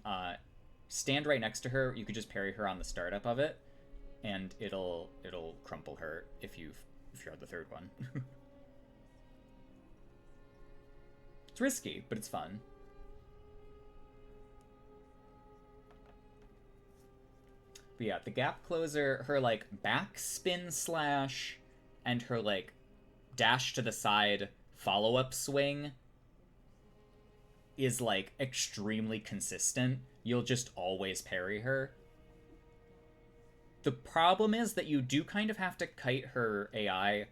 stand right next to her, you could just parry her on the startup of it, and it'll crumple her if you're the third one. It's risky, but it's fun. But yeah, the gap closer, her like backspin slash and her like dash to the side follow-up swing is like extremely consistent. You'll just always parry her. The problem is that you do kind of have to kite her AI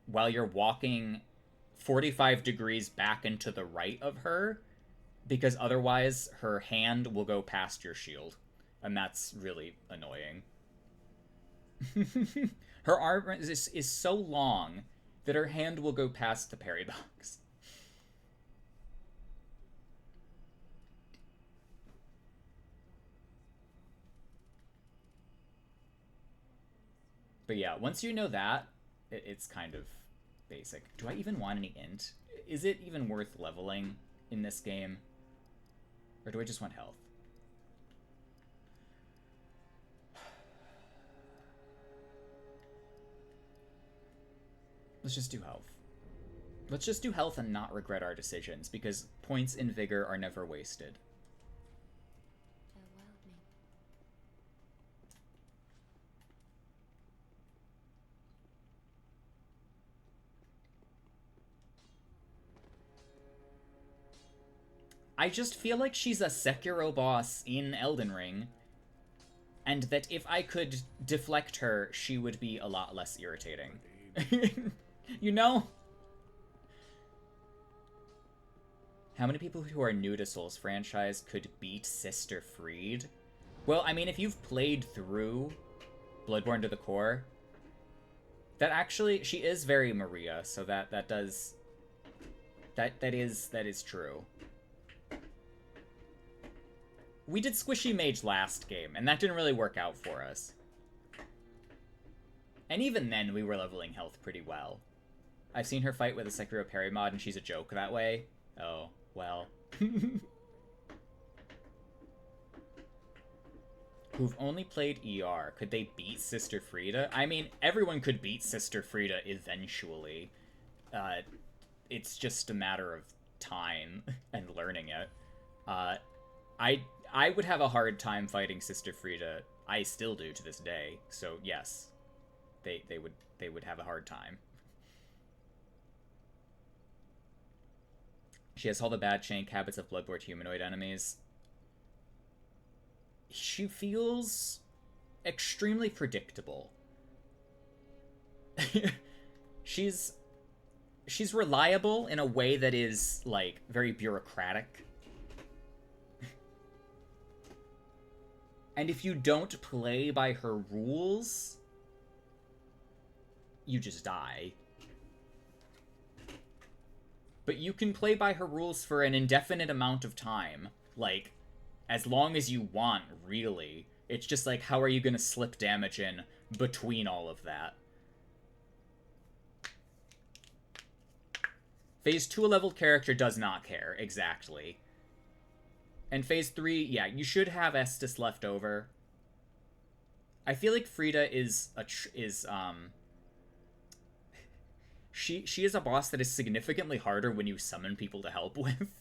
while you're walking 45 degrees back and to the right of her, because otherwise her hand will go past your shield, and that's really annoying. Her arm is so long that her hand will go past the parry box. But yeah, once you know that, it's kind of basic. Do I even want any int? Is it even worth leveling in this game? Or do I just want health? Let's just do health. Let's just do health and not regret our decisions, because points in vigor are never wasted. Farewell me. I just feel like she's a Sekiro boss in Elden Ring, and that if I could deflect her, she would be a lot less irritating. You know? How many people who are new to Souls franchise could beat Sister Fried? Well, I mean, if you've played through Bloodborne to the core, that actually, she is very Maria, so that is true. We did Squishy Mage last game, and that didn't really work out for us. And even then, we were leveling health pretty well. I've seen her fight with a Sekiro parry mod, and she's a joke that way. Oh, well. Who've only played ER, could they beat Sister Frieda? I mean, everyone could beat Sister Frieda eventually. It's just a matter of time and learning it. I would have a hard time fighting Sister Frieda. I still do to this day. So yes, they would have a hard time. She has all the bad shank habits of Bloodborne humanoid enemies. She feels extremely predictable. She's reliable in a way that is, like, very bureaucratic. And if you don't play by her rules, you just die. But you can play by her rules for an indefinite amount of time. Like, as long as you want, really. It's just like, how are you gonna slip damage in between all of that? Phase 2 a leveled character does not care, exactly. And Phase 3, yeah, you should have Estus left over. I feel like Frieda She is a boss that is significantly harder when you summon people to help with.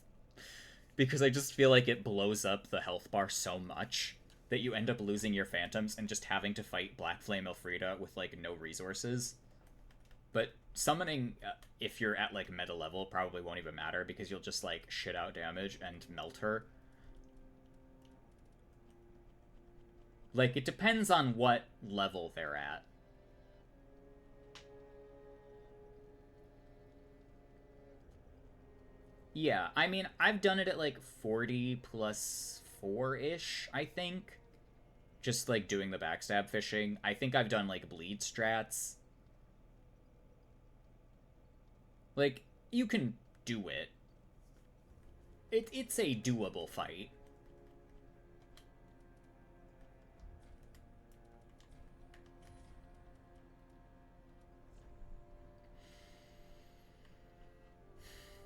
Because I just feel like it blows up the health bar so much that you end up losing your phantoms and just having to fight Black Flame Elfrida with, like, no resources. But summoning, if you're at, like, meta level, probably won't even matter because you'll just, like, shit out damage and melt her. Like, it depends on what level they're at. Yeah, I mean, I've done it at, like, 40 plus 4-ish, I think. Just, like, doing the backstab fishing. I think I've done, like, bleed strats. Like, you can do it. It's a doable fight.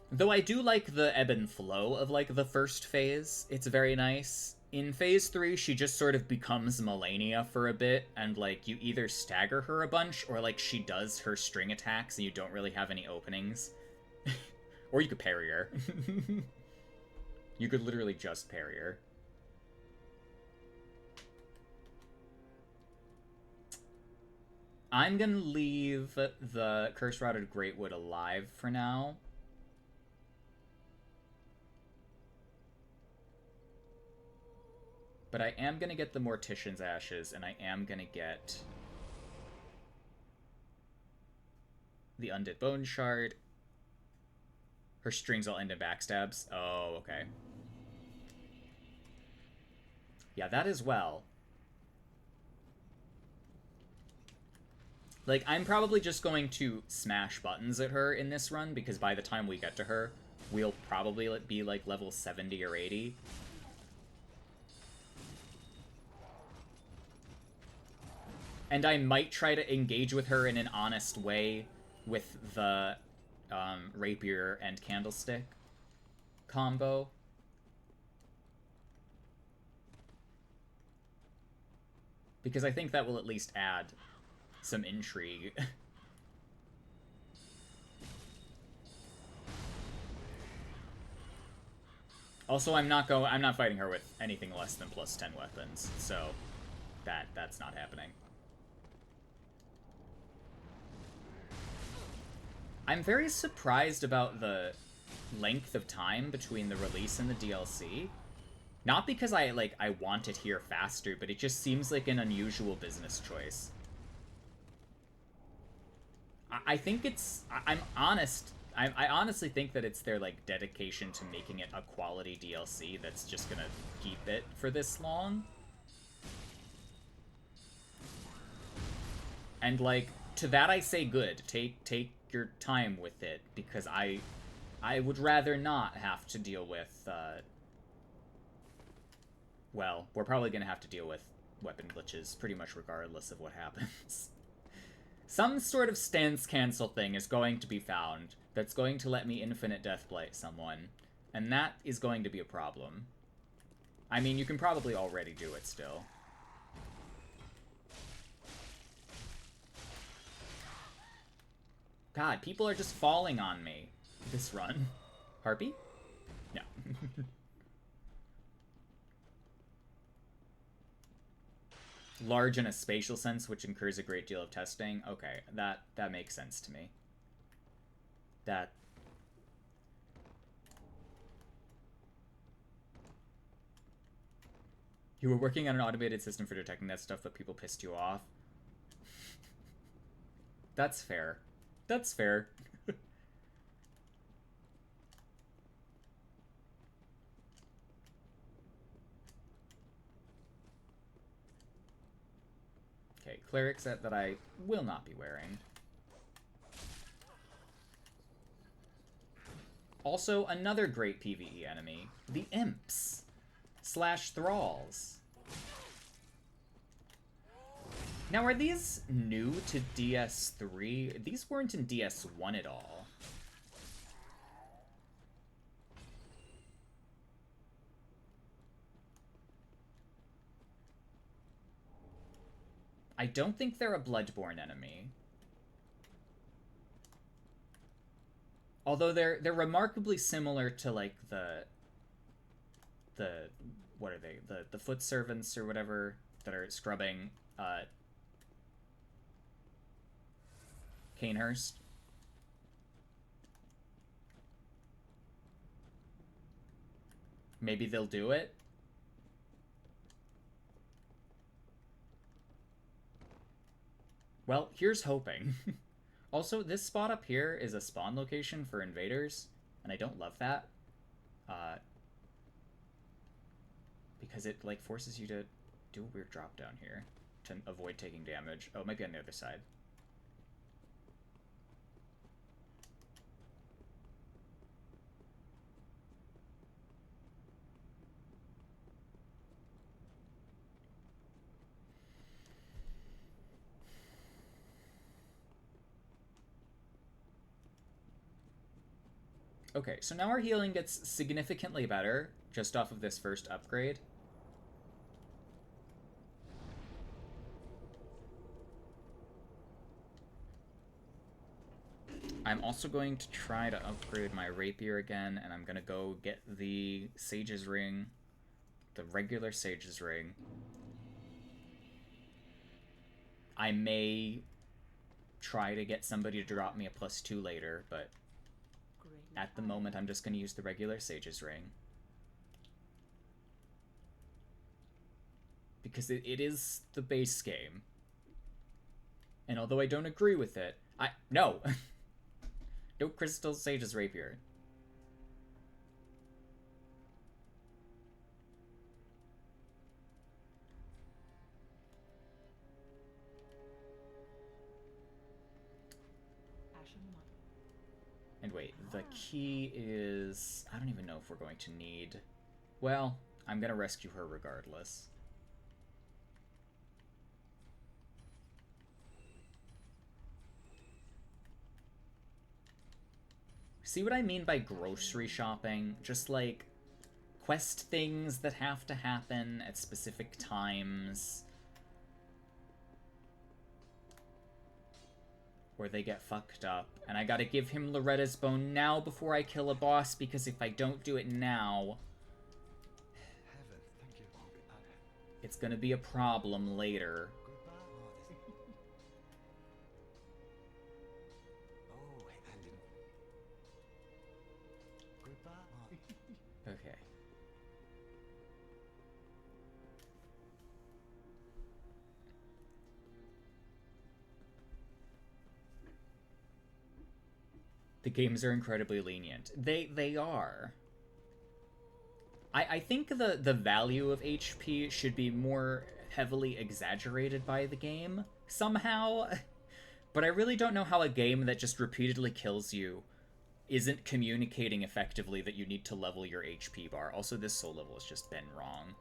Though I do like the ebb and flow of, like, the first phase. It's very nice. In Phase 3, she just sort of becomes Melania for a bit, and, like, you either stagger her a bunch, or, like, she does her string attacks and you don't really have any openings. Or you could parry her. You could literally just parry her. I'm gonna leave the Curse-Rotted Greatwood alive for now. But I am going to get the Mortician's Ashes, and I am going to get the Undead Bone Shard. Her strings all end in backstabs. Oh, okay. Yeah, that as well. Like, I'm probably just going to smash buttons at her in this run, because by the time we get to her, we'll probably be, like, level 70 or 80. And I might try to engage with her in an honest way with the rapier and candlestick combo. Because I think that will at least add some intrigue. Also, I'm not fighting her with anything less than +10 weapons, so that's not happening. I'm very surprised about the length of time between the release and the DLC. Not because I want it here faster, but it just seems like an unusual business choice. I think it's... I'm honest. I honestly think that it's their, like, dedication to making it a quality DLC that's just gonna keep it for this long. And, like, to that I say good. Take your time with it, because I would rather not have to deal with, well, we're probably gonna have to deal with weapon glitches pretty much regardless of what happens. Some sort of stance cancel thing is going to be found that's going to let me infinite deathblight someone, and that is going to be a problem. I mean, you can probably already do it still. God, people are just falling on me this run. Harpy? No. Large in a spatial sense, which incurs a great deal of testing. Okay, that makes sense to me. That... You were working on an automated system for detecting that stuff, but people pissed you off. That's fair. That's fair. Okay, cleric set that I will not be wearing. Also, another great PvE enemy, the Imps / Thralls. Now, are these new to DS3? These weren't in DS1 at all. I don't think they're a Bloodborne enemy. Although they're remarkably similar to, like, the what are they? The foot servants or whatever that are scrubbing Canehurst. Maybe they'll do it. Well, here's hoping. Also, this spot up here is a spawn location for invaders, and I don't love that. Because it, like, forces you to do a weird drop down here to avoid taking damage. Oh, it might be on the other side. Okay, so now our healing gets significantly better just off of this first upgrade. I'm also going to try to upgrade my rapier again, and I'm gonna go get the Sage's Ring, the regular Sage's Ring. I may try to get somebody to drop me a +2 later, but at the moment I'm just gonna use the regular Sage's Ring. Because it is the base game. And although I don't agree with it, no! No Crystal Sage's Rapier. And wait, the key is... I don't even know if we're going to need... Well, I'm gonna rescue her regardless. See what I mean by grocery shopping? Just like quest things that have to happen at specific times. Or they get fucked up. And I gotta give him Loretta's bone now before I kill a boss, because if I don't do it now, Heaven, thank you. it's gonna be a problem later. Oh, and goodbye. Okay. The games are incredibly lenient. They are. I think the value of HP should be more heavily exaggerated by the game, somehow. But I really don't know how a game that just repeatedly kills you isn't communicating effectively that you need to level your HP bar. Also, this soul level has just been wrong.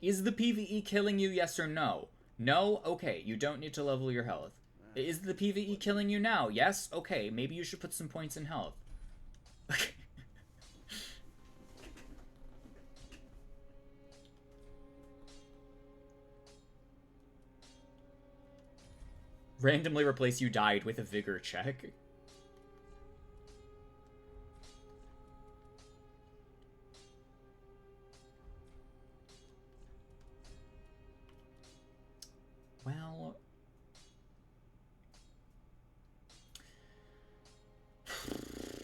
Is the PvE killing you, yes or no? No? Okay, you don't need to level your health. Is the PvE killing you now? Yes? Okay, maybe you should put some points in health. Randomly replace you died with a vigor check. Well,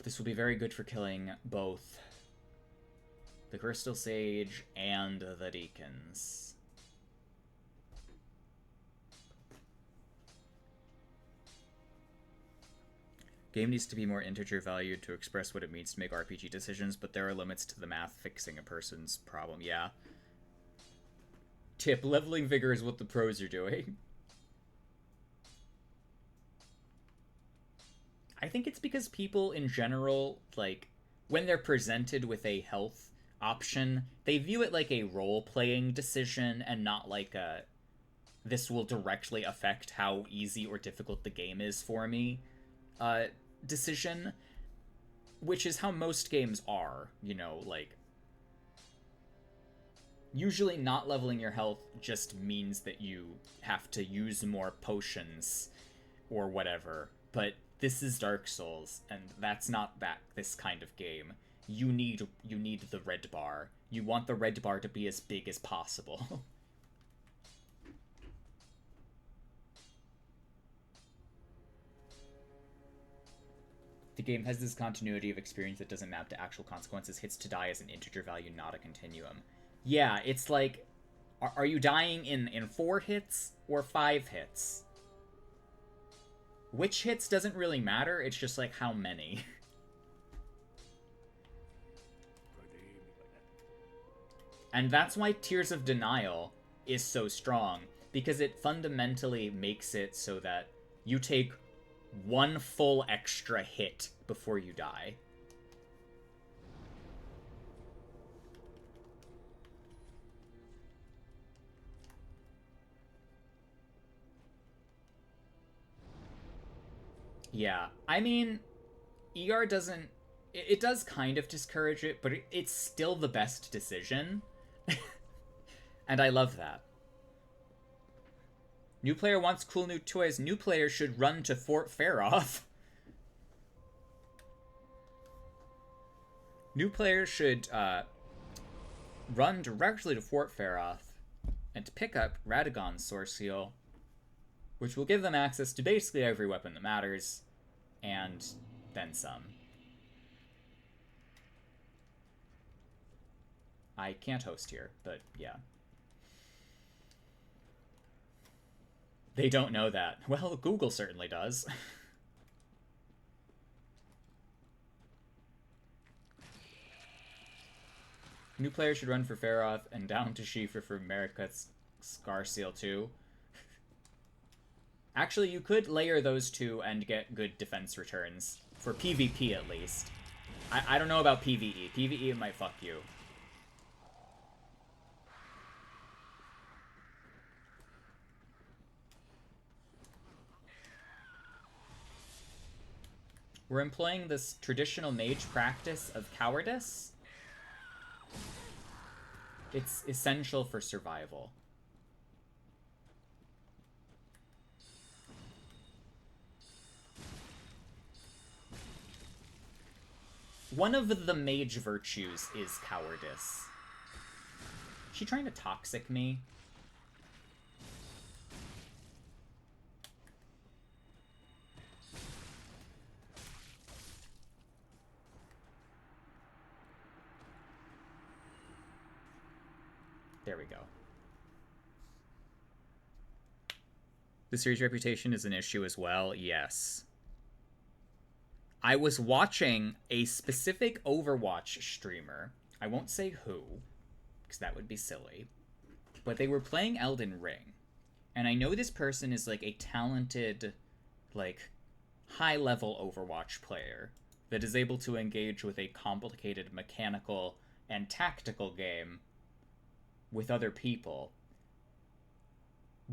this will be very good for killing both the Crystal Sage and the Deacons. Game needs to be more integer valued to express what it means to make RPG decisions, but there are limits to the math fixing a person's problem. Yeah. Tip, leveling vigor is what the pros are doing. I think it's because people in general, like, when they're presented with a health option, they view it like a role-playing decision and not like a, this will directly affect how easy or difficult the game is for me decision, which is how most games are, you know, like, usually not leveling your health just means that you have to use more potions or whatever, but this is Dark Souls, and that's not this kind of game. You need the red bar. You want the red bar to be as big as possible. The game has this continuity of experience that doesn't map to actual consequences. Hits to die as an integer value, not a continuum. Yeah, it's like, are you dying in 4 hits or 5 hits? Which hits doesn't really matter, it's just like how many. And that's why Tears of Denial is so strong, because it fundamentally makes it so that you take 1 full extra hit before you die. Yeah, I mean, ER doesn't... It does kind of discourage it, but it's still the best decision. And I love that. New player wants cool new toys. New player should run to Fort Faroth. New player should run directly to Fort Faroth and to pick up Radagon's Source Seal, which will give them access to basically every weapon that matters, and then some. I can't host here, but yeah. They don't know that. Well, Google certainly does. New player should run for Faroth and down to Schiefer for Marikut's Scar Seal 2. Actually, you could layer those two and get good defense returns. For PvP, at least. I don't know about PvE. PvE might fuck you. We're employing this traditional mage practice of cowardice. It's essential for survival. One of the mage virtues is cowardice. Is she trying to toxic me? There we go. The series reputation is an issue as well. Yes. I was watching a specific Overwatch streamer. I won't say who, because that would be silly. But they were playing Elden Ring. And I know this person is like a talented, like, high-level Overwatch player that is able to engage with a complicated mechanical and tactical game with other people.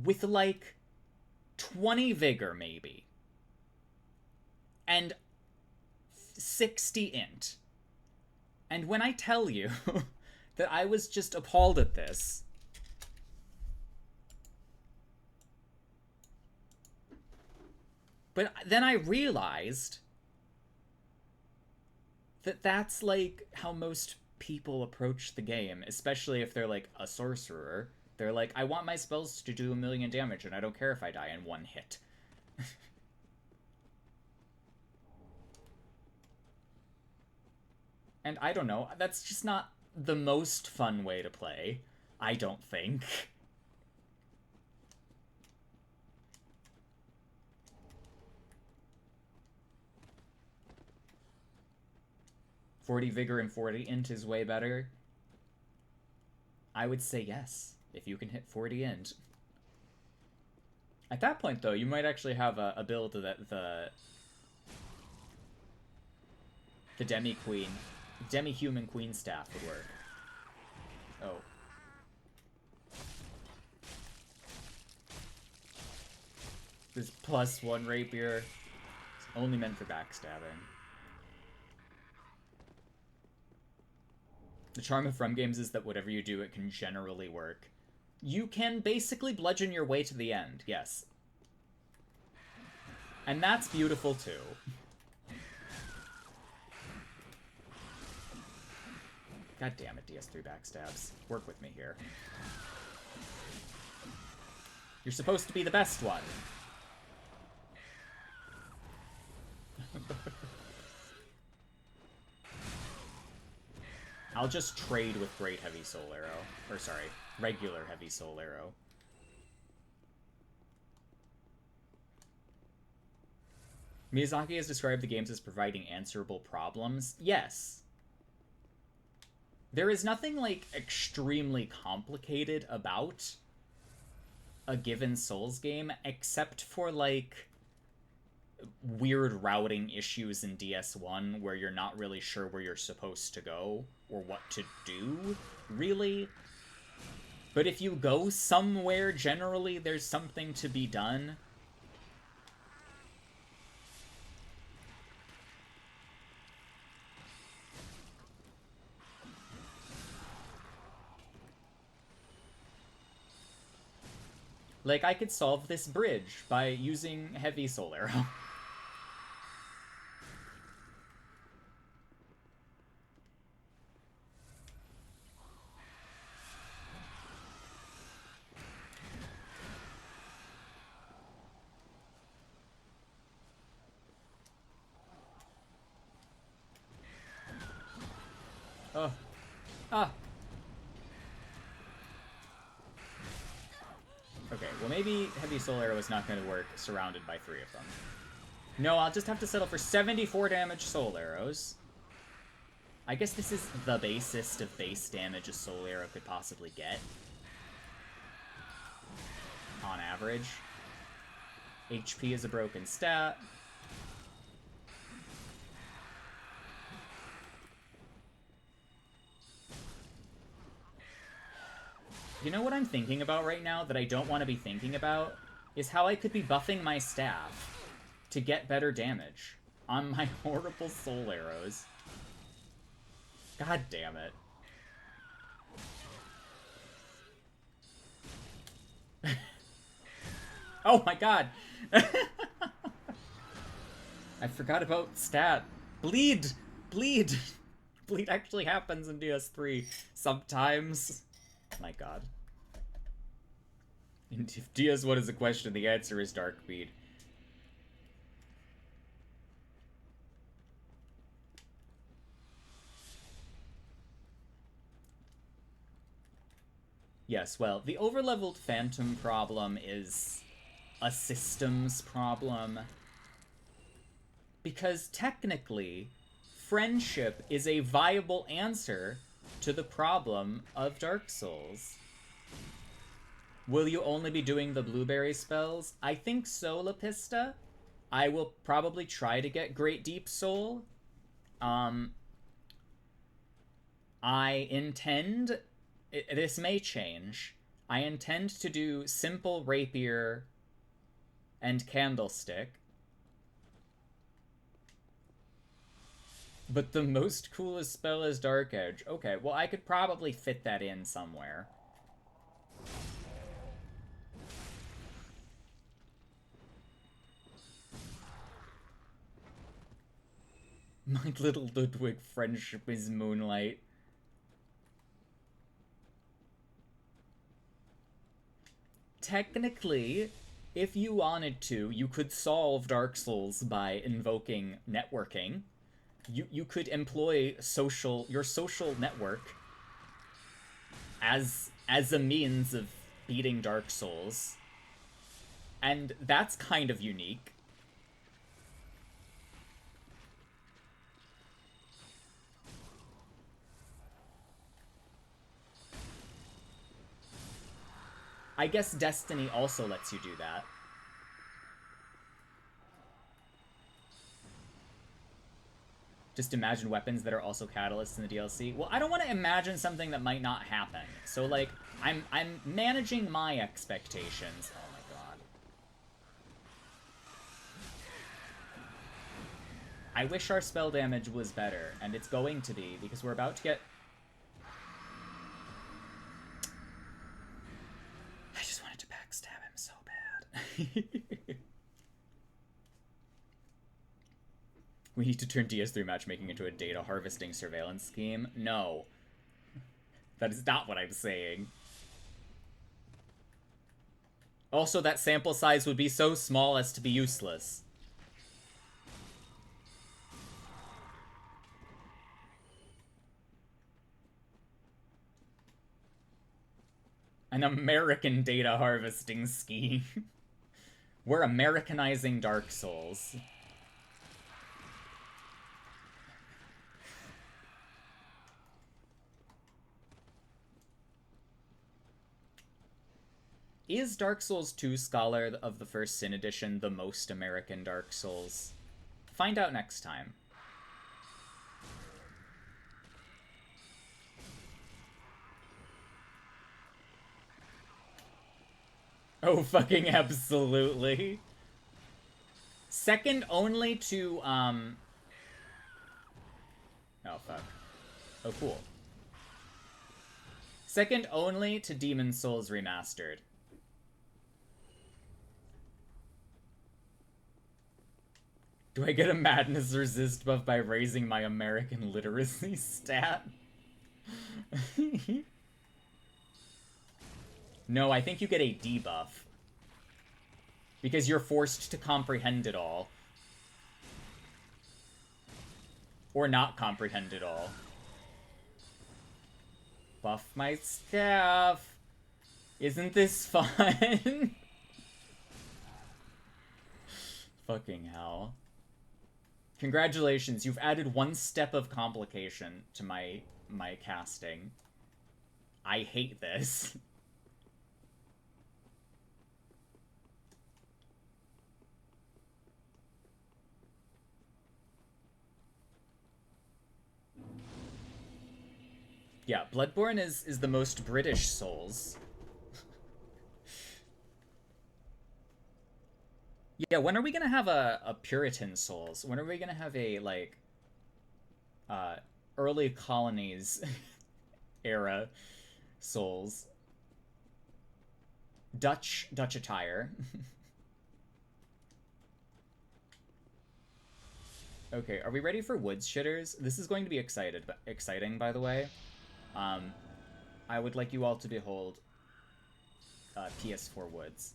With like 20 vigor, maybe. And 60 int. And when I tell you that I was just appalled at this, but then I realized that that's like how most people approach the game, especially if they're like a sorcerer. They're like, I want my spells to do 1,000,000 damage and I don't care if I die in one hit. And I don't know, that's just not the most fun way to play, I don't think. "40 vigor and 40 int is way better." I would say yes, if you can hit 40 int. At that point, though, you might actually have a build that the Demi-Human Queen staff would work. Oh. This +1 rapier is only meant for backstabbing. The charm of From games is that whatever you do, it can generally work. You can basically bludgeon your way to the end, yes. And that's beautiful, too. God damn it, DS3 backstabs. Work with me here. You're supposed to be the best one. I'll just trade with Great Heavy Soul Arrow. Or sorry, regular Heavy Soul Arrow. Miyazaki has described the games as providing answerable problems. Yes. There is nothing, like, extremely complicated about a given Souls game, except for, like, weird routing issues in DS1 where you're not really sure where you're supposed to go or what to do, really. But if you go somewhere, generally there's something to be done. Like, I could solve this bridge by using Heavy Soul Arrow. Oh. Ah. Okay, well maybe Heavy Soul Arrow is not going to work surrounded by 3 of them. No, I'll just have to settle for 74 damage Soul Arrows. I guess this is the basest of base damage a Soul Arrow could possibly get. On average. HP is a broken stat. You know what I'm thinking about right now that I don't want to be thinking about? Is how I could be buffing my staff to get better damage. on my horrible soul arrows. God damn it. Oh my god! I forgot about stat. Bleed! Bleed! Bleed actually happens in DS3 sometimes. My god. And if DS1 is a question, the answer is Darkbead. Yes, well, the overleveled Phantom problem is a systems problem. Because technically, friendship is a viable answer to the problem of Dark Souls. Will you only be doing the blueberry spells? I think so, Lapista. I will probably try to get Great Deep Soul. I intend... this may change. I intend to do Simple Rapier and Candlestick. But the most coolest spell is Dark Edge. Okay, well, I could probably fit that in somewhere. My little Ludwig friendship is moonlight. Technically, if you wanted to, you could solve Dark Souls by invoking networking. You could employ your social network as a means of beating Dark Souls. And that's kind of unique. I guess Destiny also lets you do that. Just imagine weapons that are also catalysts in the DLC. Well, I don't want to imagine something that might not happen. So, like, I'm managing my expectations. Oh my god. I wish our spell damage was better, and it's going to be, because we're about to get... I just wanted to backstab him so bad. We need to turn DS3 matchmaking into a data harvesting surveillance scheme? No. That is not what I'm saying. Also, that sample size would be so small as to be useless. An American data harvesting scheme. We're Americanizing Dark Souls. Is Dark Souls 2 Scholar of the First Sin Edition the most American Dark Souls? Find out next time. Oh, fucking absolutely. Second only to, Oh, fuck. Oh, cool. Second only to Demon's Souls Remastered. Do I get a Madness Resist buff by raising my American literacy stat? No, I think you get a debuff. Because you're forced to comprehend it all. Or not comprehend it all. Buff my staff! Isn't this fun? Fucking hell. Congratulations, you've added one step of complication to my casting. I hate this. Yeah, Bloodborne is the most British Souls. Yeah, when are we gonna have a Puritan Souls? When are we gonna have a, like, early colonies era Souls? Dutch attire. Okay, are we ready for Woods Shitters? This is going to be exciting, by the way. I would like you all to behold PS4 Woods.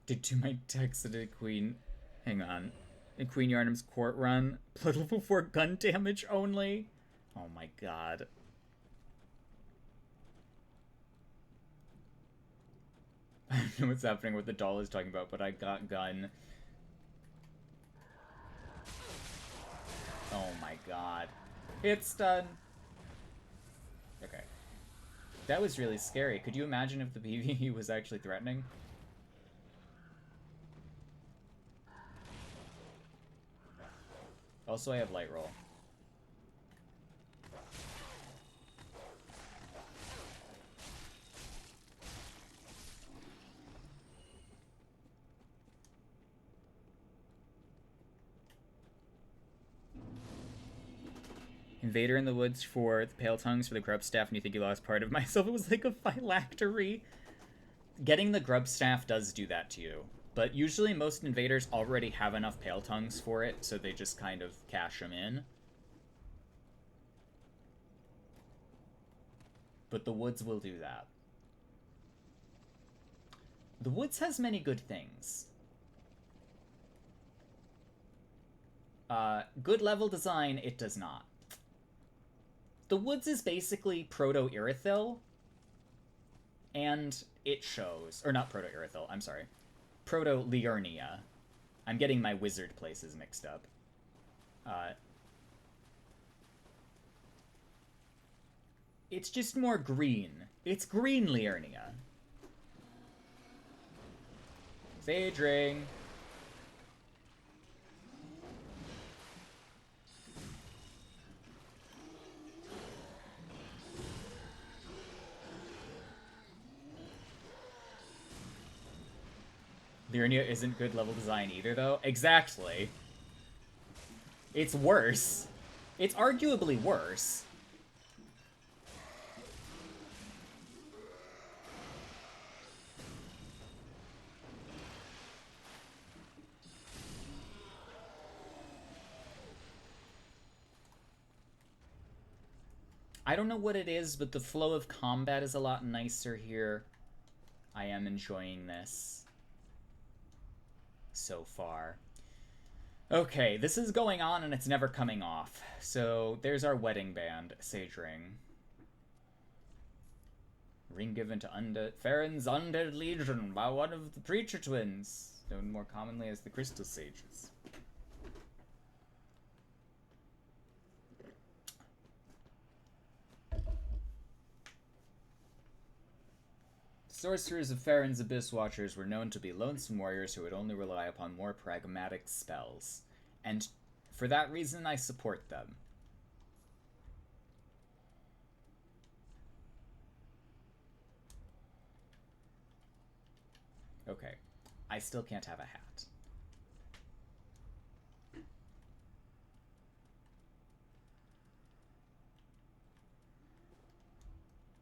Did to my texted Queen. Hang on. In Queen Yarnum's court run. Blood level 4 gun damage only? Oh my god. I don't know what's happening, what the doll is talking about, but I got gun. Oh my god. It's done. Okay. That was really scary. Could you imagine if the PvE was actually threatening? Also, I have light roll. Invader in the Woods for the Pale Tongues for the Grub Staff, and you think you lost part of myself. It was like a phylactery. Getting the Grub Staff does do that to you. But usually most invaders already have enough Pale Tongues for it, so they just kind of cash them in. But the Woods will do that. The Woods has many good things. Good level design, it does not. The Woods is basically Proto-Irithyll, and it shows. Or not Proto-Irithyll, I'm sorry. Proto-Liurnia. I'm getting my wizard places mixed up. It's just more green. It's green Liurnia. Sage Ring. Liurnia isn't good level design either, though. Exactly. It's worse. It's arguably worse. I don't know what it is, but the flow of combat is a lot nicer here. I am enjoying this so far. Okay, this is going on and it's never coming off. So there's our wedding band, Sage Ring. Ring given to Farron's Undead Legion by one of the Preacher Twins, known more commonly as the Crystal Sages. Sorcerers of Farron's Abyss Watchers were known to be lonesome warriors who would only rely upon more pragmatic spells. And for that reason, I support them. Okay. I still can't have a hat.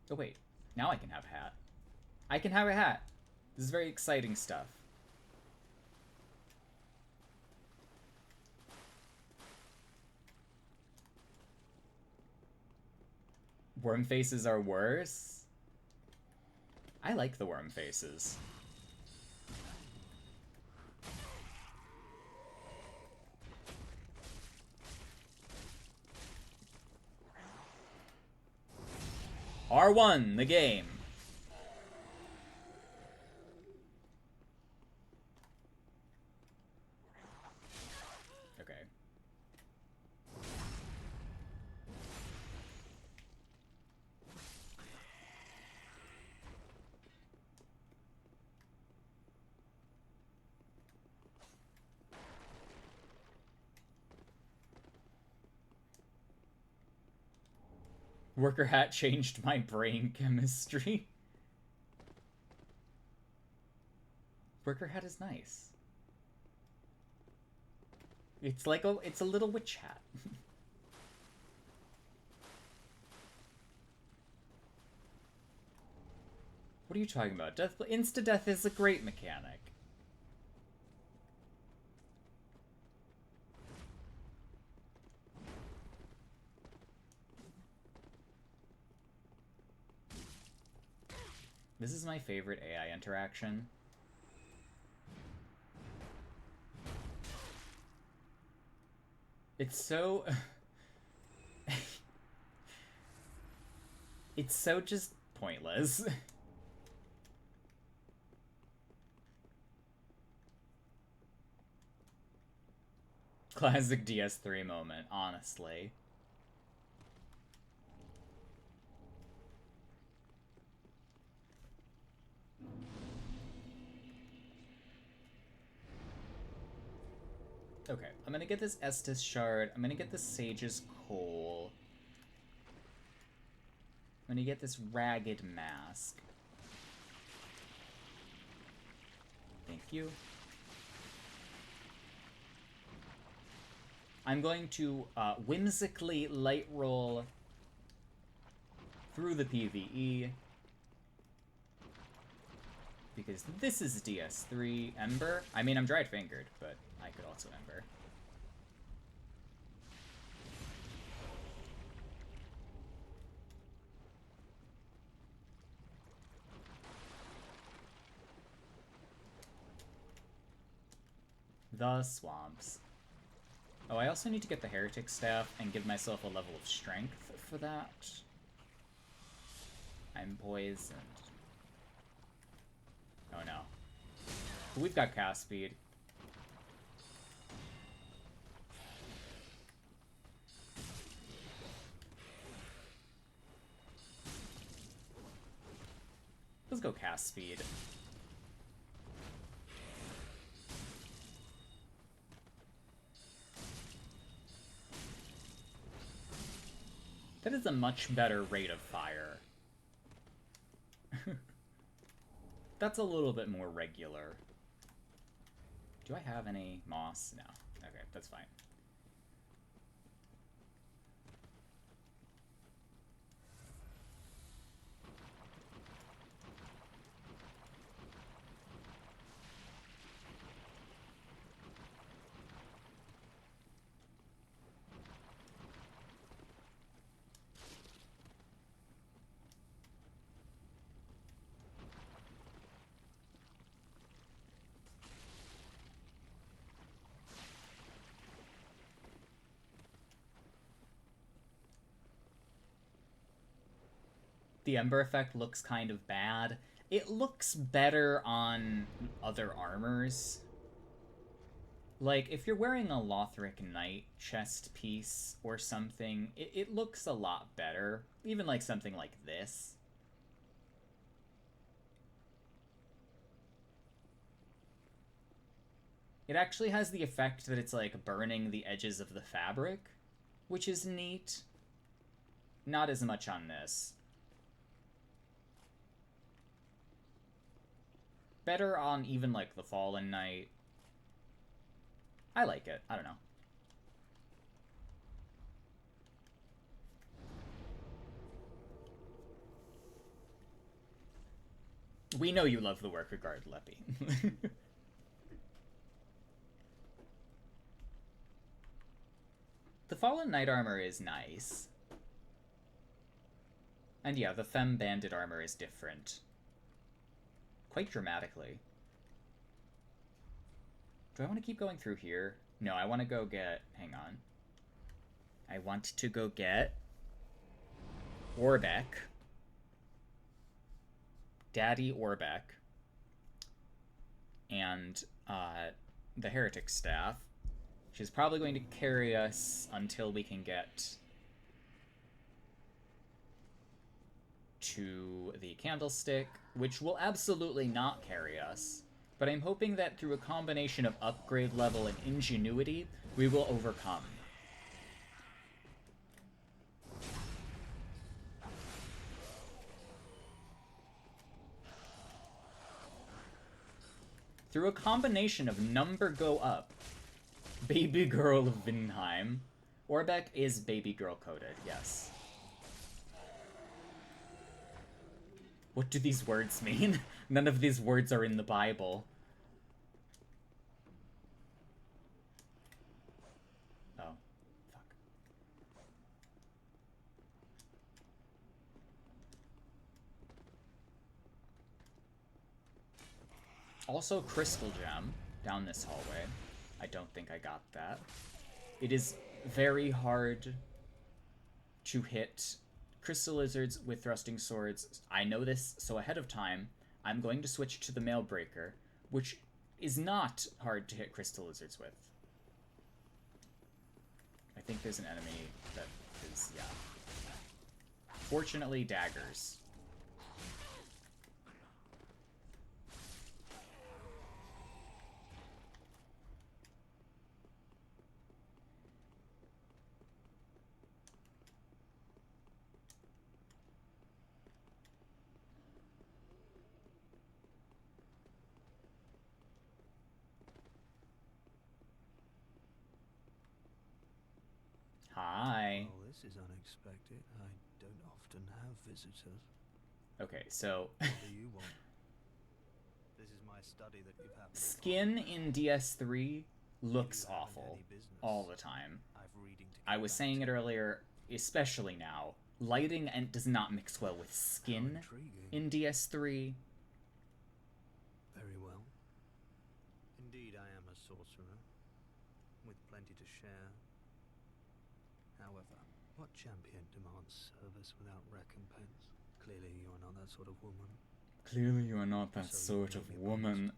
Oh wait, now I can have a hat. I can have a hat. This is very exciting stuff. Worm faces are worse? I like the worm faces. R1, the game. Okay. Worker hat changed my brain chemistry. Worker hat is nice. It's like it's a little witch hat. What are you talking about? Insta-death is a great mechanic. This is my favorite AI interaction. It's so... it's so just pointless. Classic DS3 moment, honestly. Okay, I'm gonna get this Estus shard. I'm gonna get this Sage's Coal. I'm gonna get this Ragged Mask. Thank you. I'm going to whimsically light roll through the PvE. Because this is DS3 Ember. I mean, I'm dried fingered, but I could also Ember. The swamps. Oh, I also need to get the Heretic Staff and give myself a level of strength for that. I'm poisoned. Oh no. We've got cast speed. Let's go cast speed. That is a much better rate of fire. That's a little bit more regular. Do I have any moss? No. Okay, that's fine. The Ember effect looks kind of bad. It looks better on other armors. Like, if you're wearing a Lothric Knight chest piece or something, it looks a lot better. Even like something like this. It actually has the effect that it's like burning the edges of the fabric, which is neat. Not as much on this. Better on even, like, the Fallen Knight. I like it. I don't know. We know you love the worker guard, Leppy. The Fallen Knight armor is nice. And yeah, the Femme Bandit armor is different. Quite dramatically. Do I want to keep going through here? No, I want to go get... Hang on. I want to go get... Orbeck. Daddy Orbeck. And the Heretic Staff. Which is probably going to carry us until we can get to the Candlestick, which will absolutely not carry us, but I'm hoping that through a combination of upgrade level and ingenuity, we will overcome. Through a combination of number go up, baby girl of Vinheim. Orbeck is baby girl coded, yes. What do these words mean? None of these words are in the Bible. Oh, fuck. Also, Crystal Gem down this hallway. I don't think I got that. It is very hard to hit crystal lizards with thrusting swords. I know this, so ahead of time, I'm going to switch to the Mailbreaker, which is not hard to hit crystal lizards with. I think there's an enemy that is, yeah. Fortunately, daggers. Hi. Oh, this is unexpected. I don't often have visitors. Okay, so What do you want? This is my study that you've happened skin in DS3 looks You haven't awful any business. all the time. I've reading to I get was back saying to. it earlier, especially now. Lighting and does not mix well with skin Intriguing. in DS3. Very well. Indeed, I am a sorcerer, with plenty to share. However, what champion demands service without recompense? Clearly, you are not that sort of woman. Clearly you are not that So you sort of told me woman.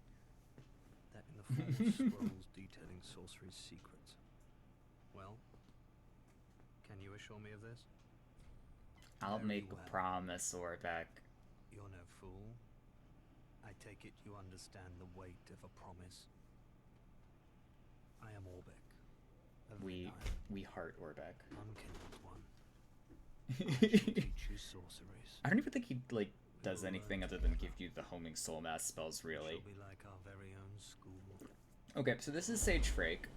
That in the form of scrolls detailing sorcery's secrets. Well, can you assure me of this? I'll Very make well. a promise, Orbeck. You're no fool. I take it you understand the weight of a promise. I am Orbeck. of We Vinheim, heart Orbeck. unkindled one. I shall teach you sorceries. I don't even think he, like, does anything other than give you the homing soul mass spells, really. Shall be like our very own school. Okay, so this is Sage Frake.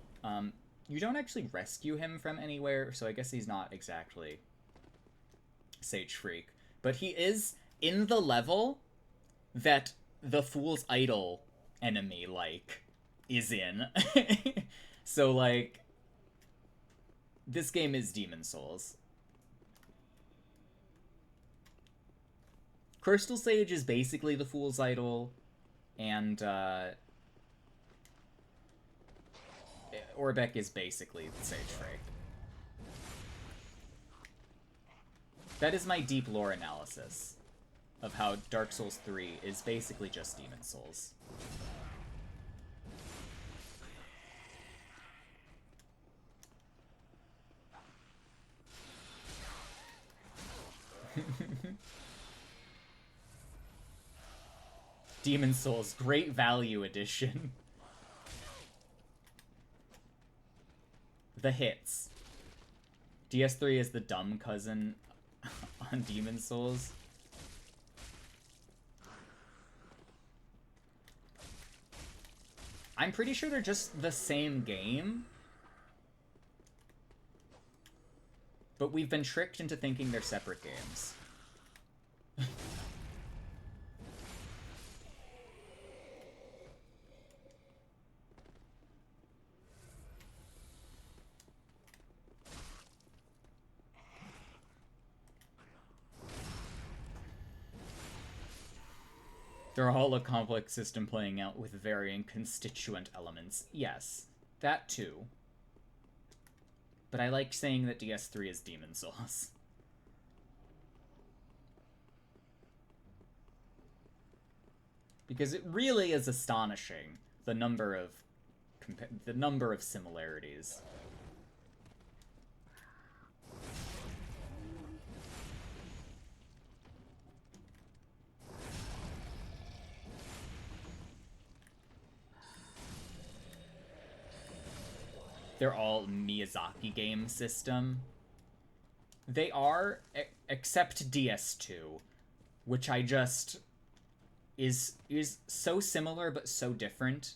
You don't actually rescue him from anywhere, so I guess he's not exactly Sage Freak. But he is in the level that the Fool's Idol enemy, like, is in. So, like, this game is Demon Souls. Crystal Sage is basically the Fool's Idol, and, Orbeck is basically Sage Frake. That is my deep lore analysis of how Dark Souls 3 is basically just Demon Souls. Demon Souls, great value edition. The hits. DS3 is the dumb cousin on Demon Souls. I'm pretty sure they're just the same game. But we've been tricked into thinking they're separate games. They're all a complex system playing out with varying constituent elements. Yes, that too. But I like saying that DS3 is Demon Souls. Because it really is astonishing, the number of similarities. They're all Miyazaki game system. They are, except DS2, which I just is so similar but so different.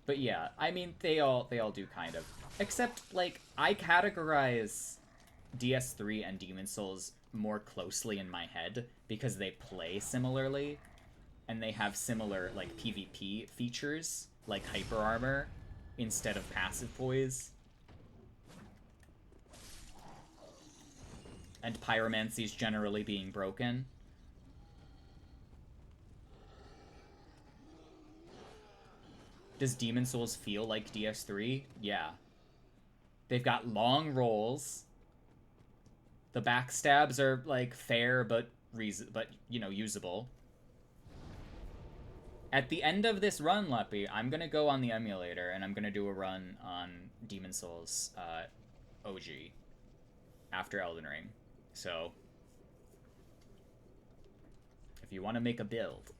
But yeah, I mean, they all do kind of. Except, like, I categorize DS3 and Demon Souls more closely in my head because they play similarly, and they have similar, like, PvP features, like hyper armor, instead of passive poise. And pyromancies generally being broken. Does Demon Souls feel like DS3? Yeah. They've got long rolls. The backstabs are, like, fair but you know, usable. At the end of this run, Leppy, I'm gonna go on the emulator and I'm gonna do a run on Demon Souls OG after Elden Ring. So, if you want to make a build,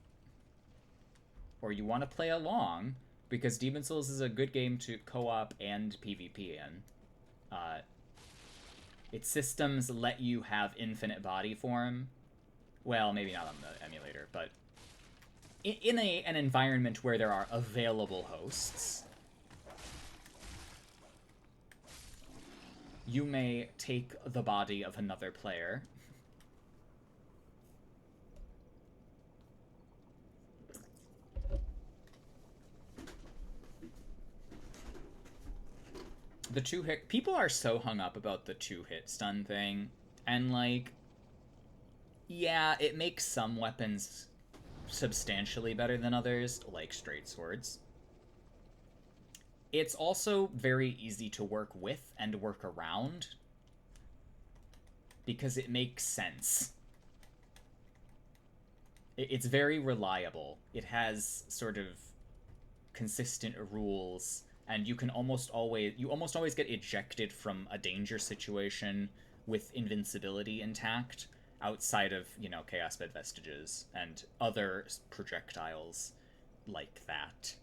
or you want to play along, because Demon Souls is a good game to co-op and PvP in. Its systems let you have infinite body form. Well, maybe not on the emulator, but in an environment where there are available hosts, you may take the body of another player. The 2-hit... People are so hung up about the 2-hit stun thing. And, like... Yeah, it makes some weapons substantially better than others, like straight swords. It's also very easy to work with and work around, because it makes sense. It's very reliable. It has sort of consistent rules, and you almost always get ejected from a danger situation with invincibility intact, outside of, you know, Chaos Bed Vestiges and other projectiles like that.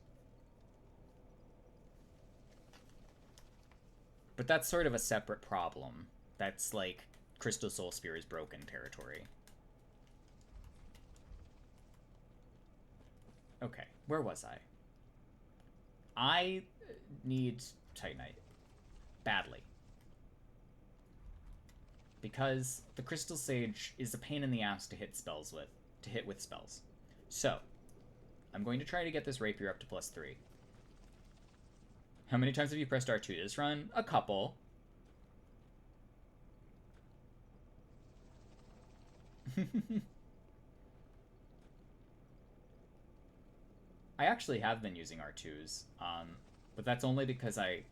But that's sort of a separate problem. That's like Crystal Soul Spear is broken territory. Okay, where was I? I need Titanite. Badly. Because the Crystal Sage is a pain in the ass to hit with spells. So, I'm going to try to get this Rapier up to +3. How many times have you pressed R2 this run? A couple. I actually have been using R2s, but that's only because I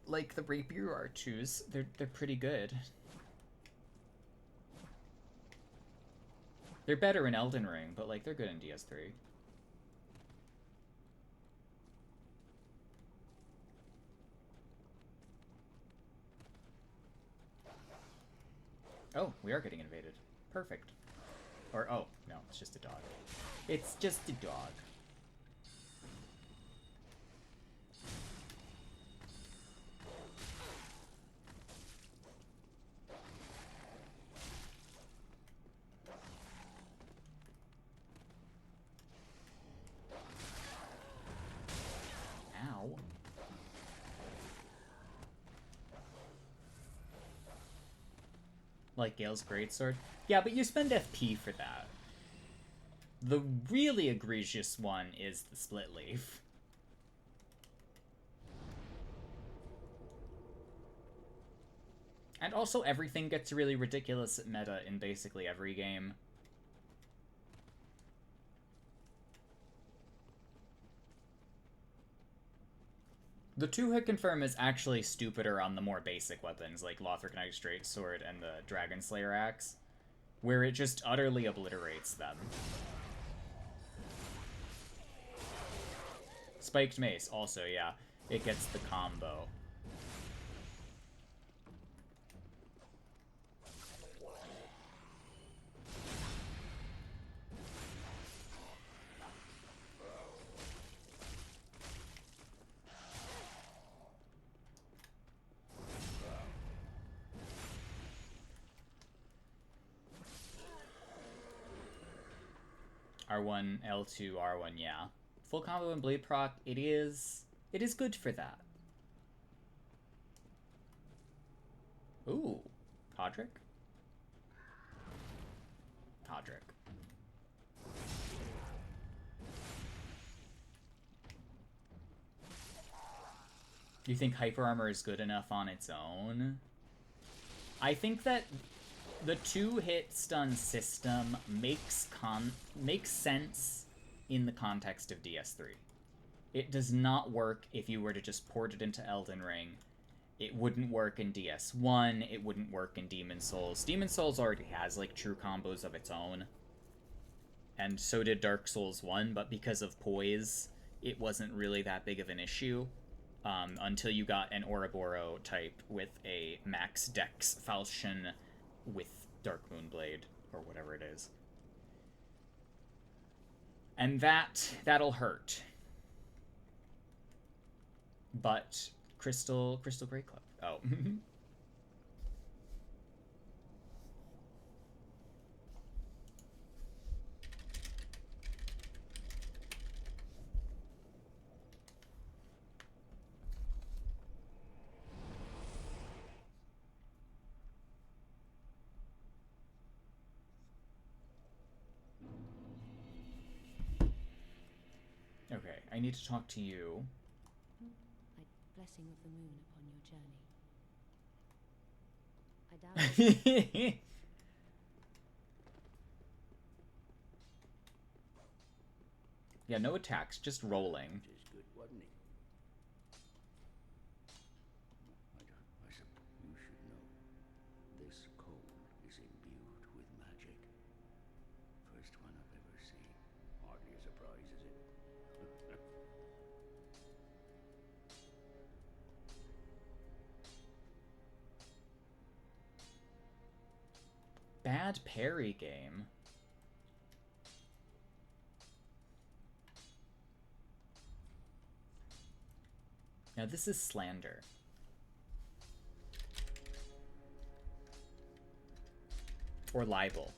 like the Rapier R2s. They're pretty good. They're better in Elden Ring, but like they're good in DS3. Oh, we are getting invaded. Perfect. Or, oh, no, it's just a dog. It's just a dog. Ow. Like Gale's Greatsword? Yeah, but you spend FP for that. The really egregious one is the Split Leaf. And also everything gets really ridiculous meta in basically every game. The 2-hit confirm is actually stupider on the more basic weapons, like Lothric Knight's Straight Sword and the Dragon Slayer Axe, where it just utterly obliterates them. Spiked Mace, also, yeah. It gets the combo. R1, L2, R1, yeah. Full combo and blade proc, it is good for that. Ooh, Podrick? Podrick. You think hyper armor is good enough on its own? I think that the 2-hit stun system makes sense in the context of DS3. It does not work if you were to just port it into Elden Ring. It wouldn't work in DS1, it wouldn't work in Demon Souls. Demon Souls already has, like, true combos of its own. And so did Dark Souls 1, but because of poise, it wasn't really that big of an issue. Until you got an Ouroboros type with a max dex falchion with Dark Moonblade, or whatever it is. And that'll hurt. But Crystal Great Club. Oh. Okay, I need to talk to you. Like blessing of the moon upon your journey. I doubt it. Yeah, no attacks, just rolling. It is good, wasn't it? I suppose you should know. This coal is imbued with magic. First one I've ever seen. Hardly a surprise, is it? Bad parry game. Now this is slander. Or libel.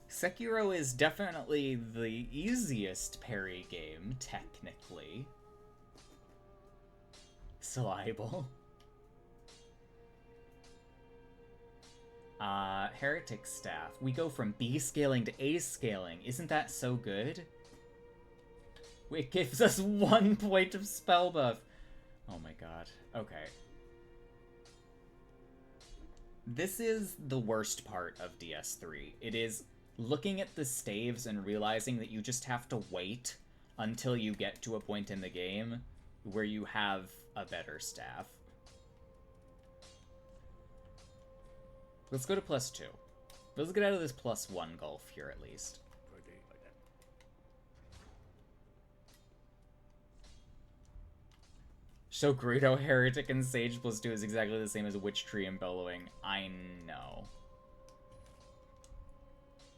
Sekiro is definitely the easiest parry game, technically. Libel. Heretic Staff. We go from B scaling to A scaling. Isn't that so good? It gives us 1 point of spell buff. Oh my god. Okay. This is the worst part of DS3. It is looking at the staves and realizing that you just have to wait until you get to a point in the game where you have a better staff. Let's go to +2. Let's get out of this +1 gulf here at least. So Greedo, Heretic, and Sage +2 is exactly the same as Witch Tree and Bellowing. I know.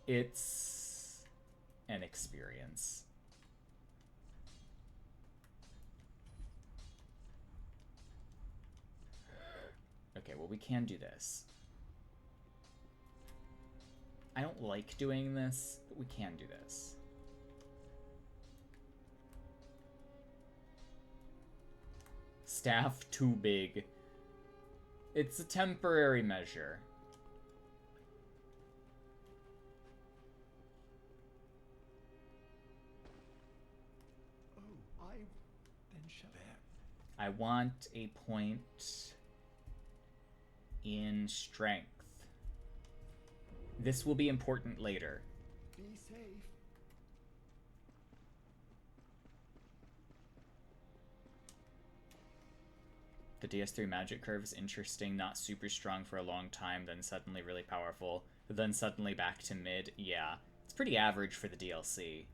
It's an experience. Okay, well, we can do this. I don't like doing this, but we can do this. Staff too big. It's a temporary measure. Oh, I then shall there. I want a point in strength. This will be important later. Be safe. The DS3 magic curve is interesting, not super strong for a long time, then suddenly really powerful, then suddenly back to mid. Yeah, it's pretty average for the DLC.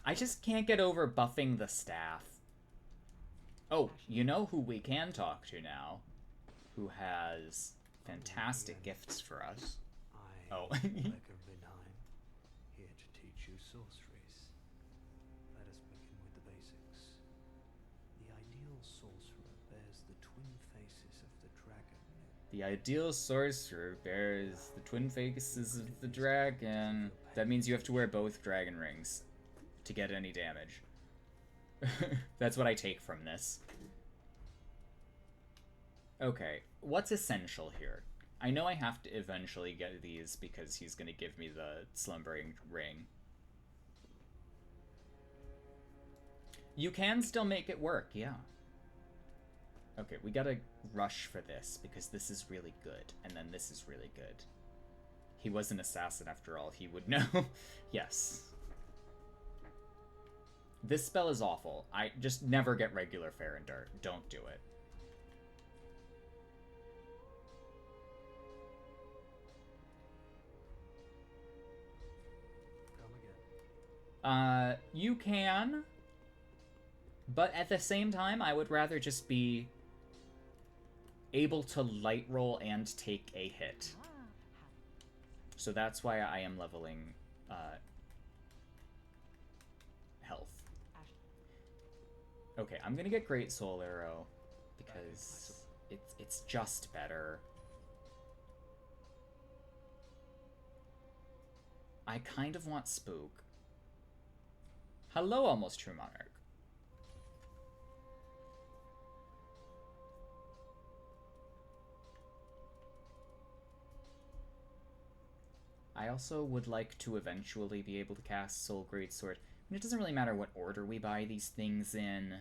I just can't get over buffing the staff. Oh, you know who we can talk to now? Who has fantastic gifts for us. Oh. Here to teach you sorceries. Let us begin with the basics. The ideal sorcerer bears the The ideal sorcerer bears the twin faces of the dragon. That means you have to wear both dragon rings to get any damage. That's what I take from this. Okay, what's essential here? I know I have to eventually get these because he's going to give me the slumbering ring. You can still make it work, yeah. Okay, we gotta rush for this because this is really good, and then this is really good. He was an assassin after all, he would know. Yes. This spell is awful. I just never get regular Fair and Dart. Don't do it. You can, but at the same time, I would rather just be able to light roll and take a hit. So that's why I am leveling health. Okay, I'm gonna get Great Soul Arrow because it's just better. I kind of want Spook. Hello, Almost True Monarch. I also would like to eventually be able to cast Soul Greatsword. I mean, it doesn't really matter what order we buy these things in.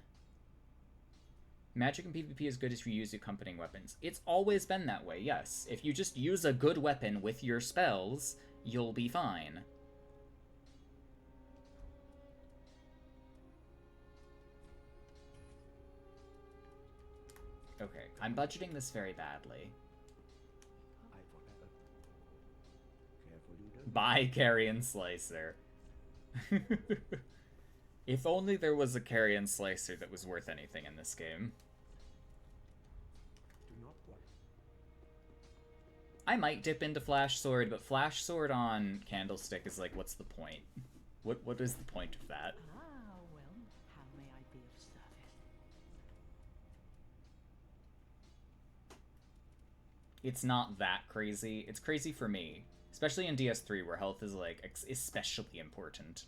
Magic and PvP is good if you use accompanying weapons. It's always been that way, yes. If you just use a good weapon with your spells, you'll be fine. Okay, I'm budgeting this very badly. Buy Carrion Slicer. If only there was a Carrion Slicer that was worth anything in this game. I might dip into Flash Sword, but Flash Sword on Candlestick is like, what's the point? What is the point of that? Ah, well, how may I be of service? It's not that crazy. It's crazy for me. Especially in DS3, where health is, like, especially important.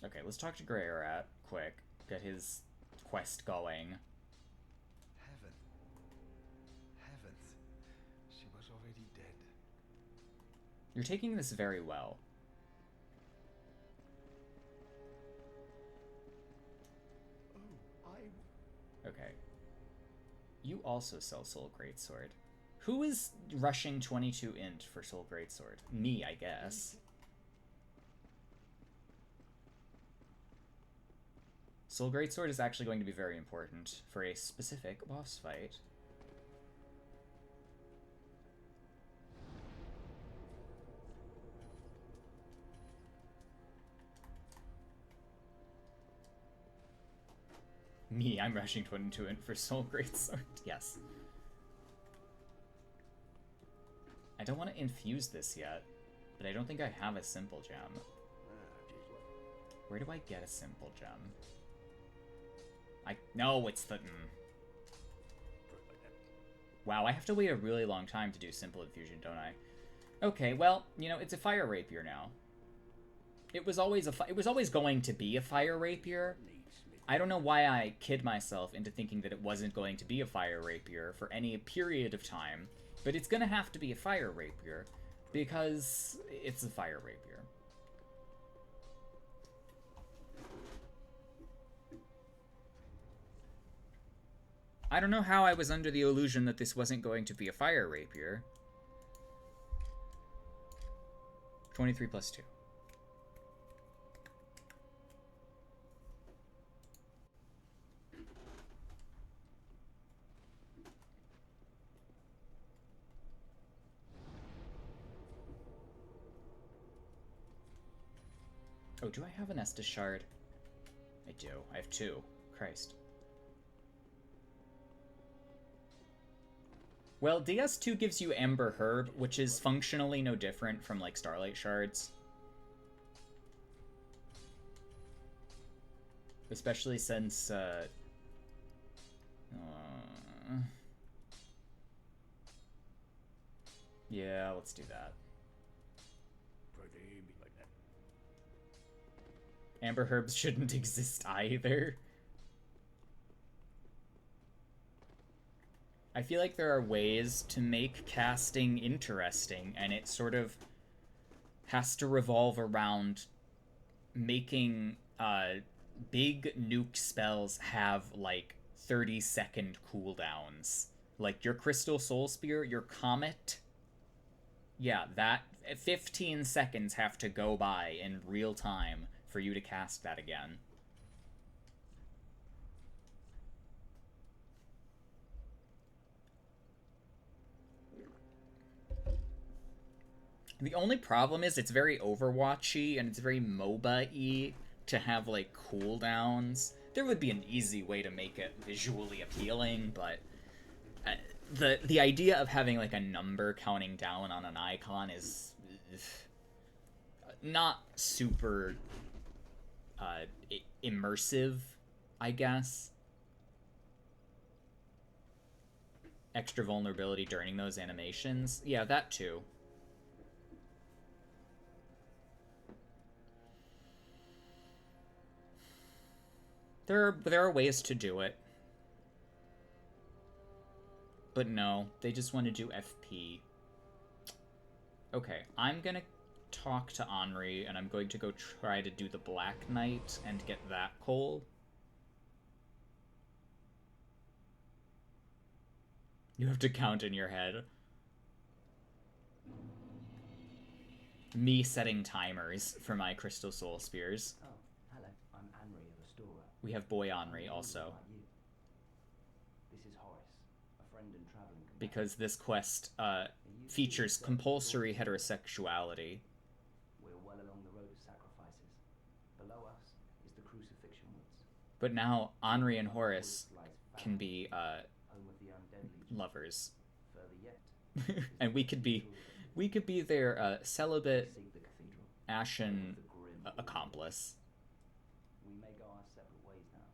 Okay, let's talk to Grey Rat quick. Get his quest going. Heaven. Heavens. She was already dead. You're taking this very well. Okay. You also sell Soul Greatsword. Who is rushing 22 int for Soul Greatsword? Me, I guess. Soul Greatsword is actually going to be very important for a specific boss fight. Me, I'm rushing 22 int for Soul Greatsword. Yes. I don't want to infuse this yet, but I don't think I have a simple gem. Where do I get a simple gem? No, it's the... Wow, I have to wait a really long time to do simple infusion, don't I? Okay, well, you know, it's a fire rapier now. It was always going to be a fire rapier. I don't know why I kid myself into thinking that it wasn't going to be a fire rapier for any period of time, but it's gonna have to be a fire rapier because it's a fire rapier. I don't know how I was under the illusion that this wasn't going to be a fire rapier. 23 plus 2. Oh, do I have an Estus shard? I do. I have 2. Christ. Well, DS2 gives you Amber Herb, which is functionally no different from, like, Starlight Shards. Especially since, yeah, let's do that. Amber Herbs shouldn't exist either. I feel like there are ways to make casting interesting, and it sort of has to revolve around making big nuke spells have like 30-second cooldowns. Like your Crystal Soul Spear, your Comet. Yeah, that 15 seconds have to go by in real time for you to cast that again. The only problem is it's very Overwatchy and it's very MOBA-y to have, like, cooldowns. There would be an easy way to make it visually appealing, but the idea of having, like, a number counting down on an icon is not super immersive, I guess. Extra vulnerability during those animations. Yeah, that too. There are ways to do it. But no, they just want to do FP. Okay, I'm gonna talk to Henri, and I'm going to go try to do the Black Knight and get that coal. You have to count in your head. Me setting timers for my Crystal Soul Spears. Oh, hello. I'm Henri, a restorer. We have Boy Henri also. This is Horace, a friend and traveling companion. Because this quest features compulsory heterosexuality. We're well along the road of sacrifices. Below us is the crucifixion woods. But now Henri and Horace can be lovers. Further yet. And we could be their celibate ashen accomplice. We may go our separate ways now,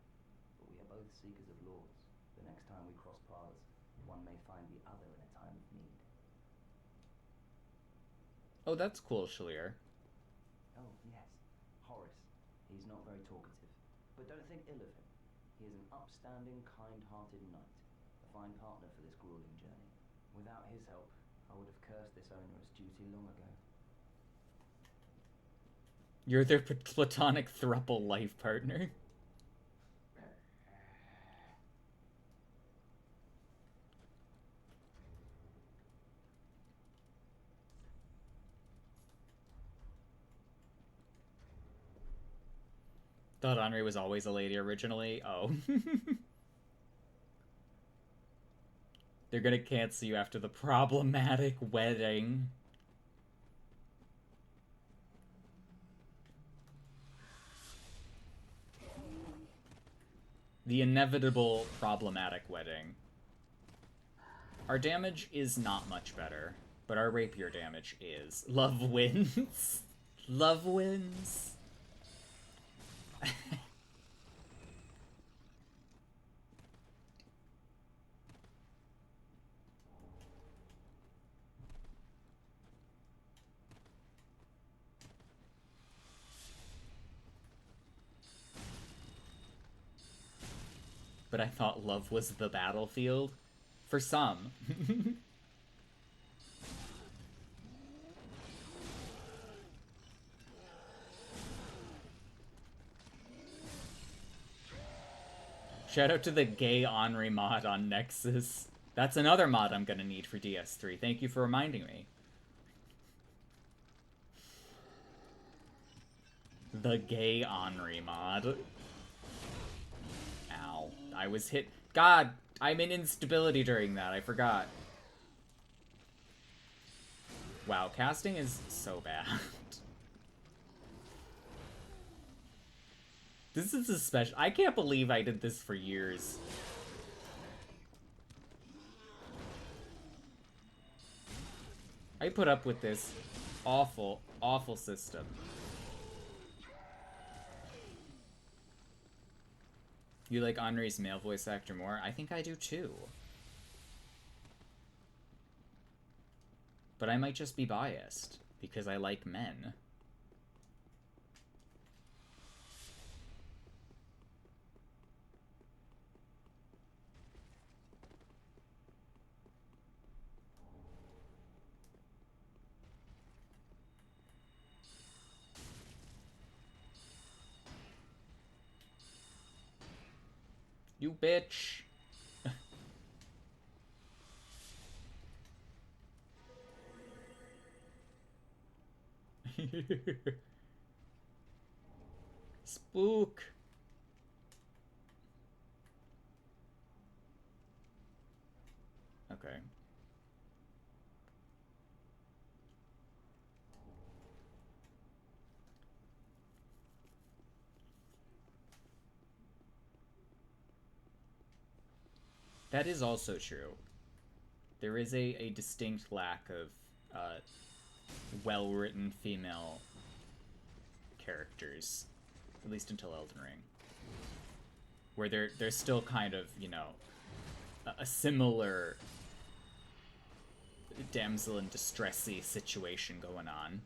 but we are both seekers of lords. The next time we cross paths, one may find the other in a time of need. Oh, that's cool, Shalier. Oh, yes. Horace. He's not very talkative, but don't think ill of him. He is an upstanding, kind-hearted knight, a fine partner for this grueling journey. Without his help, I would have cursed this onerous duty long ago. You're their platonic throuple life partner. Thought Henri was always a lady originally. Oh. They're gonna cancel you after the problematic wedding. The inevitable problematic wedding. Our damage is not much better, but our rapier damage is. Love wins. Love wins. But I thought love was the battlefield. For some. Shout out to the gay Henri mod on Nexus. That's another mod I'm gonna need for DS3. Thank you for reminding me. The gay Henri mod. Ow. I was hit. God, I'm in instability during that. I forgot. Wow, casting is so bad. This is a special. I can't believe I did this for years. I put up with this awful, awful system. You like Henri's male voice actor more? I think I do too. But I might just be biased, because I like men. You bitch! Spook! Okay. That is also true. There is a distinct lack of well-written female characters, at least until Elden Ring, where there's still kind of, you know, a similar damsel in distressy situation going on.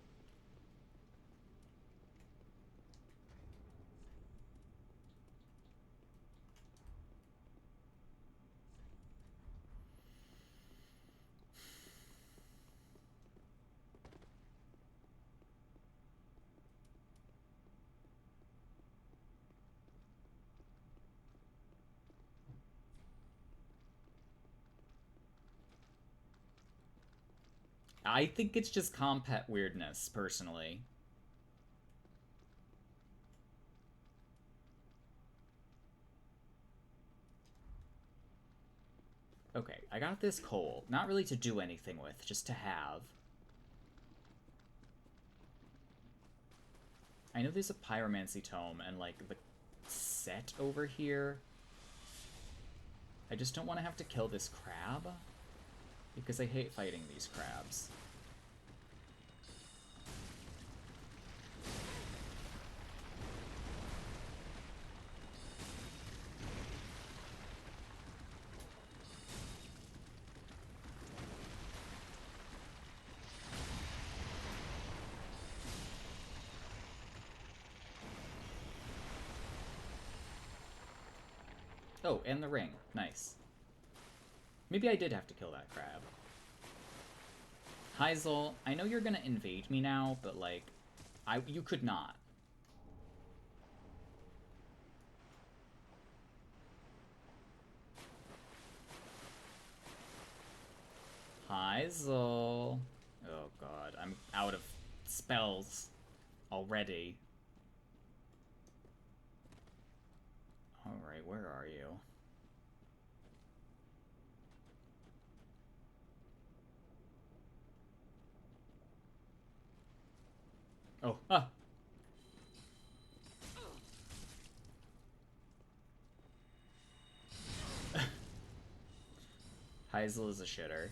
I think it's just compat weirdness, personally. Okay, I got this coal. Not really to do anything with, just to have. I know there's a pyromancy tome and, like, the set over here. I just don't want to have to kill this crab, because I hate fighting these crabs. Oh, and the ring. Nice. Maybe I did have to kill that crab. Heisel, I know you're gonna invade me now, but, like, you could not. Heisel. Oh god, I'm out of spells already. Alright, where are you? Oh, ah! Heisel is a shitter.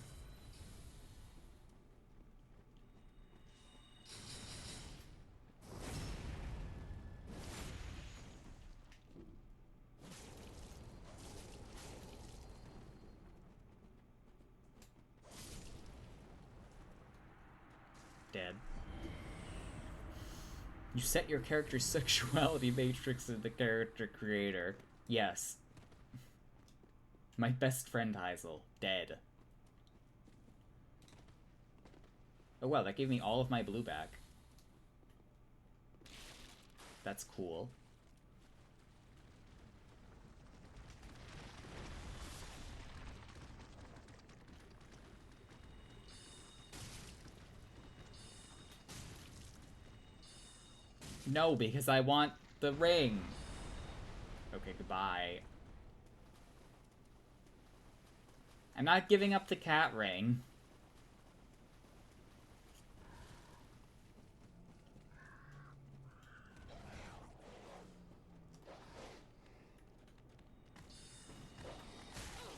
Dead. You set your character's sexuality matrix in the character creator. Yes. My best friend Heisel. Dead. Oh wow, that gave me all of my blue back. That's cool. No, because I want the ring. Okay, goodbye. I'm not giving up the cat ring.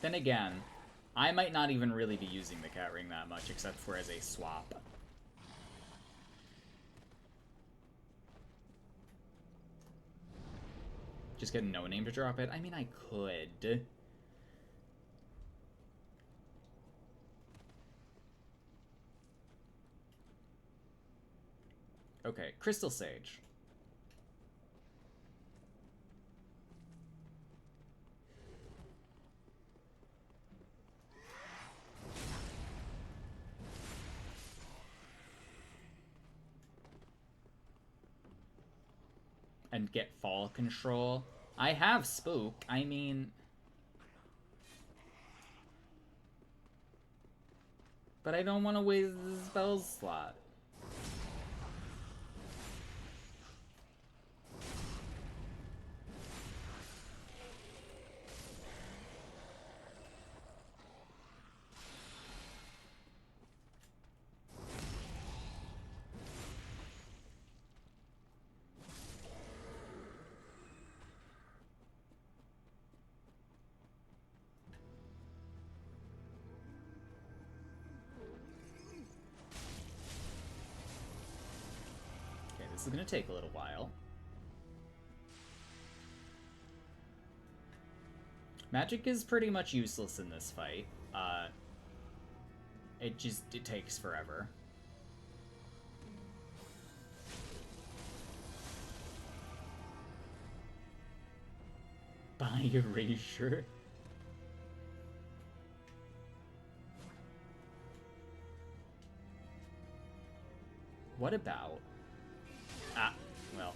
Then again, I might not even really be using the cat ring that much, except for as a swap. Just get no name to drop it? I mean, I could. Okay, Crystal Sage. And get fall control. I have spook. I mean... But I don't want to waste the spell slot. This is going to take a little while. Magic is pretty much useless in this fight. It takes forever. By erasure. What about... Ah, well.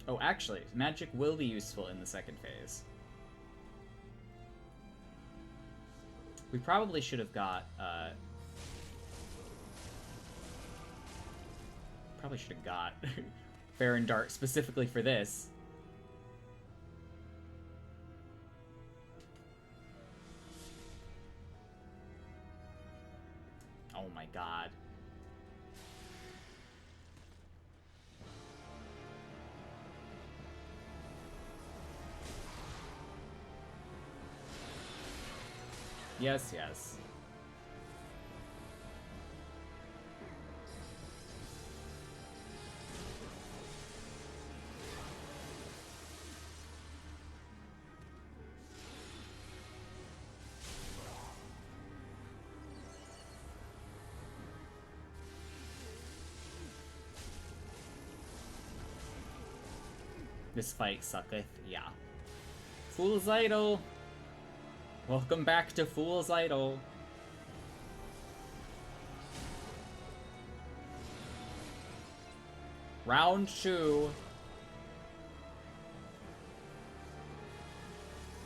Oh, actually, magic will be useful in the second phase. We probably should have got, probably should have got Fair and Dark specifically for this. Oh my god. Yes, yes. This fight sucketh, yeah. Fool's Idol! Welcome back to Fool's Idol. Round 2.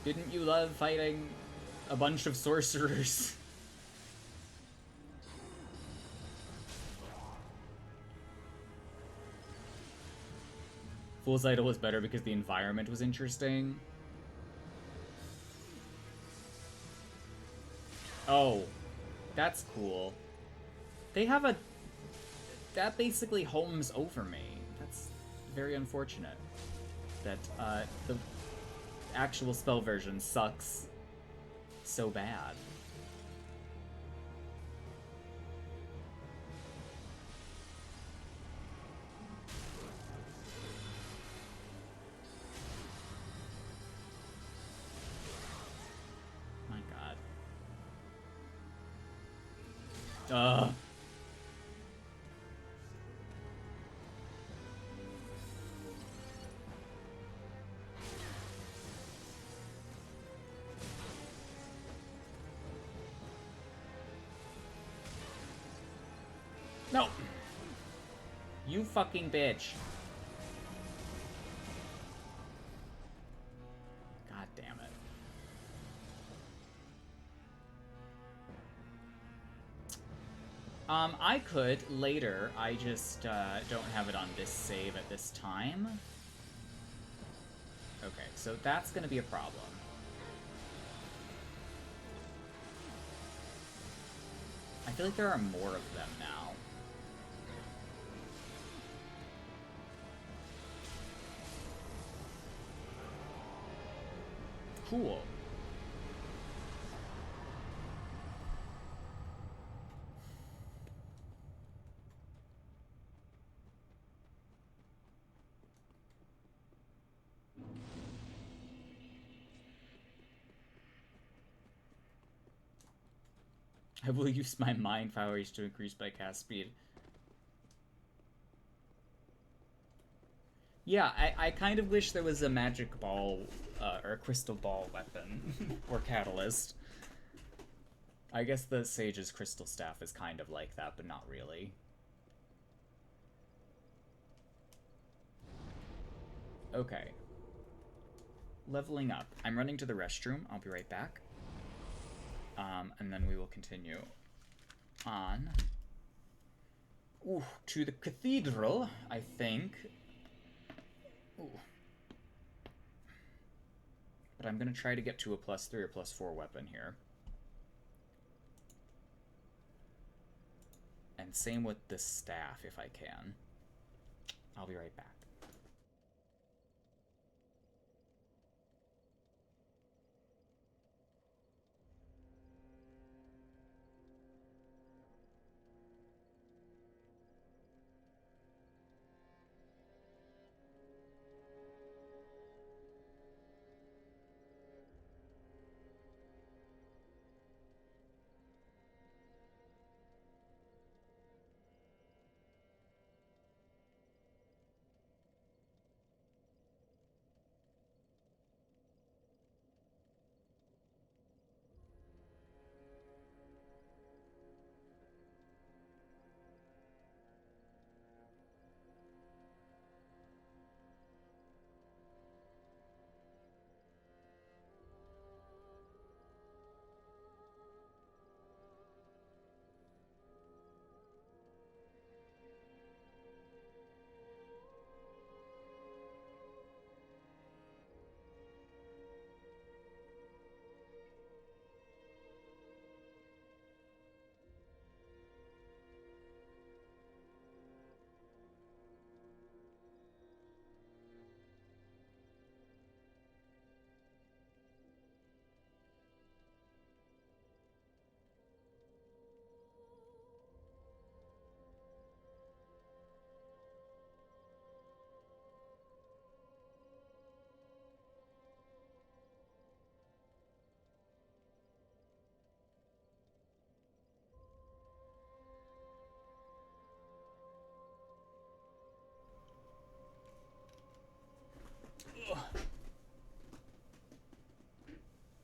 Didn't you love fighting a bunch of sorcerers? Fool's Idol was better because the environment was interesting. Oh, that's cool. They have a... That basically homes over me. That's very unfortunate. That, the actual spell version sucks so bad. No! You fucking bitch. God damn it. I could later. I just don't have it on this save at this time. Okay, so that's gonna be a problem. I feel like there are more of them now. Cool. I will use my mind powers to increase my cast speed. Yeah, I kind of wish there was a magic ball, or a crystal ball weapon, or catalyst. I guess the Sage's crystal staff is kind of like that, but not really. Okay. Leveling up. I'm running to the restroom. I'll be right back. And then we will continue on. Ooh, to the cathedral, I think. Ooh. But I'm gonna try to get to a +3 or +4 weapon here. And same with the staff, if I can. I'll be right back.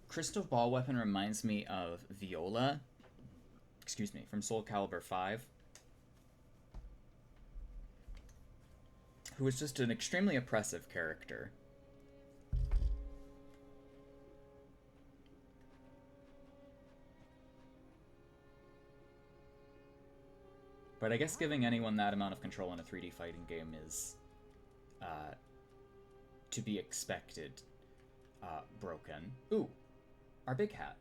Crystal Ball Weapon reminds me of Viola, excuse me, from Soul Calibur 5, who is just an extremely oppressive character. But I guess giving anyone that amount of control in a 3D fighting game is to be expected. Broken. Ooh, our big hat.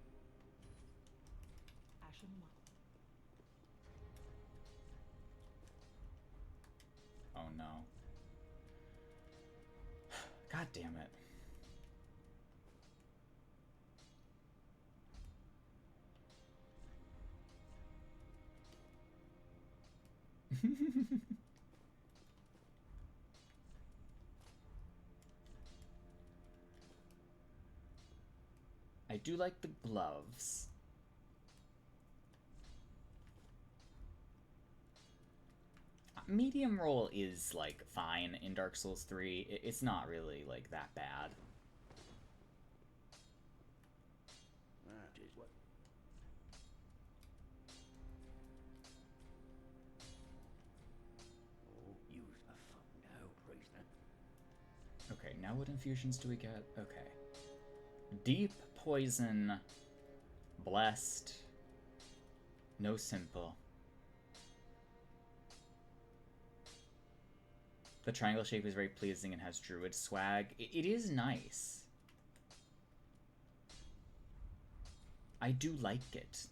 Oh no. God damn it. I do like the gloves. Medium roll is, like, fine in Dark Souls 3. It's not really, like, that bad. Okay, now what infusions do we get? Okay. Deep Poison, Blessed, no Simple. The triangle shape is very pleasing and has druid swag. It is nice. I do like it.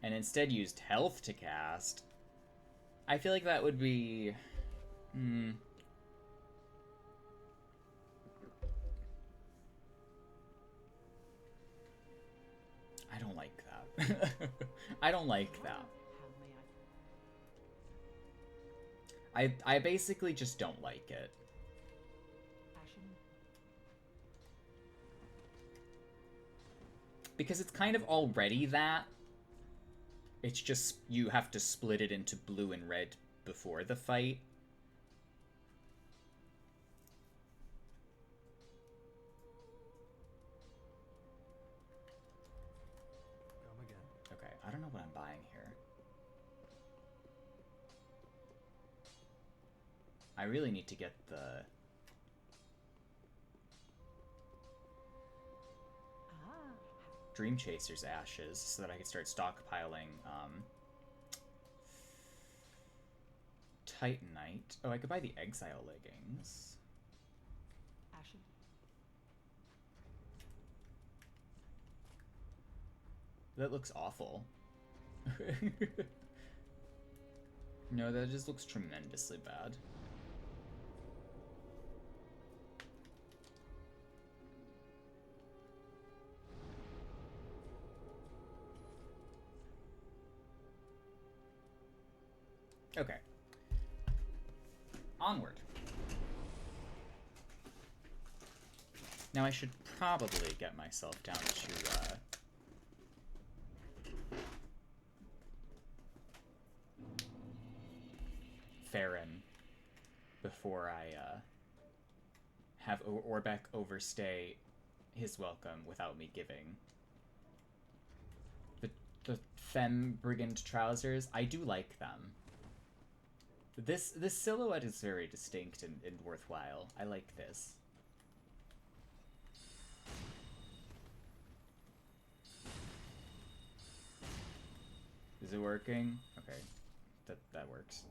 and instead used health to cast, I feel like that would be... I don't like that. I don't like that. I basically just don't like it. Because it's kind of already that. It's just you have to split it into blue and red before the fight. Come again. Okay, I don't know what I'm buying here. I really need to get the... Dream Chaser's ashes so that I can start stockpiling Titanite. Oh, I could buy the Exile leggings. That looks awful. No, that just looks tremendously bad. Okay. Onward. Now I should probably get myself down to, Farron before I, have Orbeck overstay his welcome without me giving. The Femme Brigand trousers, I do like them. This silhouette is very distinct and worthwhile. I like this. Is it working? Okay. That works.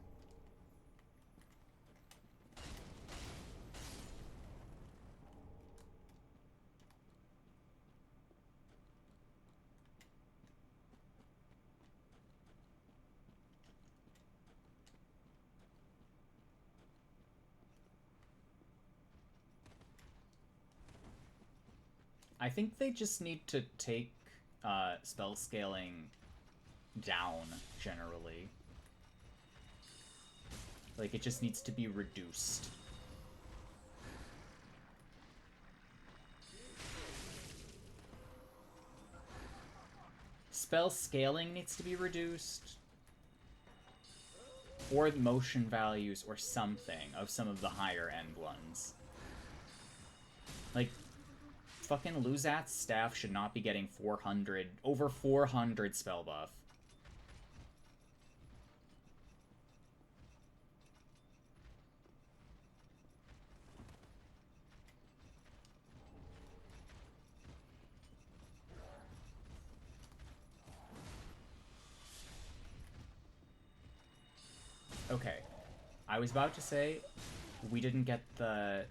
I think they just need to take spell scaling down, generally. Like, it just needs to be reduced. Spell scaling needs to be reduced. Or the motion values or something of some of the higher end ones. Like, fucking Luzat's staff should not be getting over 400 spell buff. Okay. I was about to say, we didn't get the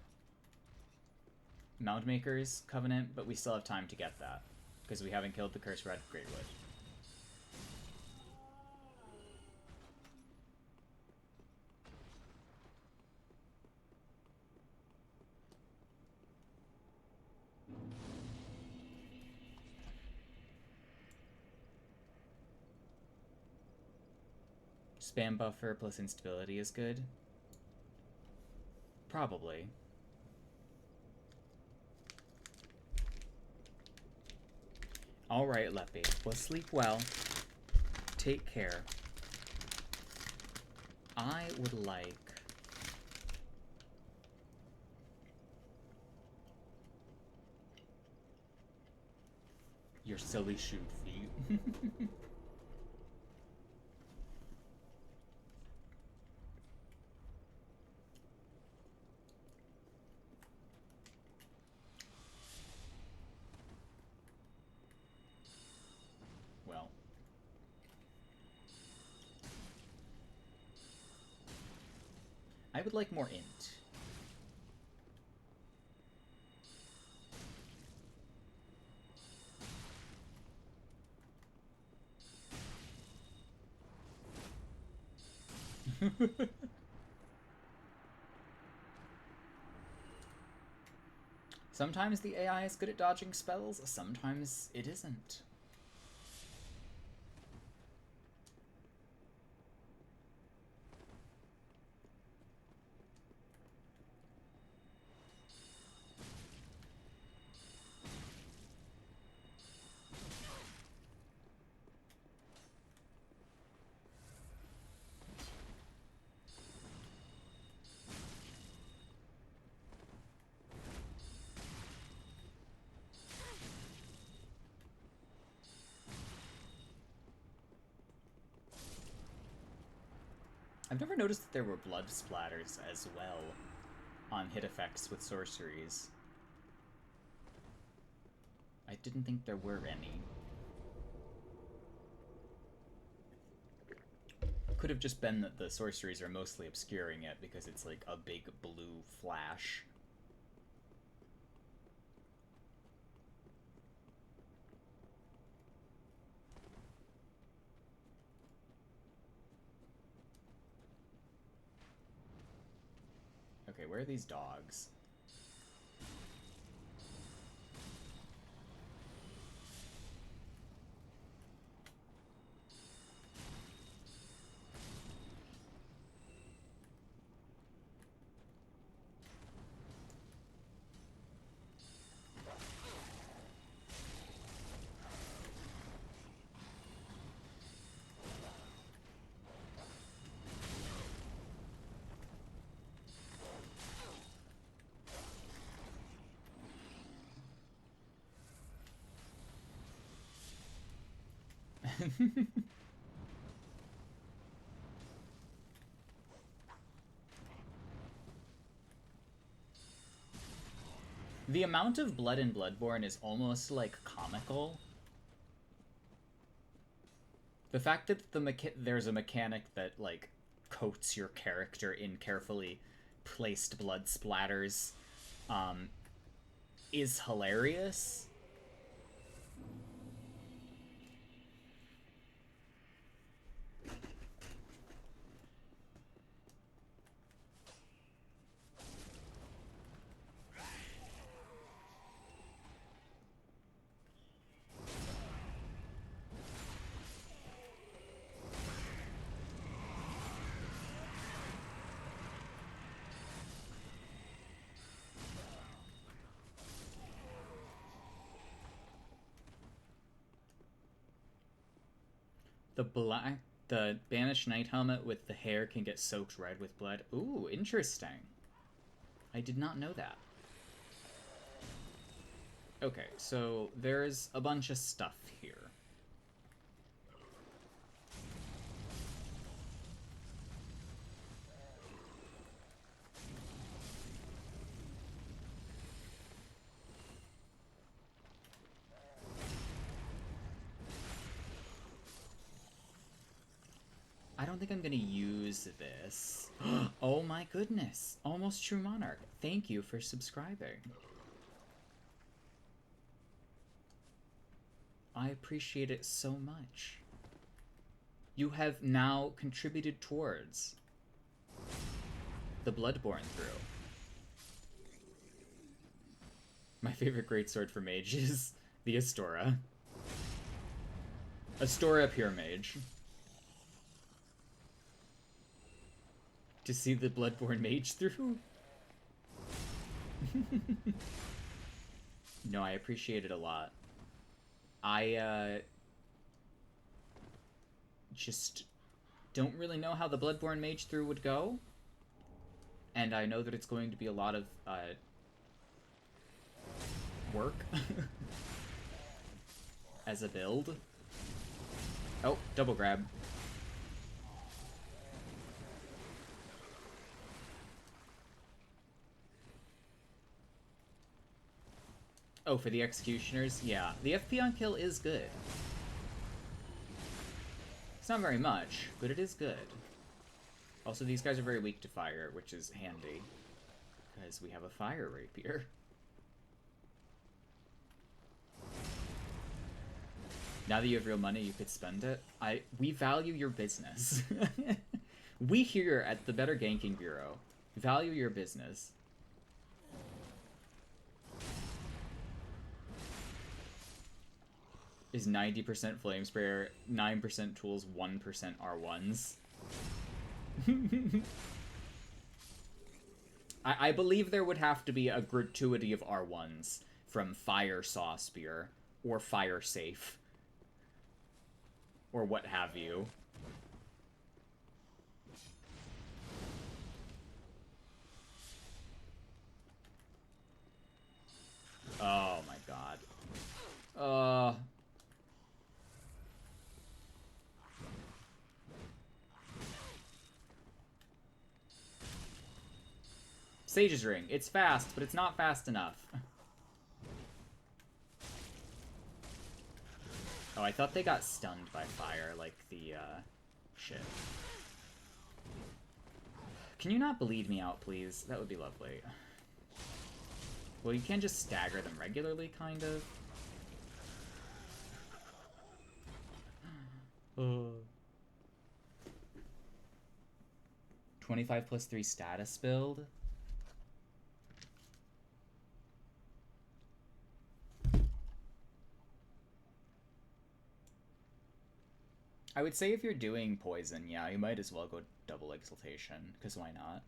Moundmaker's Covenant, but we still have time to get that, because we haven't killed the Cursed Red Greatwood. Spam buffer plus instability is good? Probably. Alright, Leppy. Well, sleep well. Take care. I would like... your silly shoot feet. Well. I would like more int. Sometimes the AI is good at dodging spells, sometimes it isn't. I've never noticed that there were blood splatters as well on hit effects with sorceries. I didn't think there were any. Could have just been that the sorceries are mostly obscuring it because it's like a big blue flash. Okay, where are these dogs? The amount of blood in Bloodborne is almost, like, comical. The fact that there's a mechanic that, like, coats your character in carefully placed blood splatters, is hilarious. The Banished Knight helmet with the hair can get soaked red with blood. Ooh, interesting. I did not know that. Okay, so there's a bunch of stuff here. I don't think I'm gonna use this. Oh my goodness. Almost True Monarch. Thank you for subscribing. I appreciate it so much. You have now contributed towards the Bloodborne through. My favorite greatsword for mage is the Astora. Astora Pure Mage. To see the Bloodborne mage through? No, I appreciate it a lot. I just don't really know how the Bloodborne mage through would go. And I know that it's going to be a lot of work as a build. Oh, double grab. Oh, for the executioners? Yeah, the FP on kill is good. It's not very much, but it is good. Also, these guys are very weak to fire, which is handy, because we have a fire rapier. Now that you have real money, you could spend it. We value your business. We here at the Better Ganking Bureau value your business. Is 90% Flame Sprayer, 9% tools, 1% R1s. I believe there would have to be a gratuity of R1s from Fire Saw Spear, or Fire Safe, or what have you. Oh my god. Sage's Ring. It's fast, but it's not fast enough. Oh, I thought they got stunned by fire, like the, shit. Can you not bleed me out, please? That would be lovely. Well, you can just stagger them regularly, kind of. 25 plus 3 status build? I would say if you're doing poison, yeah, you might as well go double exaltation, because why not?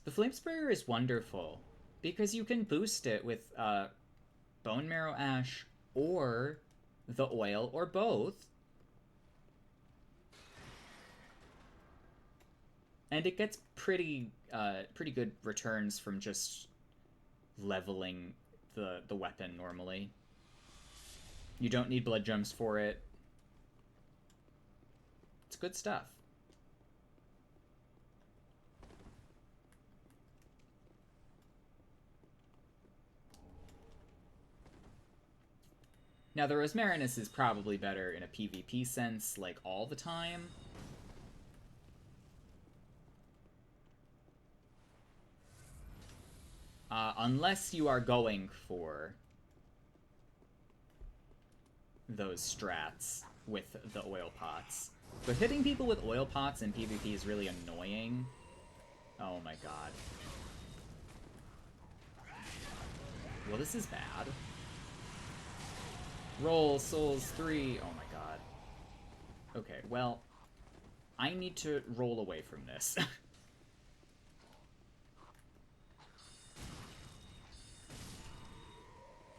The Flame Sprayer is wonderful, because you can boost it with Bone Marrow Ash, or the oil, or both. And it gets pretty good returns from just leveling the weapon normally. You don't need blood gems for it. It's good stuff. Now, the Rosmarinus is probably better in a PvP sense, like, all the time. Unless you are going for those strats with the oil pots. But hitting people with oil pots in PvP is really annoying. Oh my god. Well, this is bad. Roll, Souls 3. Oh my god. Okay, well, I need to roll away from this.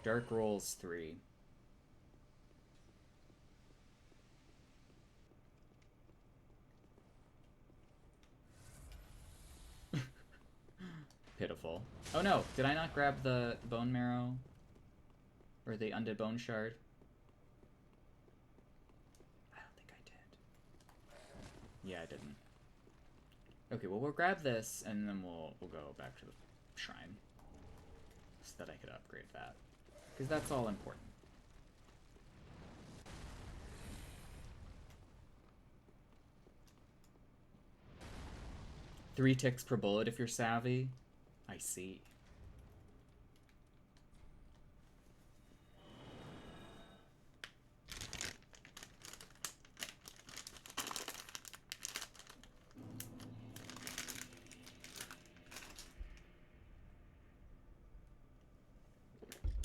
Dark Rolls 3. Pitiful. Oh no, did I not grab the bone marrow? Or the undead bone shard? I don't think I did. Yeah, I didn't. Okay, well, we'll grab this, and then we'll go back to the shrine. So that I could upgrade that. Because that's all important. Three ticks per bullet if you're savvy. I see.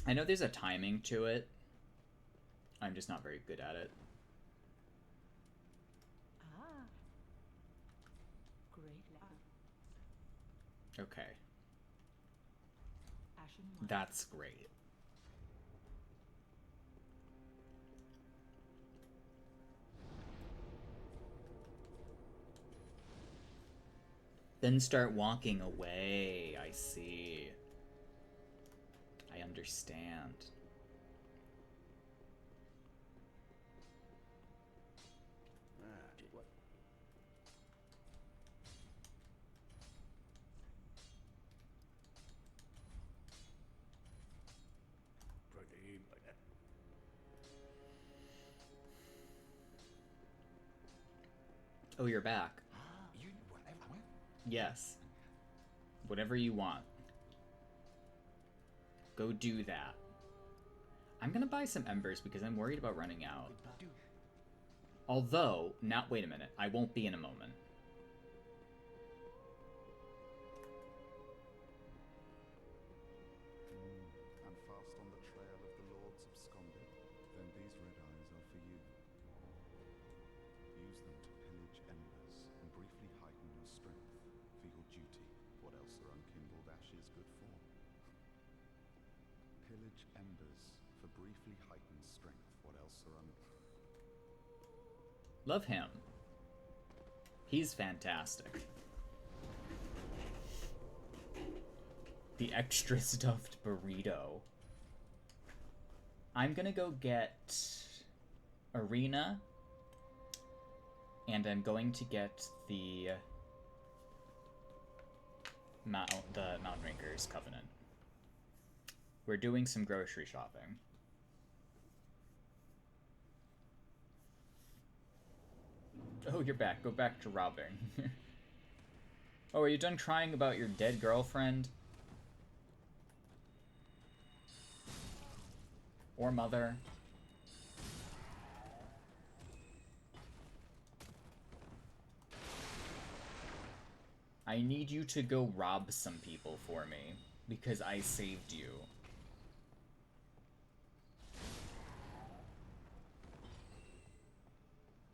I know there's a timing to it. I'm just not very good at it. Ah. Great lad. Okay. Ashen Wine. That's great. Then start walking away. I see. I understand. What? Oh, you're back. You Yes. Whatever you want. Go do that. I'm gonna buy some embers because I'm worried about running out. Although, now, wait a minute. I won't be in a moment. And fast on the trail of the lords absconded, then these red eyes are for you. Use them to pillage embers and briefly heighten your strength for your duty. What else are unkindled ashes good for? Pillage embers for briefly heightened strength. What else are Love him. He's fantastic. The extra stuffed burrito. I'm gonna go get Arena, and I'm going to get the Mountain Ranger's Covenant. We're doing some grocery shopping. Oh, you're back. Go back to robbing. Oh, are you done crying about your dead girlfriend? Or mother? I need you to go rob some people for me, because I saved you.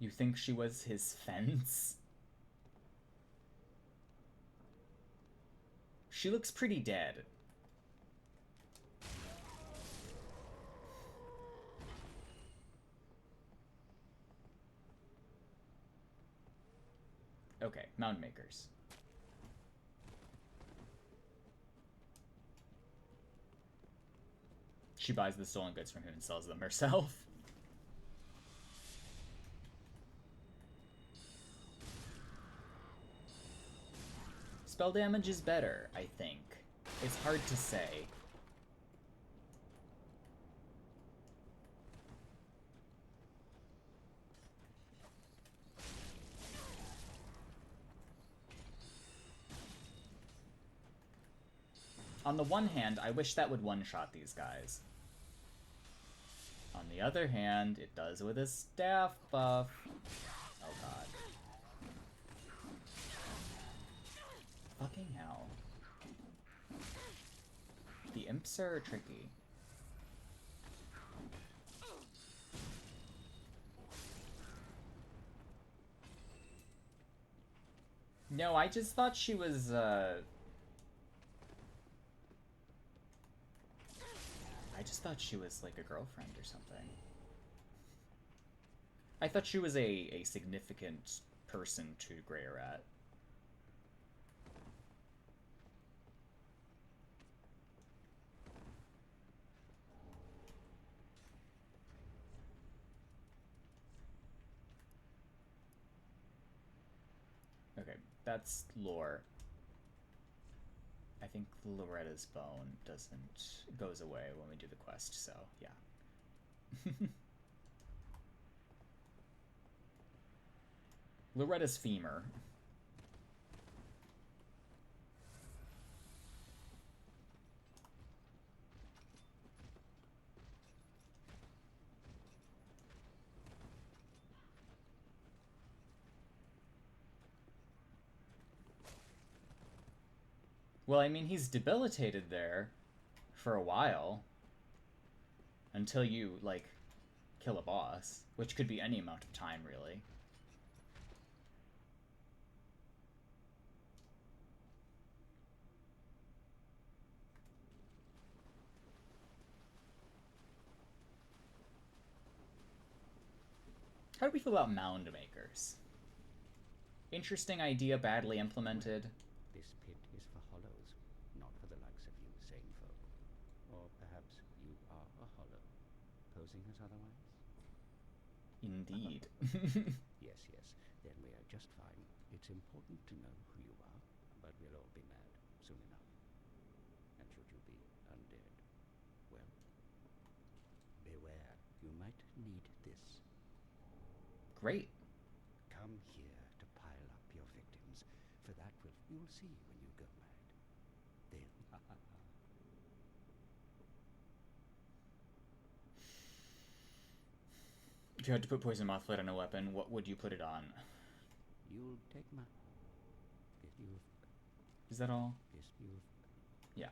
You think she was his fence? She looks pretty dead. Okay, mound makers. She buys the stolen goods from him and sells them herself. Spell damage is better, I think. It's hard to say. On the one hand, I wish that would one-shot these guys. On the other hand, it does with a staff buff. Oh god. Fucking hell. The imps are tricky. No, I just thought she was, I just thought she was like a girlfriend or something. I thought she was a significant person to Grey Rat. Okay, that's lore. I think Loretta's bone goes away when we do the quest, so yeah. Loretta's femur. Well, I mean, he's debilitated there for a while. Until you, like, kill a boss. Which could be any amount of time, really. How do we feel about mound makers? Interesting idea, badly implemented. This pit is for hollows, not for the likes of you sane folk. Or perhaps you are a hollow, posing as otherwise? Indeed. Yes, yes, then we are just fine. It's important to know who you are, but we'll all be mad soon enough. And should you be undead, well, beware, you might need this. Great. Come here to pile up your victims, for that you'll see when you go mad. Then, If you had to put poison mothlight on a weapon, what would you put it on? You'll take my... If you've... Is that all? If you've... Yeah.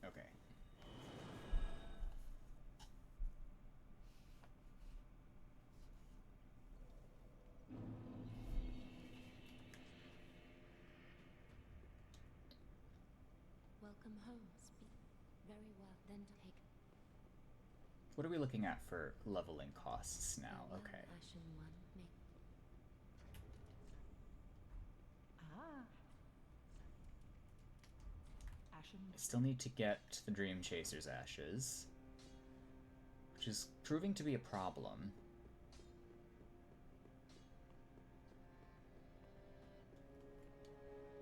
Okay. Welcome home. Speak very well. Then take. What are we looking at for leveling costs now? Farewell, Okay. Ashen One. May Ashen. I still need to get the Dream Chaser's ashes, which is proving to be a problem.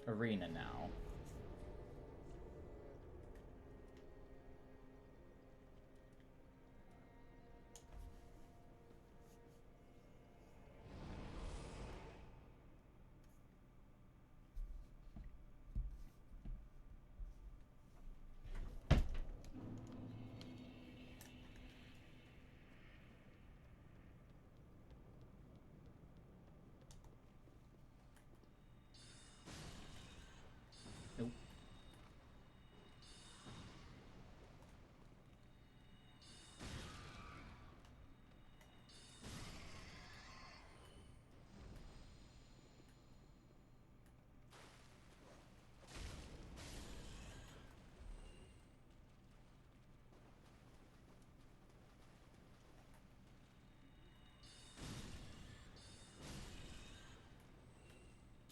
Arena now. Nope.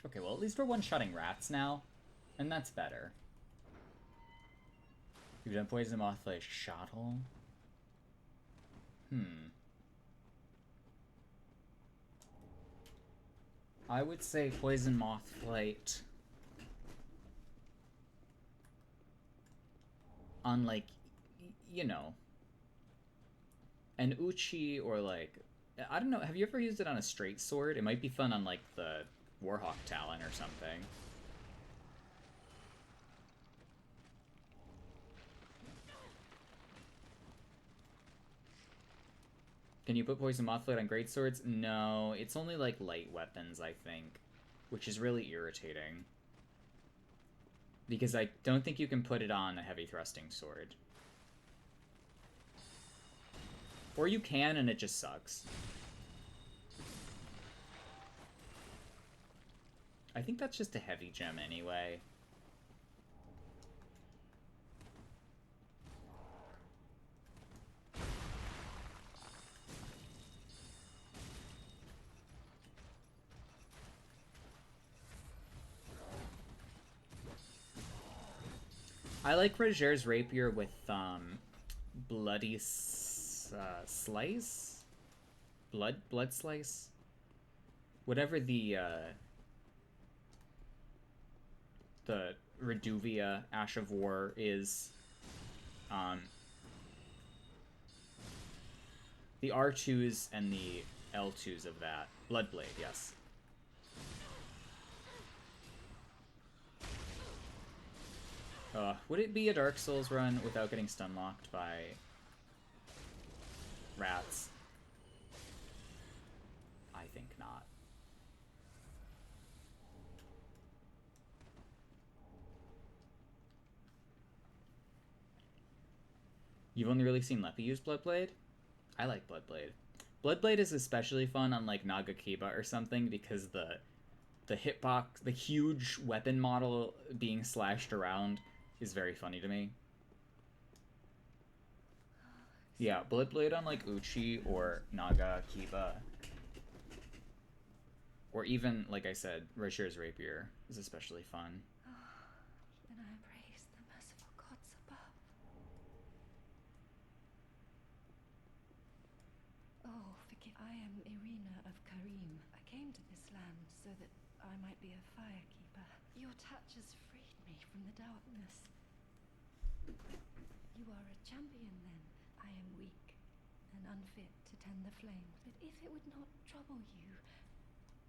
Okay, well, at least we're one-shotting rats now, and that's better. You've done Poison Mothlight Shottle? I would say Poison Mothlight on, like, you know, an Uchi or, like, I don't know, have you ever used it on a straight sword? It might be fun on, like, the Warhawk Talon or something. Can you put Poison Mothlight on greatswords? No, it's only like light weapons, I think, which is really irritating. Because I don't think you can put it on a heavy thrusting sword. Or you can, and it just sucks. I think that's just a heavy gem anyway. I like Roger's rapier with bloody slice, blood slice, whatever the Reduvia Ash of War is. The R2s and the L2s of that. Bloodblade, yes. Would it be a Dark Souls run without getting stun-locked by rats? I think not. You've only really seen Leppy use Bloodblade? I like Bloodblade. Bloodblade is especially fun on, like, Nagakiba or something because the hitbox, the huge weapon model being slashed around is very funny to me. Yeah, Bloodblade on, like, Uchi or Nagakiba. Or even, like I said, Rocher's Rapier is especially fun. Then I praise the merciful gods above. Oh, forgive. I am Irina of Karim. I came to this land so that I might be a firekeeper. Your touch has freed me from the darkness. You are a champion, then. I am weak and unfit to tend the flame. But if it would not trouble you,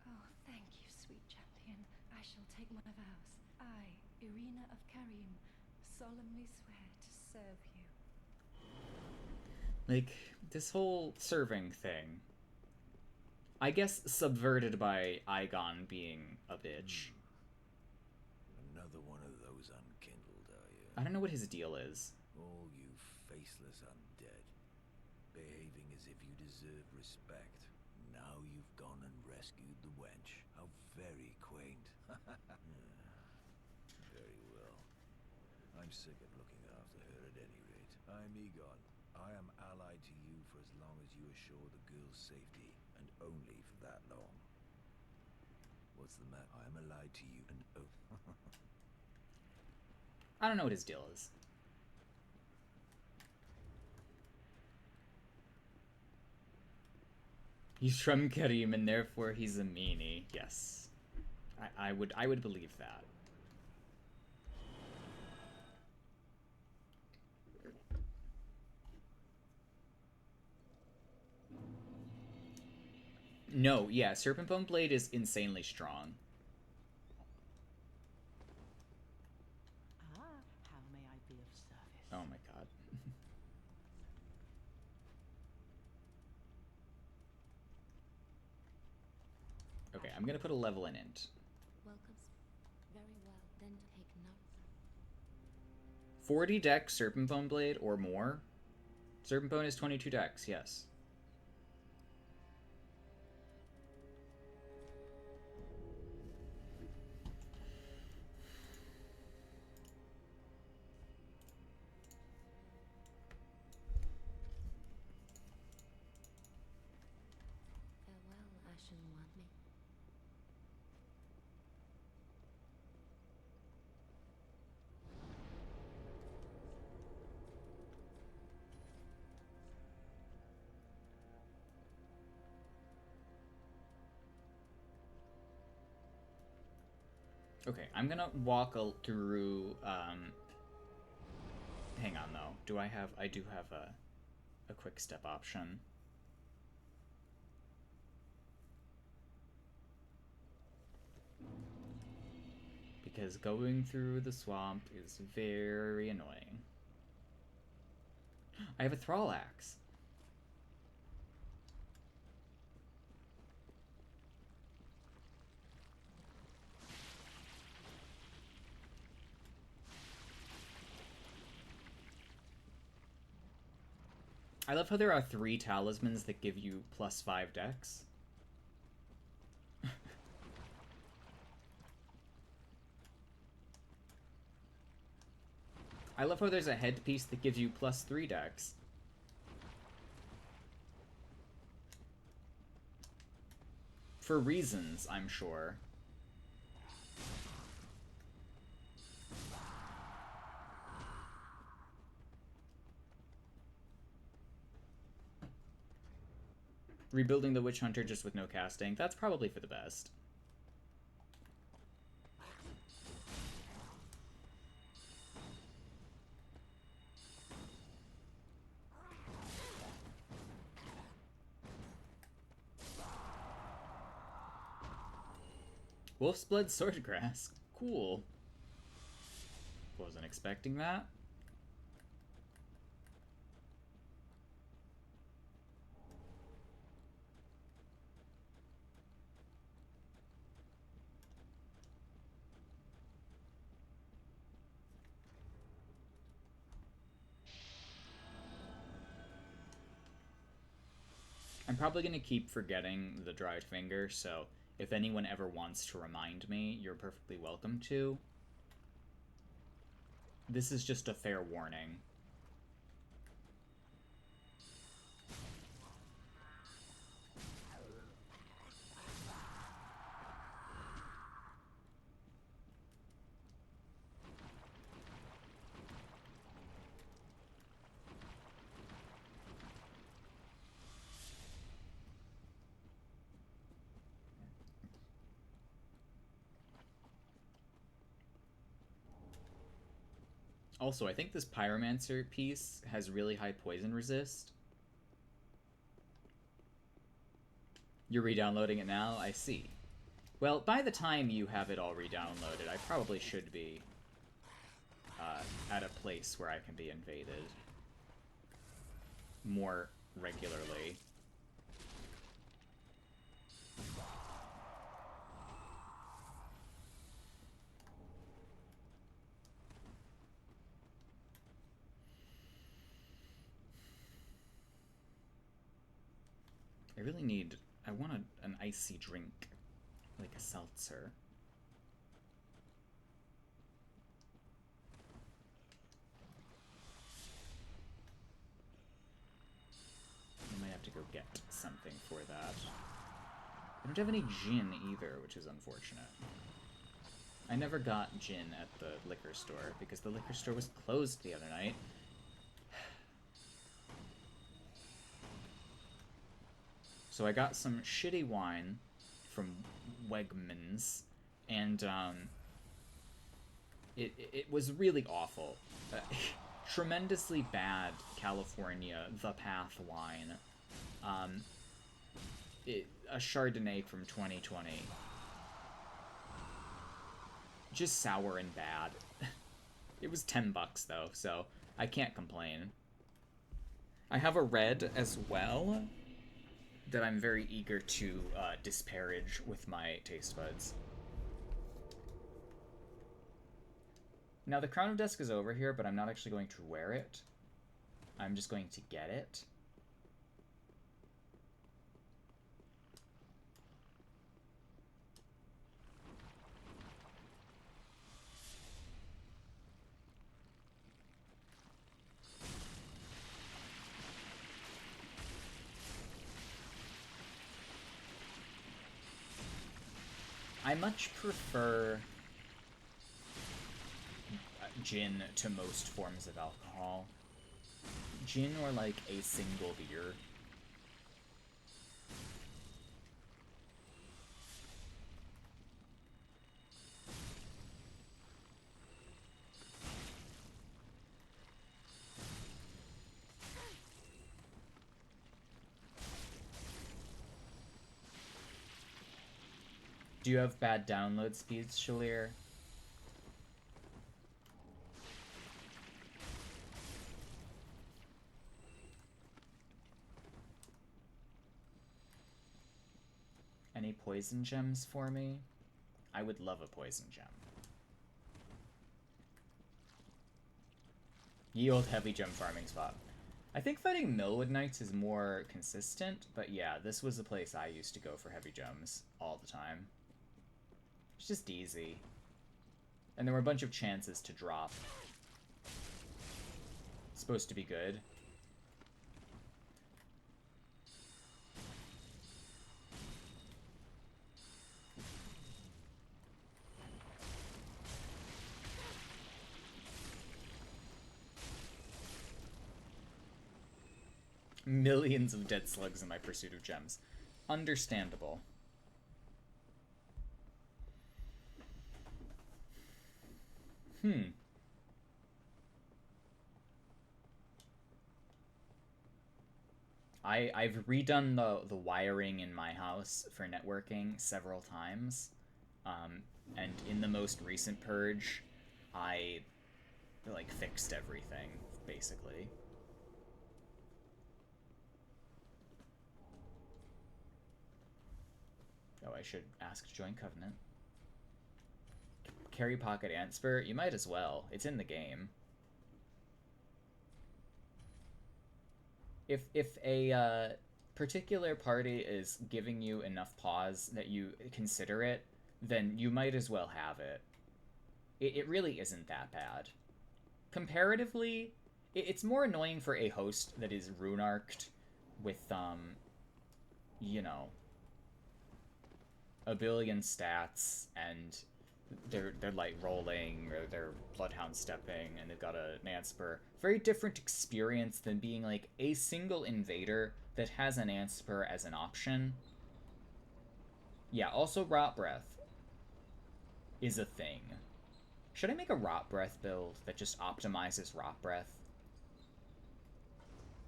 Oh, thank you, sweet champion. I shall take my vows. I, Irina of Karim, solemnly swear to serve you. Like, this whole serving thing, I guess subverted by Aigon being a bitch. Another one of those unkindled, are you? I don't know what his deal is. All you faceless undead, behaving as if you deserve respect. Now you've gone and rescued the wench. How very quaint. Very well. I'm sick of looking after her at any rate. I'm Egon. I am allied to you for as long as you assure the girl's safety, and only for that long. What's the matter? I am allied to you, and oh. I don't know what his deal is. He's from Karim, and therefore he's a meanie. Yes, I would believe that. No, yeah, Serpentbone Blade is insanely strong. Ah, how may I be of service? Oh my god. Okay, I'm gonna put a level in int. Welcome. Very well, then take note. 40 dex Serpentbone Blade or more. Serpentbone is 22 dex, yes. Farewell, Ashen One. Okay, I'm gonna walk through, hang on though. I do have a quick step option. Because going through the swamp is very annoying. I have a Thrall Axe. I love how there are 3 talismans that give you +5 dex. I love how there's a headpiece that gives you +3 dex. For reasons, I'm sure. Rebuilding the Witch Hunter just with no casting, that's probably for the best. Wolf's Blood Swordgrass. Cool. Wasn't expecting that. I'm probably going to keep forgetting the dried finger, so if anyone ever wants to remind me, you're perfectly welcome to. This is just a fair warning. Also, I think this Pyromancer piece has really high poison resist. You're re-downloading it now? I see. Well, by the time you have it all re-downloaded, I probably should be at a place where I can be invaded more regularly. I really need... I want an icy drink, like a seltzer. I might have to go get something for that. I don't have any gin either, which is unfortunate. I never got gin at the liquor store because the liquor store was closed the other night. So I got some shitty wine from Wegmans, and it was really awful. Tremendously bad California The Path wine. A Chardonnay from 2020. Just sour and bad. It was $10 though, so I can't complain. I have a red as well that I'm very eager to disparage with my taste buds. Now the Crown of Dusk is over here, but I'm not actually going to wear it. I'm just going to get it. I much prefer gin to most forms of alcohol. Gin or like a single beer. Do you have bad download speeds, Shalir? Any poison gems for me? I would love a poison gem. Ye old heavy gem farming spot. I think fighting Millwood Knights is more consistent, but yeah, this was the place I used to go for heavy gems all the time. It's just easy. And there were a bunch of chances to drop. It's supposed to be good. Millions of dead slugs in my pursuit of gems. Understandable. I've redone the wiring in my house for networking several times. And in the most recent purge, I like fixed everything, basically. Oh, I should ask to join Covenant. Carry Pocket Antspur? You might as well. It's in the game. If a particular party is giving you enough pause that you consider it, then you might as well have it. It really isn't that bad. Comparatively, it's more annoying for a host that is rune-arced with, you know, a billion stats, and they're light rolling, or they're bloodhound stepping, and they've got an Antspur. Very different experience than being like a single invader that has an Antspur as an option. Yeah, also Rot Breath is a thing. Should I make a Rot Breath build that just optimizes Rot Breath?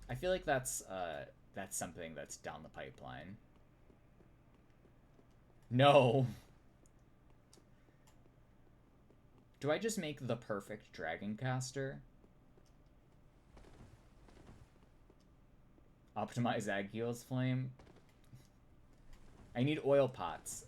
I feel like that's something that's down the pipeline. No. Do I just make the perfect dragon caster? Optimize Agil's flame? I need oil pots.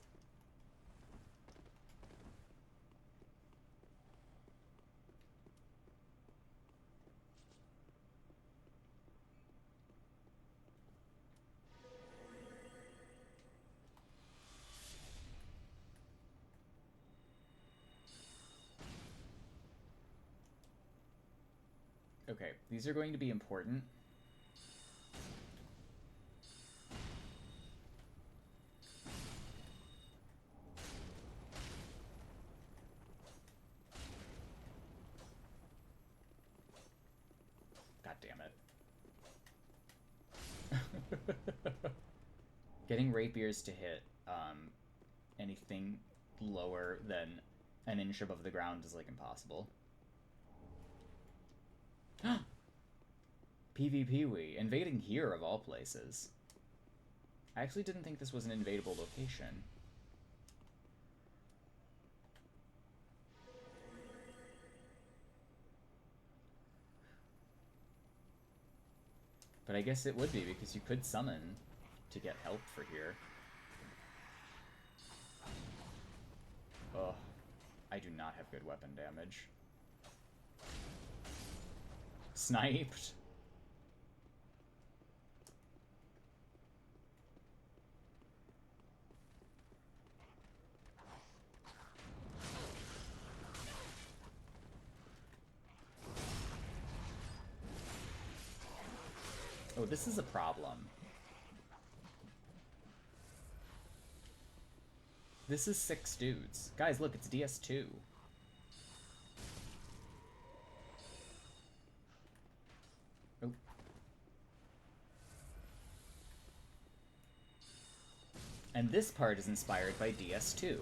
Okay, these are going to be important. God damn it. Getting rapiers to hit anything lower than an inch above the ground is like impossible. PvP invading here of all places. I actually didn't think this was an invadable location. But I guess it would be, because you could summon to get help for here. Ugh. I do not have good weapon damage. Sniped. Oh, this is a problem. This is 6 dudes. Guys, look, it's DS2. Oh. And this part is inspired by DS2.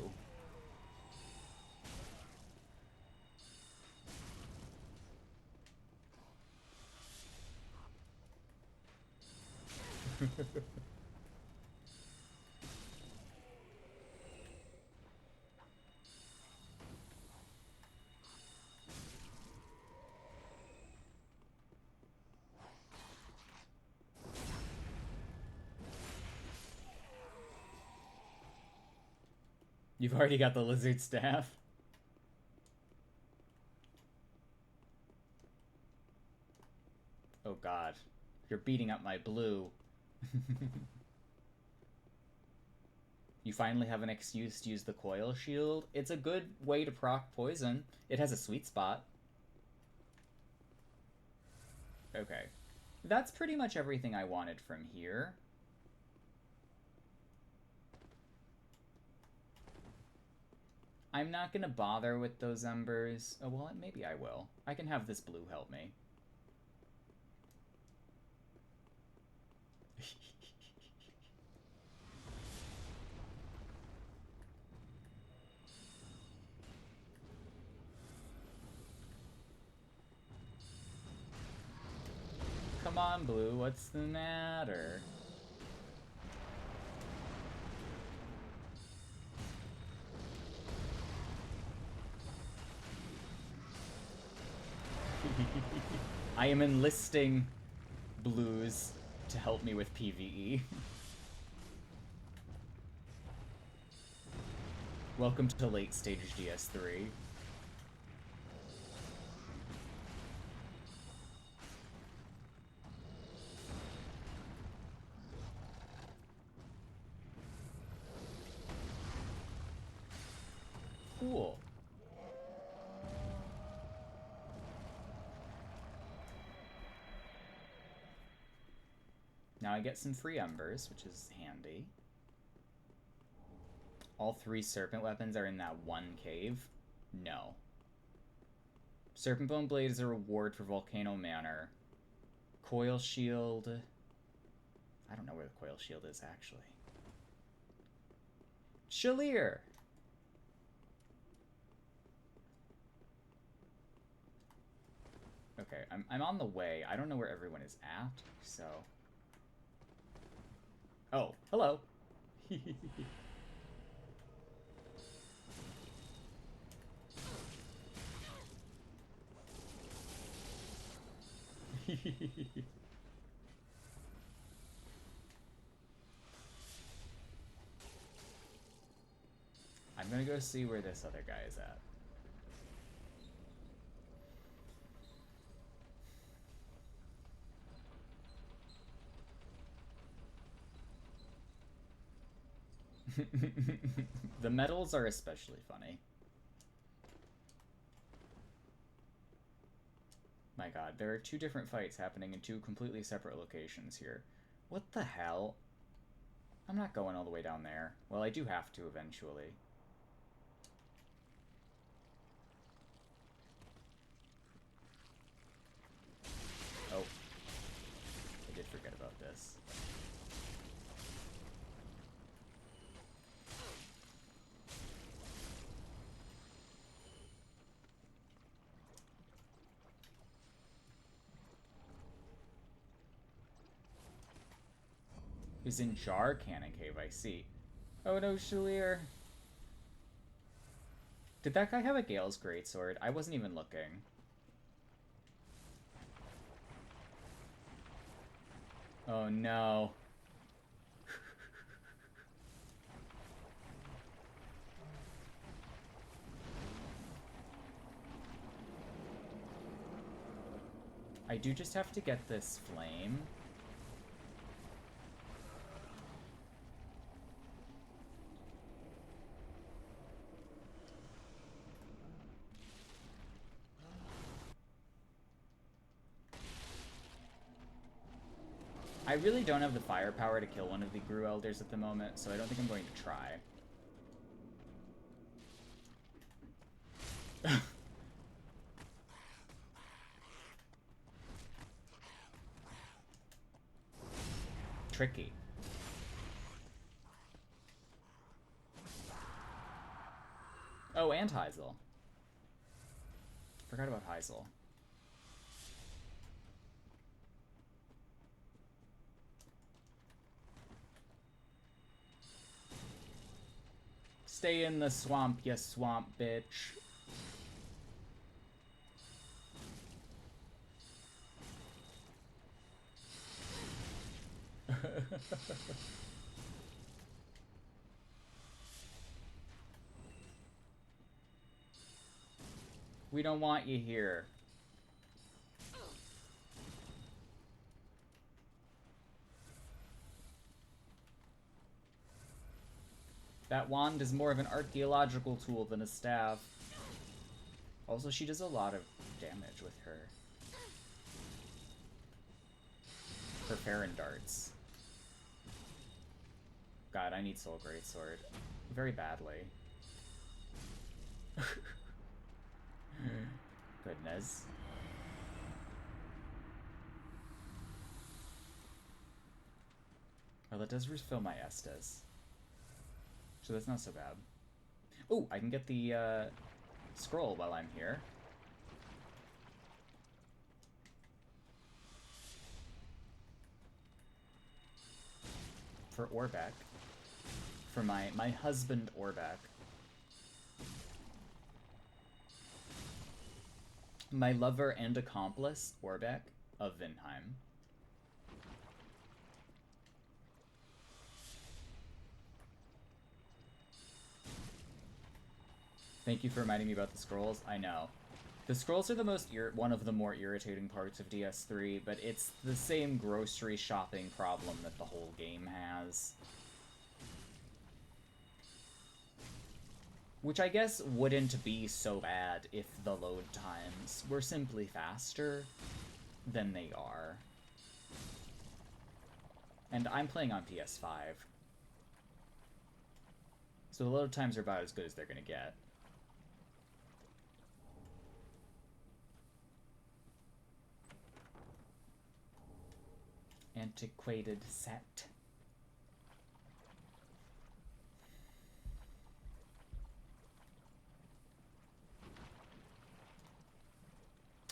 You've already got the lizard staff. Oh god. You're beating up my blue. You finally have an excuse to use the coil shield. It's a good way to proc poison. It has a sweet spot. Okay. That's pretty much everything I wanted from here. I'm not gonna bother with those embers. Oh, well, maybe I will. I can have this blue help me. Come on, blue, what's the matter? I am enlisting blues to help me with PvE. Welcome to late stage DS3. Cool. Now I get some free embers, which is handy. All 3 serpent weapons are in that one cave? No. Serpent Bone Blade is a reward for Volcano Manor. Coil Shield... I don't know where the Coil Shield is, actually. Chalier! Okay, I'm on the way. I don't know where everyone is at, so... Oh, hello. I'm gonna go see where this other guy is at. The medals are especially funny. My god, there are 2 different fights happening in 2 completely separate locations here. What the hell? I'm not going all the way down there. Well, I do have to eventually. Oh. I did forget about this. Is in Jar Cannon Cave, I see. Oh no, Shalir. Did that guy have a Gale's Greatsword? I wasn't even looking. Oh no. I do just have to get this flame. I really don't have the firepower to kill one of the Gru Elders at the moment, so I don't think I'm going to try. Tricky. Oh, and Heisel. Forgot about Heisel. Stay in the swamp, you swamp bitch. We don't want you here. That wand is more of an archaeological tool than a staff. Also, she does a lot of damage with her Farron darts. God, I need Soul Greatsword. Very badly. Goodness. Well, that does refill my Estus. So that's not so bad. Oh, I can get the scroll while I'm here. For Orbeck. For my husband Orbeck. My lover and accomplice, Orbeck, of Vinheim. Thank you for reminding me about the scrolls. I know. The scrolls are the most one of the more irritating parts of DS3, but it's the same grocery shopping problem that the whole game has. Which I guess wouldn't be so bad if the load times were simply faster than they are. And I'm playing on PS5. So the load times are about as good as they're gonna get. Antiquated set.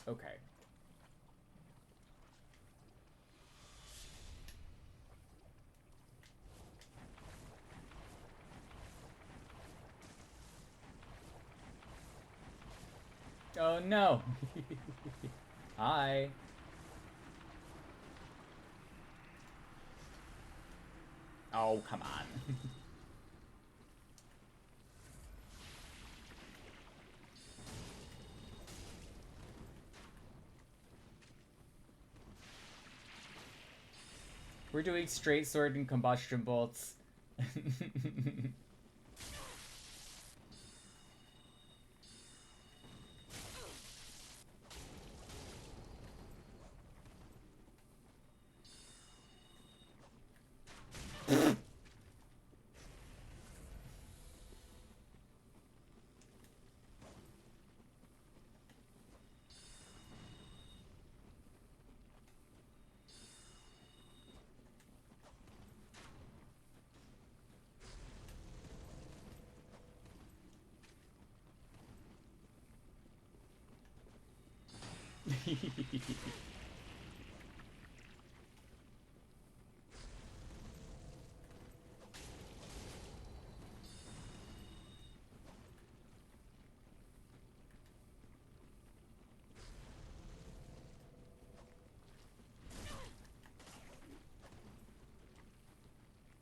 Okay. Oh no! Hi. Oh, come on. We're doing straight sword and combustion bolts.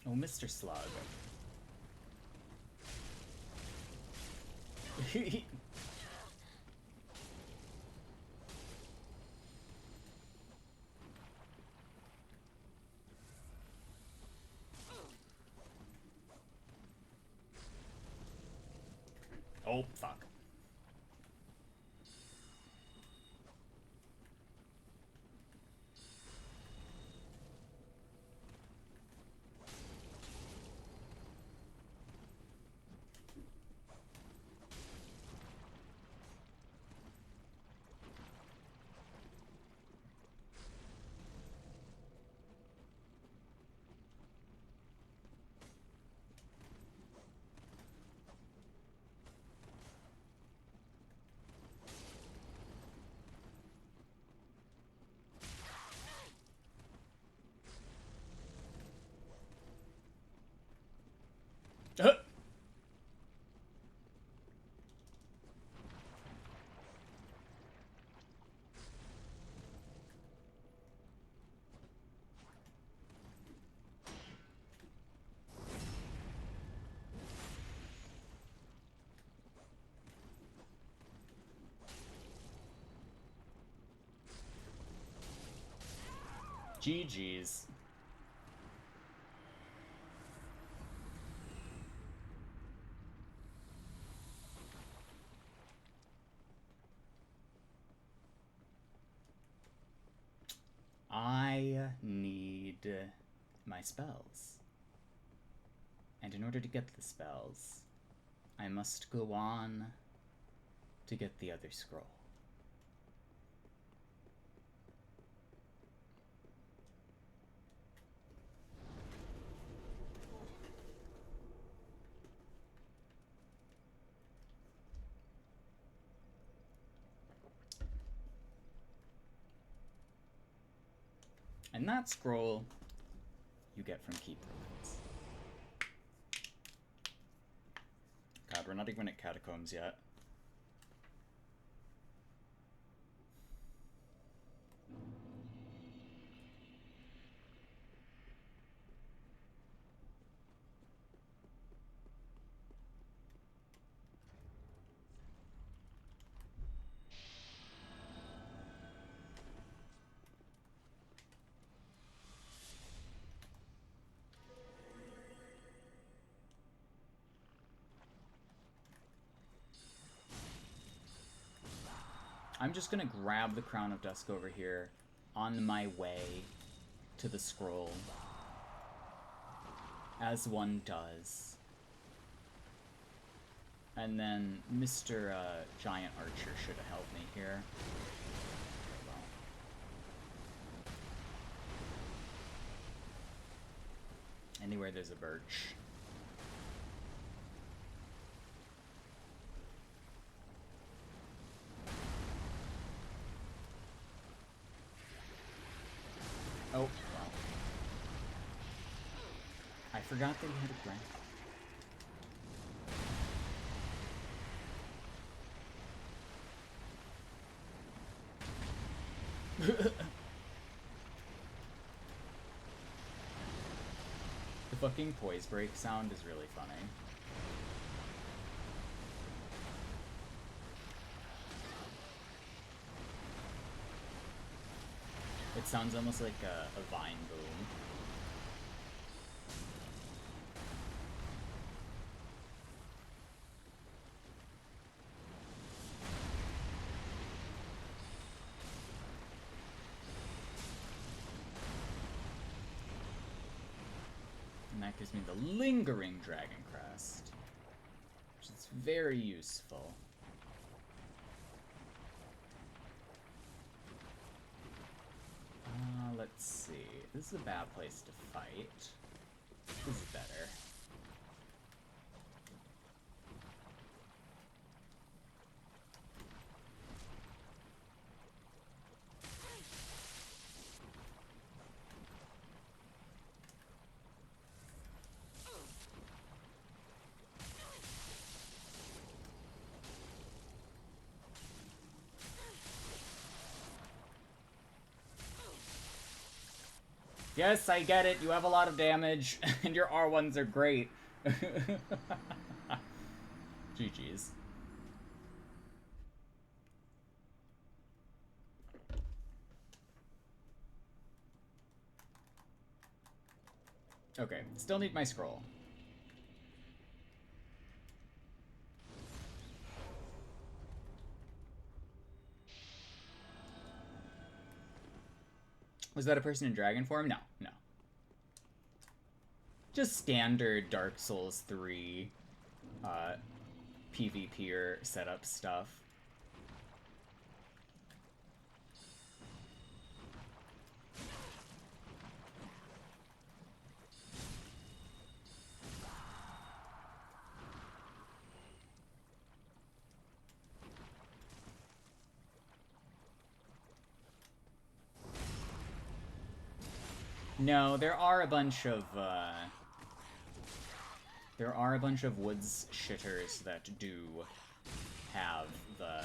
Oh, Mr. Slug. Oh, fuck. GG's. I need my spells. And in order to get the spells, I must go on to get the other scroll. And that scroll you get from Keep Ruins. God, we're not even at Catacombs yet. I'm just gonna grab the Crown of Dusk over here on my way to the scroll, as one does. And then Mr. Giant Archer should have helped me here. Well. Anywhere there's a birch. Oh, wow. I forgot that he had a grant. The fucking poise break sound is really funny. It sounds almost like a vine boom. And that gives me the Lingering Dragon Crest, which is very useful. Let's see. This is a bad place to fight. This is better. Yes, I get it. You have a lot of damage, and your R1s are great. GG's. Okay, still need my scroll. Was that a person in dragon form? No, no. Just standard Dark Souls 3 PvPer setup stuff. No, there are a bunch of woods shitters that do have the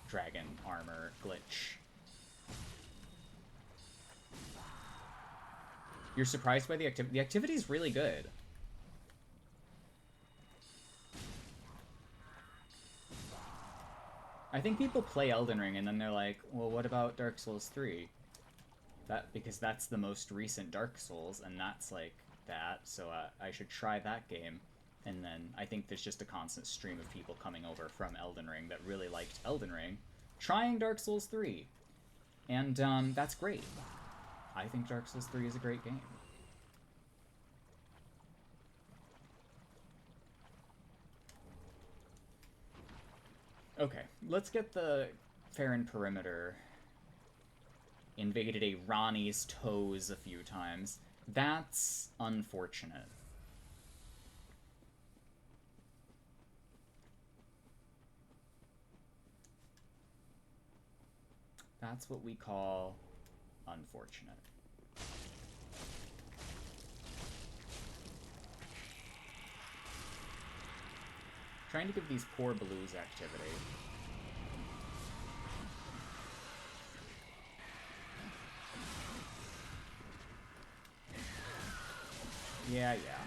dragon armor glitch. You're surprised by the activity? The activity's really good. I think people play Elden Ring and then they're like, well, what about Dark Souls 3? Because that's the most recent Dark Souls, and that's like that, so I should try that game. And then I think there's just a constant stream of people coming over from Elden Ring that really liked Elden Ring, trying Dark Souls 3. And that's great. I think Dark Souls 3 is a great game. Okay, let's get the Farron Perimeter. Invaded a Ronnie's toes a few times. That's unfortunate. That's what we call unfortunate. Trying to give these poor blues activity. Yeah, yeah.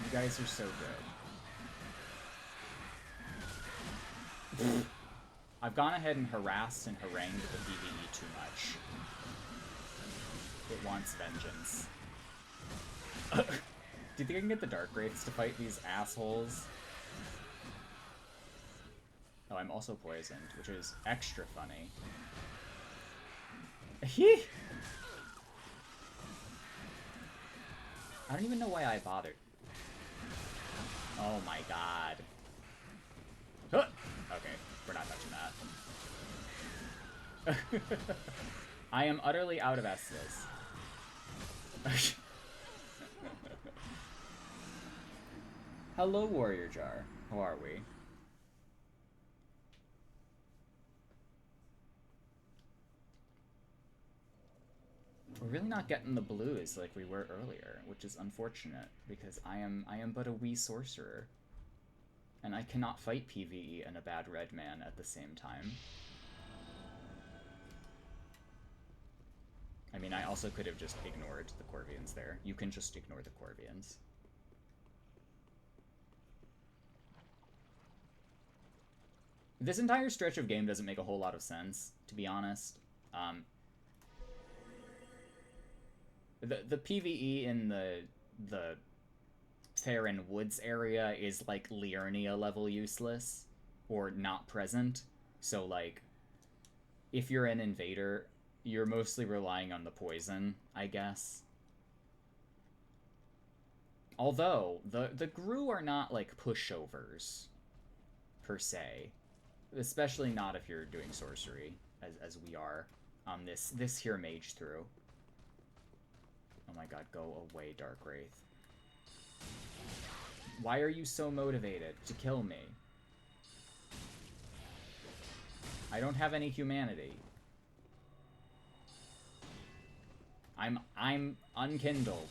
You guys are so good. I've gone ahead and harassed and harangued the PvE too much. It wants vengeance. Do you think I can get the Dark Wraiths to fight these assholes? Oh, I'm also poisoned, which is extra funny. I don't even know why I bothered. Oh my god. Huh! Okay, we're not touching that. I am utterly out of Estus. Hello, Warrior Jar. How are we? We're really not getting the blues like we were earlier, which is unfortunate, because I am but a wee sorcerer. And I cannot fight PvE and a bad red man at the same time. mean, I also could have just ignored the Corvians there. You can just ignore the Corvians. This entire stretch of game doesn't make a whole lot of sense, to be honest. The PvE in the Farron Woods area is like Liurnia level useless or not present. So like, if you're an invader, you're mostly relying on the poison, I guess. Although the Gru are not like pushovers per se, especially not if you're doing sorcery as we are on this here Magethrough. Oh my god, go away, Dark Wraith. Why are you so motivated to kill me? I don't have any humanity. I'm unkindled.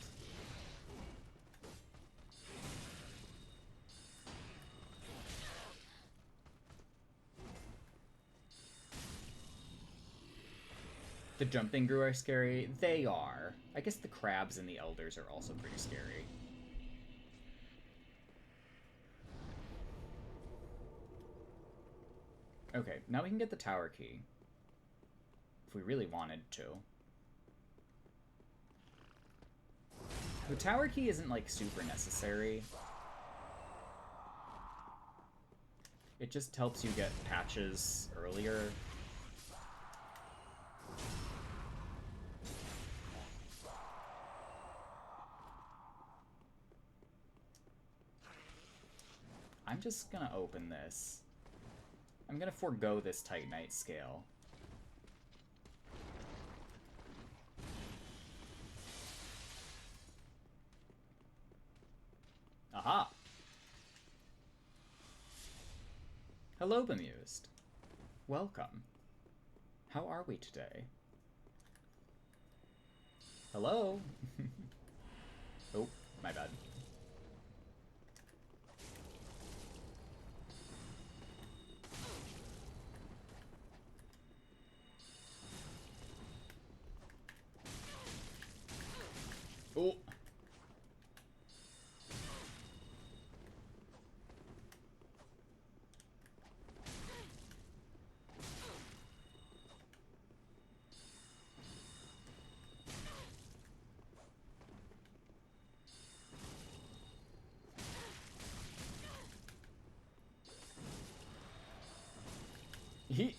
The jumping Gru are scary. They are. I guess the crabs and the elders are also pretty scary. Okay, now we can get the tower key. If we really wanted to. The tower key isn't, like, super necessary. It just helps you get patches earlier. I'm just gonna open this. I'm gonna forego this Titanite scale. Aha! Hello, Bemused. Welcome. How are we today? Hello? Oh, my bad. Oh. He...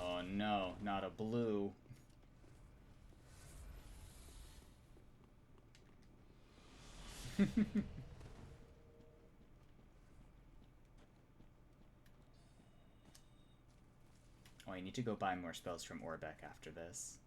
Oh no, not a blue. Oh, I need to go buy more spells from Orbeck after this.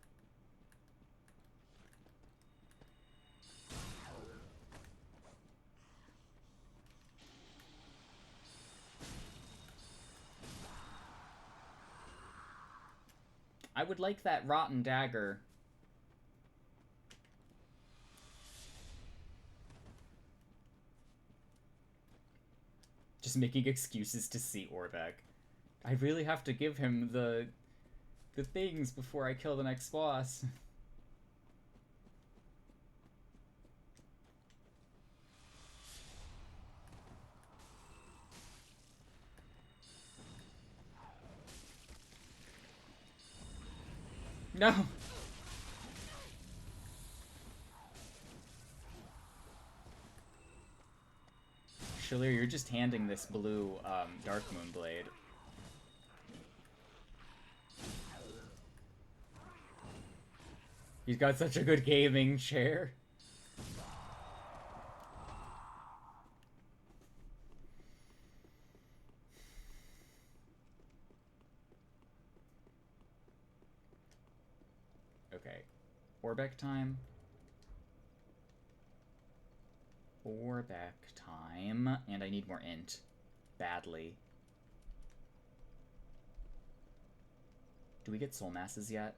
I would like that rotten dagger. Just making excuses to see Orbeck. I really have to give him the things before I kill the next boss. No! Shalir, you're just handing this blue Dark Moon Blade. He's got such a good gaming chair. Okay. Orbeck time. Orbeck time. And I need more int. Badly. Do we get soul masses yet?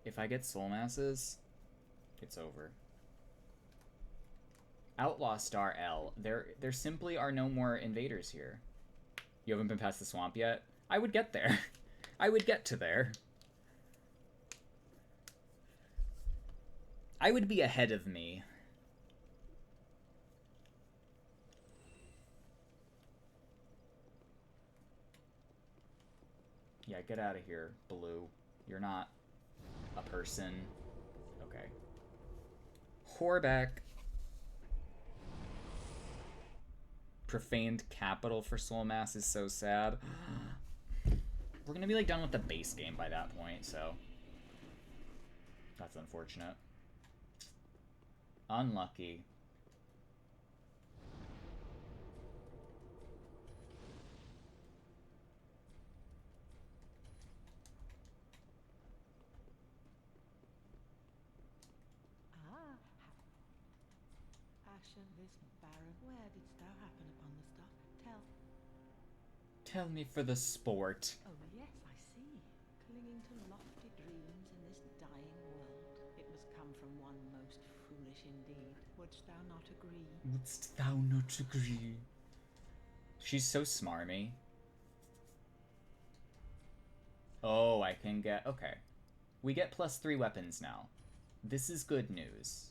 If I get soul masses, it's over. Outlaw Star L. There simply are no more invaders here. You haven't been past the swamp yet? I would get there. I would get to there. I would be ahead of me. Yeah, get out of here, Blue. You're not a person. Okay. Horbeck. Profaned capital for soul mass is so sad. We're gonna be like done with the base game by that point, so that's unfortunate. Unlucky. Ashen, this barren, where didst thou happen upon the stuff? Tell me for the sport. Oh yes, I see. Clinging to lofty dreams in this dying world. It must come from one most foolish indeed. Wouldst thou not agree? Wouldst thou not agree? She's so smarmy. Oh, I can get... Okay. We get +3 weapons now. This is good news.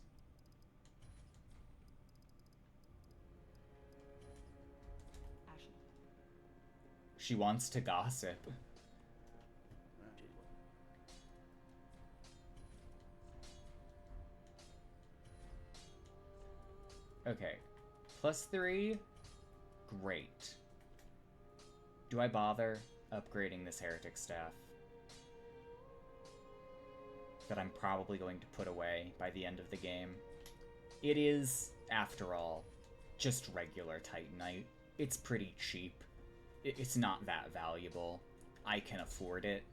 Ashen. She wants to gossip. Okay. +3. Great. Do I bother upgrading this heretic staff? That I'm probably going to put away by the end of the game. It is, after all, just regular Titanite. It's pretty cheap. It's not that valuable. I can afford it.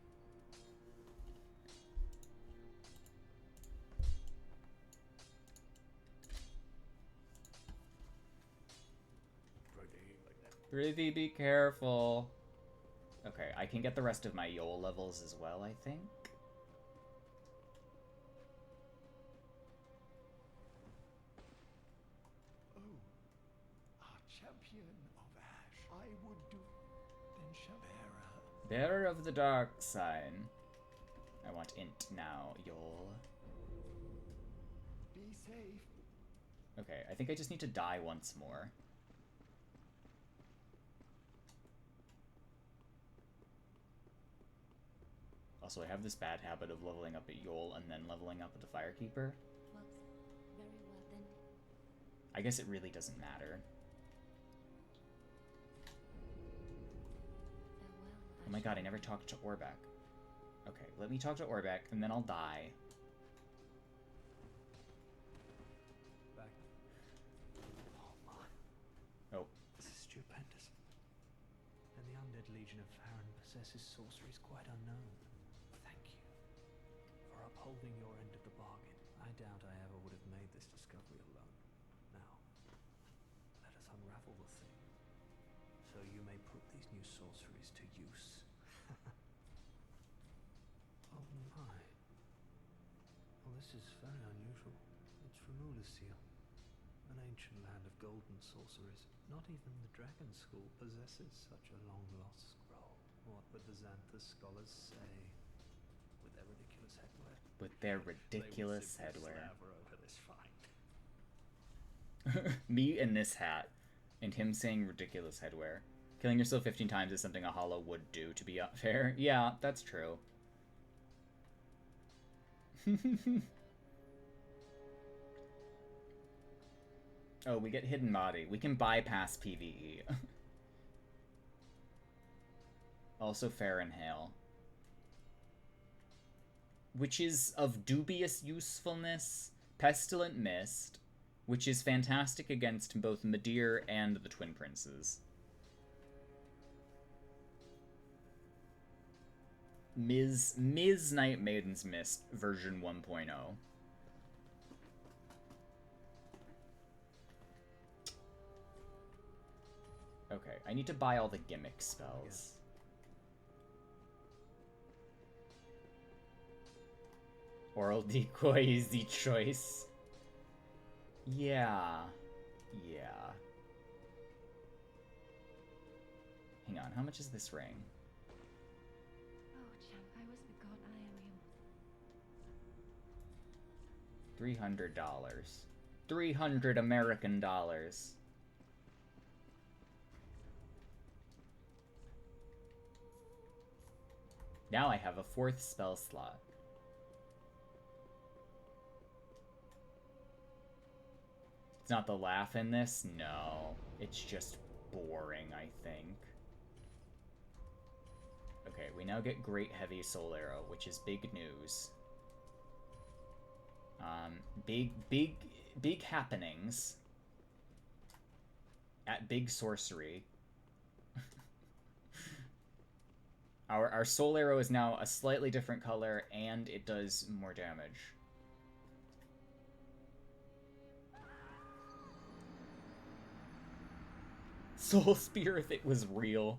Prithee, be careful. Okay, I can get the rest of my Yol levels as well, I think. Champion of Ash, I would do then Bearer of the dark sign. I want int now, Yol. Be safe. Okay, I think I just need to die once more. Also, I have this bad habit of leveling up at Yol and then leveling up at the Firekeeper. Very well then. I guess it really doesn't matter. Oh my god, I never talked to Orbeck. Okay, let me talk to Orbeck, and then I'll die. Back. Oh my. Oh. This is stupendous. And the undead legion of Farron possesses sorceries quite unknown. Thank you for upholding your end of the bargain. I doubt I ever would have made this discovery alone. Now, let us unravel the thing, so you may put these new sorceries to use. Oh my. Well, this is very unusual. It's from Ulasil, an ancient land of golden sorceries. Not even the Dragon School possesses such a long-lost scroll. What would the Xanthus scholars say with their ridiculous headwear? With their ridiculous headwear. Over this fight. Me in this hat, and him saying ridiculous headwear. Killing yourself 15 times is something a hollow would do, to be fair. Yeah, that's true. Oh, we get hidden body. We can bypass PvE. Also Farron Hail. Which is of dubious usefulness. Pestilent Mist, which is fantastic against both Midir and the Twin Princes. Ms. Night Maiden's Mist version 1.0. Okay, I need to buy all the gimmick spells. Oral decoy is the choice. Yeah. Yeah. Hang on, how much is this ring? Oh, champ, I was the god I am yours. $300. 300 American dollars. Now I have a 4th spell slot. It's not the laugh in this? No. It's just boring, I think. Okay, we now get Great Heavy Soul Arrow, which is big news. Big happenings. At Big Sorcery. Our Soul Arrow is now a slightly different color, and it does more damage. Soul Spear if it was real.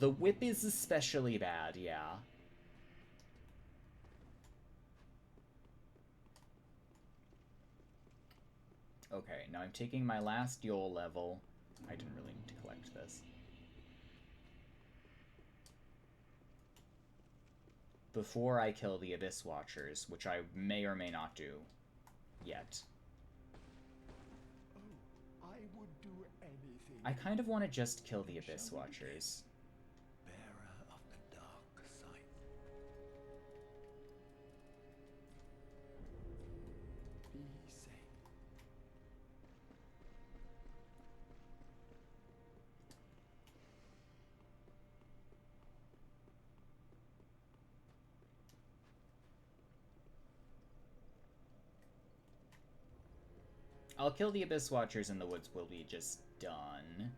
The whip is especially bad, yeah. Okay, now I'm taking my last Yule level. I didn't really need to collect this. Before I kill the Abyss Watchers, which I may or may not do yet. Oh, I would do anything. I kind of want to just kill the Abyss Watchers. Bearer of the dark sight. Be safe. I'll kill the Abyss Watchers and the woods will be just done.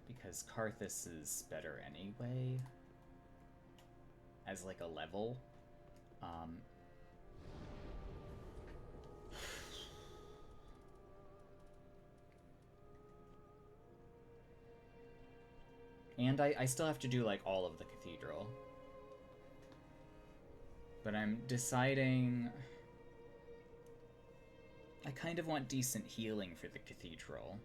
Because Karthus is better anyway. As like a level. And I still have to do like all of the cathedral. But I'm deciding... I kind of want decent healing for the cathedral.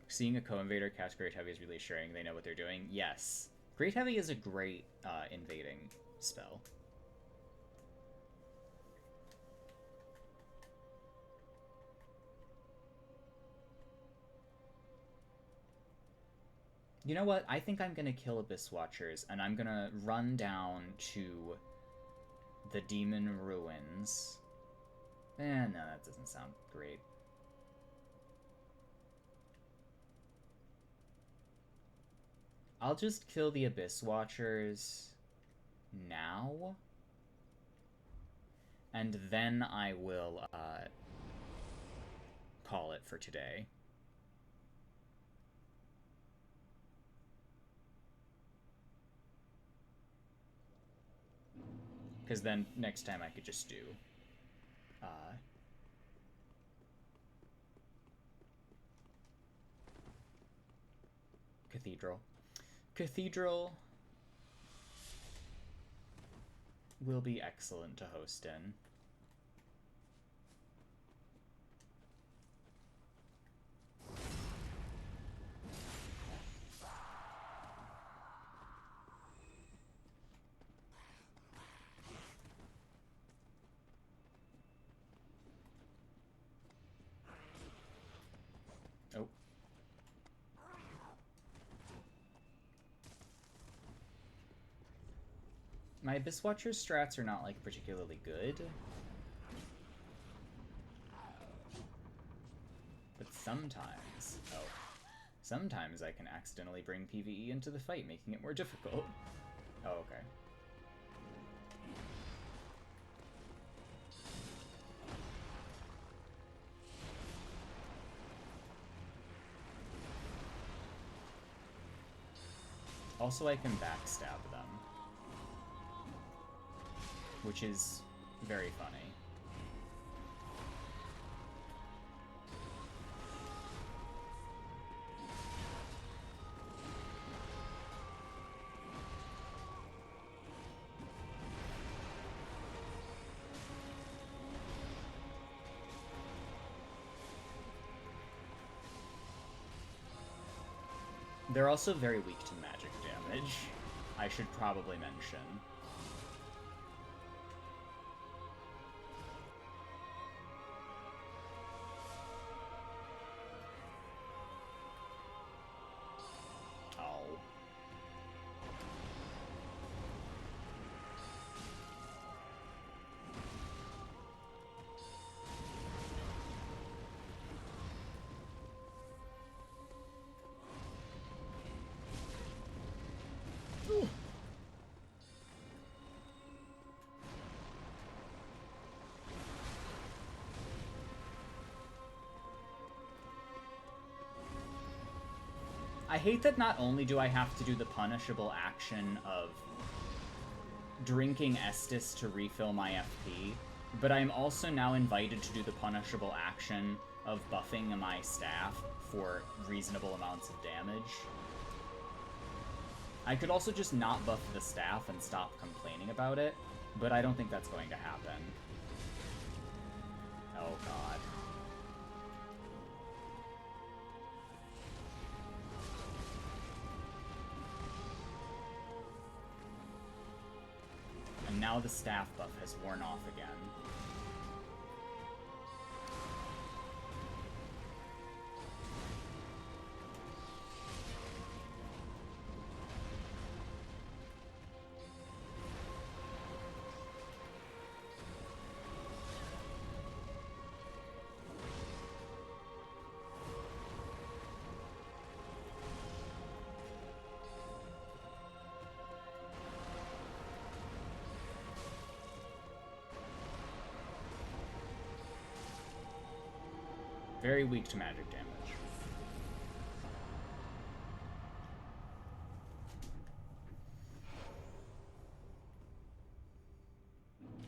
Seeing a co-invader cast Great Heavy is really assuring they know what they're doing. Yes. Great Heavy is a great invading spell. You know what? I think I'm gonna kill Abyss Watchers, and I'm gonna run down to the Demon Ruins. No, that doesn't sound great. I'll just kill the Abyss Watchers now. And then I will call it for today. Because then next time I could just do Cathedral. Cathedral will be excellent to host in. Oh. My Abyss Watcher strats are not, like, particularly good. But sometimes... Oh. Sometimes I can accidentally bring PvE into the fight, making it more difficult. Oh, okay. Also, I can backstab them. Which is very funny. They're also very weak to magic damage, I should probably mention. I hate that not only do I have to do the punishable action of drinking Estus to refill my FP, but I'm also now invited to do the punishable action of buffing my staff for reasonable amounts of damage. I could also just not buff the staff and stop complaining about it, but I don't think that's going to happen. Oh god. And now the staff buff has worn off again. Very weak to magic damage.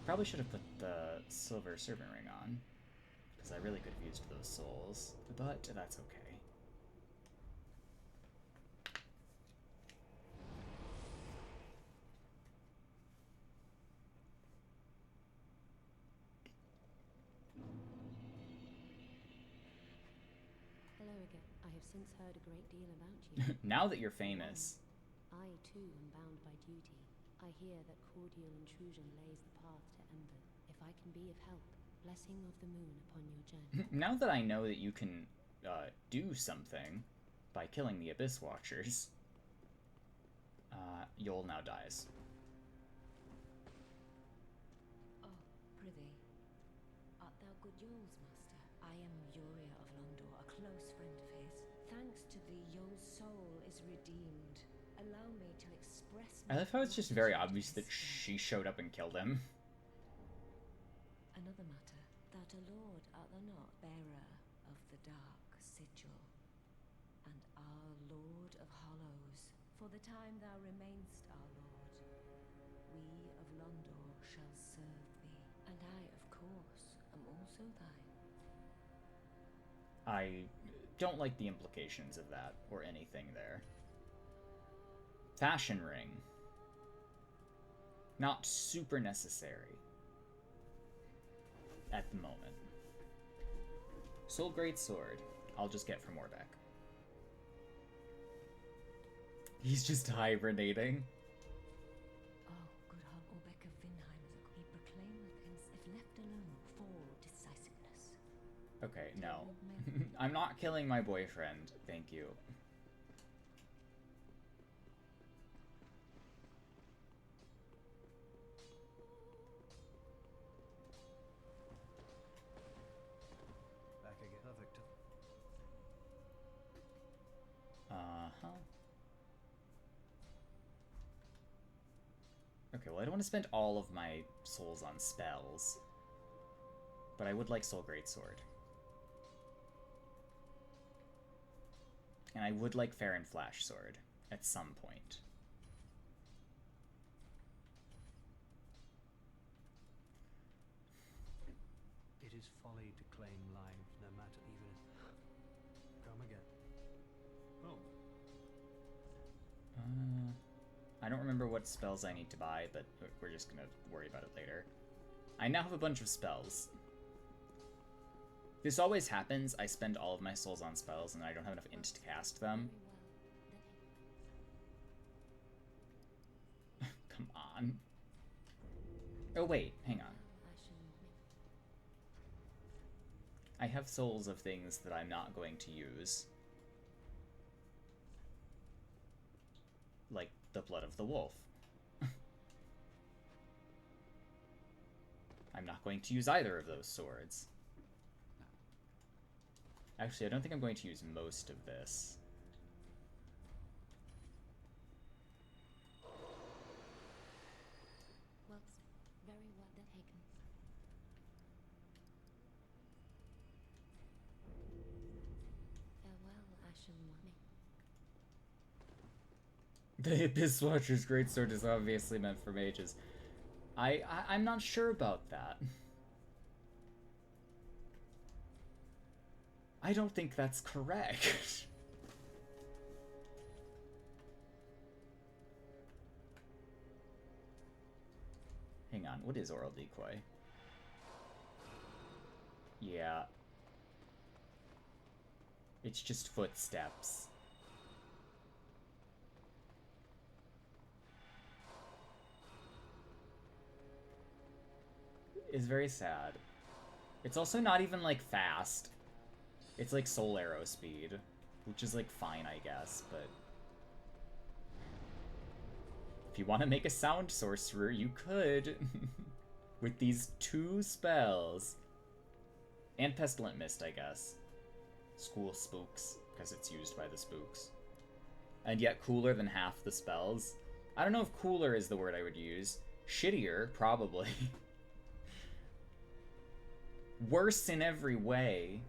Probably should have put the silver servant ring on, because I really could have used those souls, but that's okay. Hello again. I have since heard a great deal about you. Now that you're famous. I, too, am bound by duty. I hear that cordial intrusion lays the path to Ember. If I can be of help, blessing of the moon upon your journey. Now that I know that you can do something by killing the Abyss Watchers, Yol now dies. Oh, prithee. Art thou good Yol's master? I am Uriah of Londor, a close friend of his. Thanks to thee, Yol's soul is redeemed. Allow me to express I love how it's just very obvious that she showed up and killed him. Another matter. Thou a lord art thou not, bearer of the dark sigil, and our Lord of Hollows. For the time thou remainst our Lord, we of Londor shall serve thee, and I, of course, am also thine. I don't like the implications of that, or anything there. Fashion ring. Not super necessary. At the moment. Soul Greatsword. I'll just get from Orbeck. He's just hibernating. Oh, good Hall Orbeck of Vinheim, he proclaimeth hence, if left alone, fall decisiveness. Okay, no. I'm not killing my boyfriend, thank you. Back again, Victor. Uh-huh. Okay, well I don't want to spend all of my souls on spells, but I would like Soul Greatsword. And I would like Fair and Flash Sword at some point. It is folly to claim life, no matter even. Come again. Oh. I don't remember what spells I need to buy, but we're just gonna worry about it later. I now have a bunch of spells. This always happens. I spend all of my souls on spells, and I don't have enough int to cast them. on. Oh wait, hang on. I have souls of things that I'm not going to use. Like the blood of the wolf. I'm not going to use either of those swords. Actually, I don't think I'm going to use most of this. Well, very well taken. Farewell, Ashen Wami. The Abyss Watcher's greatsword is obviously meant for mages. I'm not sure about that. I don't think that's correct. Hang on, what is oral decoy? Yeah. It's just footsteps. It's very sad. It's also not even, like, fast. It's like soul arrow speed, which is, like, fine, I guess, but... If you want to make a sound sorcerer, you could. With these 2 spells. And Pestilent Mist, I guess. School Spooks, because it's used by the spooks. And yet cooler than half the spells. I don't know if cooler is the word I would use. Shittier, probably. Worse in every way.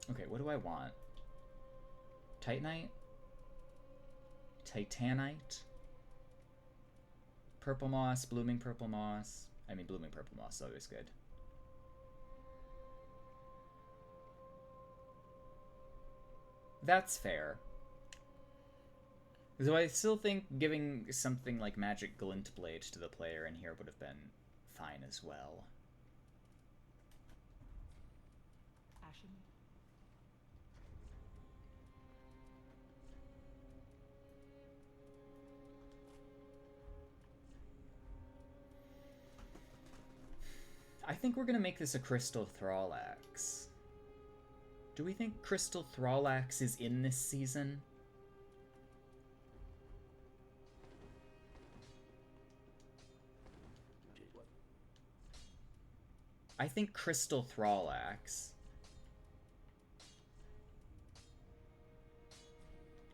Okay, what do I want? Titanite? Titanite? Purple moss, blooming purple moss. I mean, blooming purple moss is always good. That's fair. Though I still think giving something like Magic Glint Blade to the player in here would have been fine as well. Ashen. I think we're gonna make this a Crystal Thrall-axe. Do we think Crystal Thrall-axe is in this season? I think Crystal Thrall-axe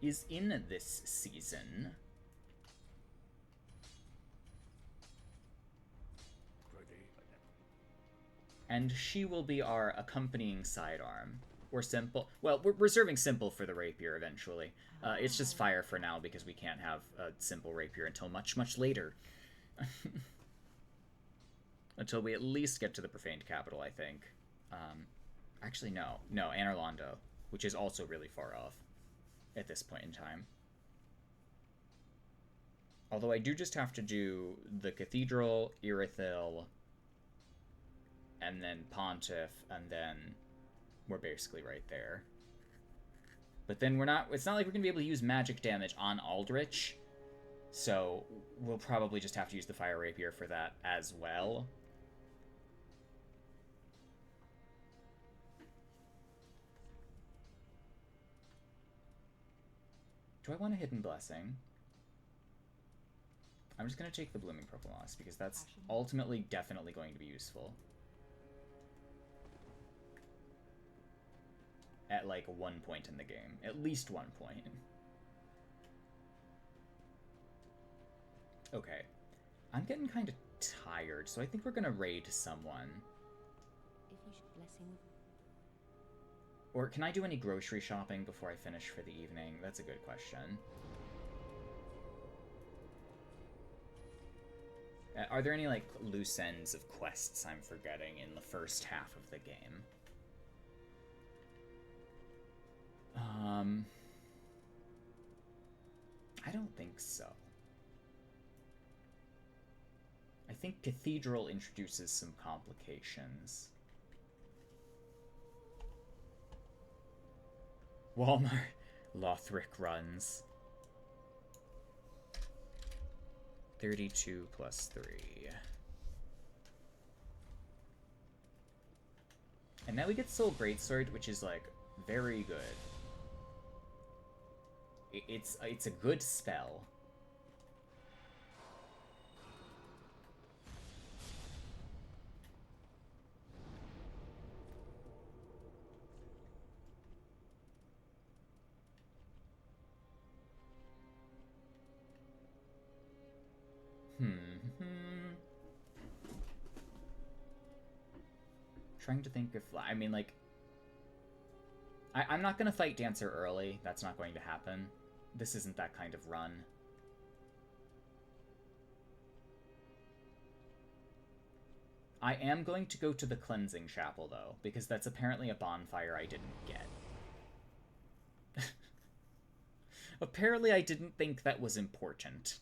is in this season. And she will be our accompanying sidearm. Or Simple. Well, we're reserving Simple for the rapier eventually. It's just Fire for now because we can't have a Simple rapier until much, much later. Until we at least get to the Profaned Capital, I think. Actually, no. No, Anor Londo, which is also really far off at this point in time. Although I do just have to do the Cathedral, Irithyll, and then Pontiff, and then we're basically right there. But then it's not like we're going to be able to use magic damage on Aldrich, so we'll probably just have to use the Fire Rapier for that as well. Do I want a Hidden Blessing? I'm just going to take the Blooming Purple Moss, because that's ultimately definitely going to be useful. At, like, one point in the game. At least one point. Okay. I'm getting kind of tired, so I think we're gonna raid someone. If you should blessing. Or can I do any grocery shopping before I finish for the evening? That's a good question. Are there any, like, loose ends of quests I'm forgetting in the first half of the game? I don't think so. think Cathedral introduces some complications. Walmart. Lothric runs. 32 plus 3. And now we get Soul Greatsword, which is, like, very good. It's a good spell. Trying to think if, I mean, like, I'm not gonna fight Dancer early. That's not going to happen. This isn't that kind of run. I am going to go to the Cleansing Chapel, though, because that's apparently a bonfire I didn't get. Apparently I didn't think that was important.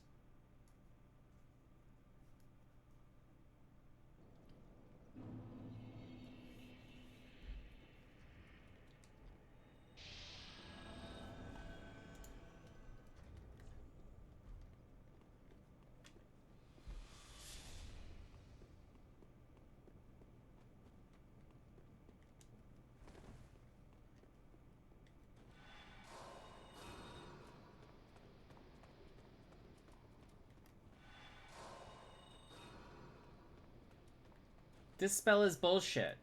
This spell is bullshit.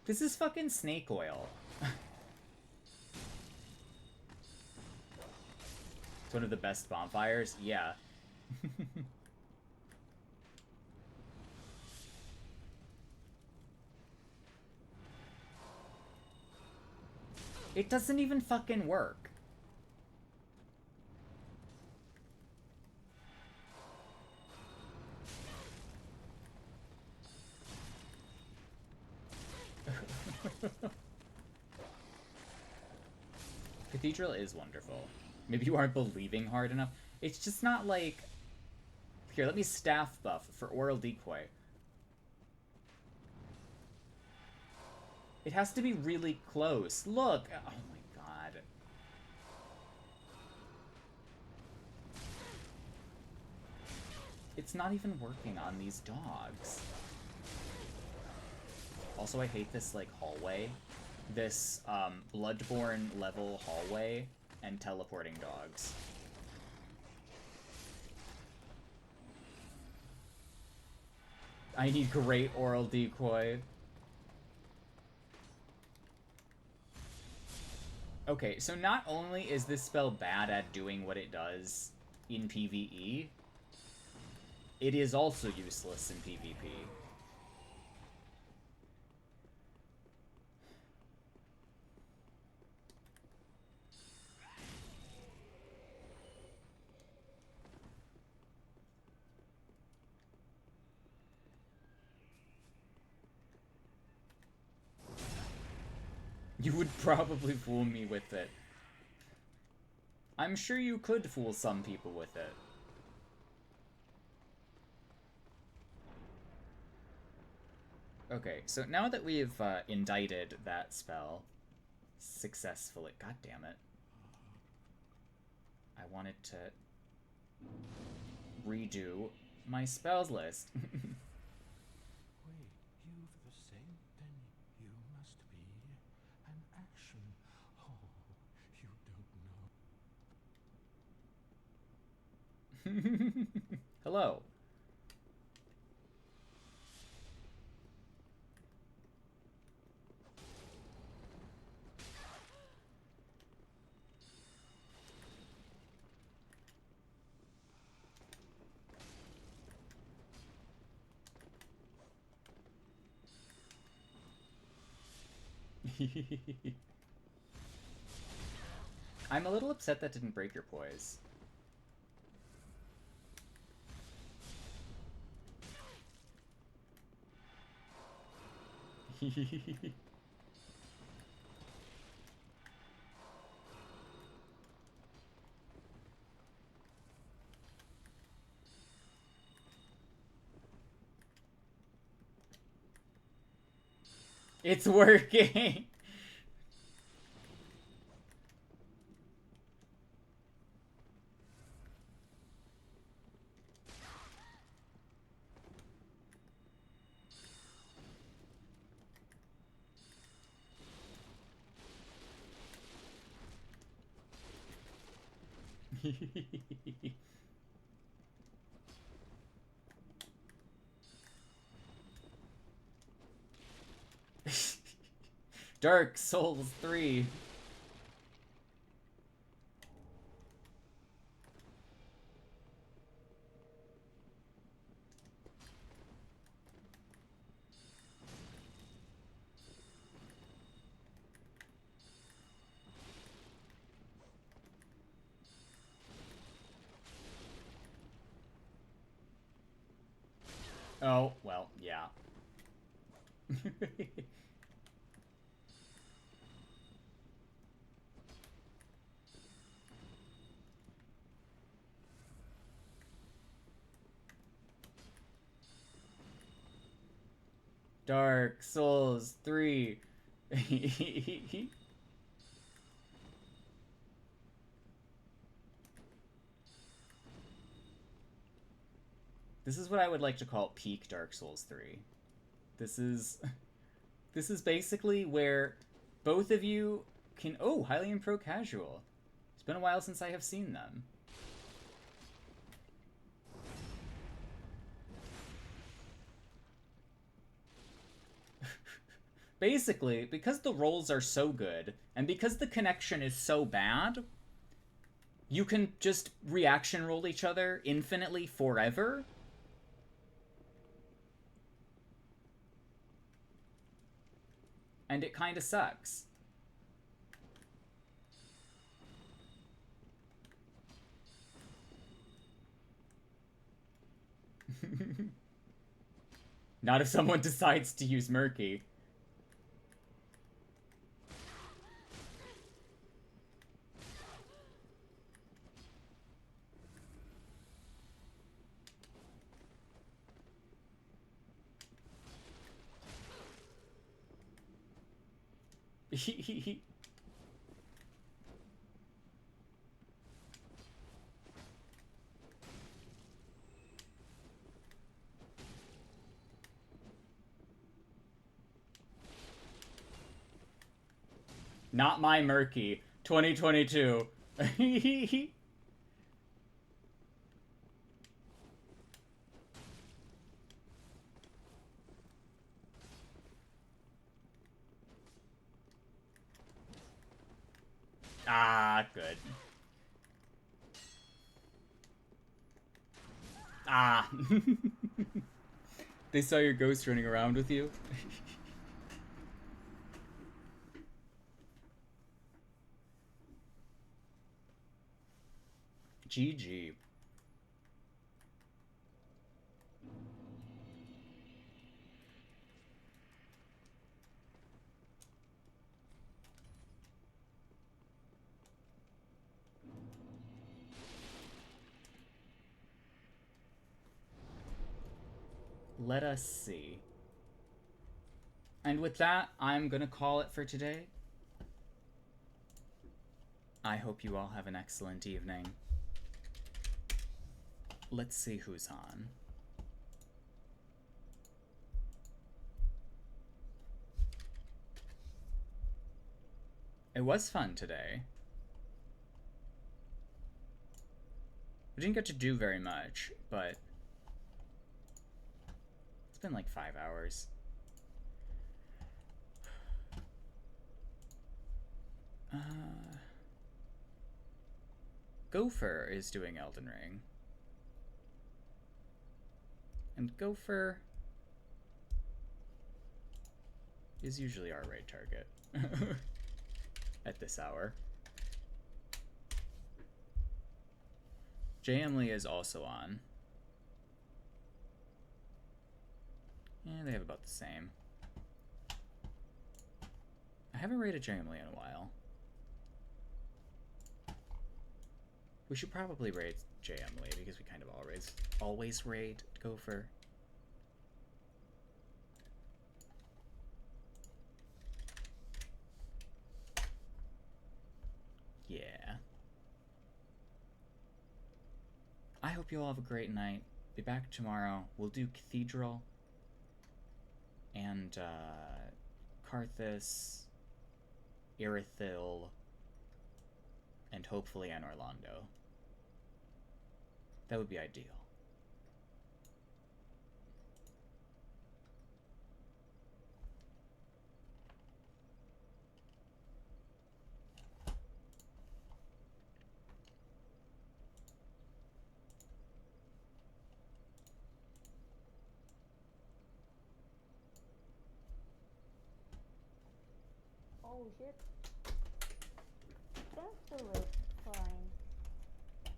This is fucking snake oil. It's one of the best bonfires? Yeah. It doesn't even fucking work. Cathedral is wonderful. Maybe you aren't believing hard enough. It's just not like... Here, let me staff buff for Oral Decoy. It has to be really close. Look! Oh my god. It's not even working on these dogs. Also, I hate this, like, hallway. This, Bloodborne level hallway and teleporting dogs. I need great Oral Decoy. Okay, so not only is this spell bad at doing what it does in PvE, it is also useless in PvP. You would probably fool me with it. I'm sure you could fool some people with it. Okay, so now that we've indicted that spell successfully... God damn it. I wanted to redo my spells list. Wait, you've the same, then you must be an action. Oh, you don't know. Hello. I'm a little upset that didn't break your poise. It's working! Dark Souls 3. Oh, well, yeah. Dark Souls 3. This is what I would like to call peak Dark Souls 3. This is basically where both of you can... Oh, highly and pro casual. It's been a while since I have seen them. Basically, because the rolls are so good, and because the connection is so bad, you can just reaction roll each other infinitely forever. And it kind of sucks. Not if someone decides to use Murky. Not my Murky. 2022. Ah, good. Ah. They saw your ghost running around with you. GG. Let us see. And with that, I'm gonna call it for today. I hope you all have an excellent evening. Let's see who's on. It was fun today. We didn't get to do very much, but it's been like 5 hours. Gopher is doing Elden Ring. And Gopher is usually our raid target at this hour. J. Emily is also on. Yeah, they have about the same. I haven't raided J. Emily in a while. We should probably raid J. Emily because we kind of always raid Gopher. hope you all have a great night. Be back tomorrow. We'll do Cathedral and Karthus, Irithyll, and hopefully an Orlando. That would be ideal. Oh shit. That's the way. Fine.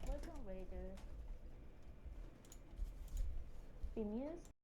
Welcome, Raider. Bemused?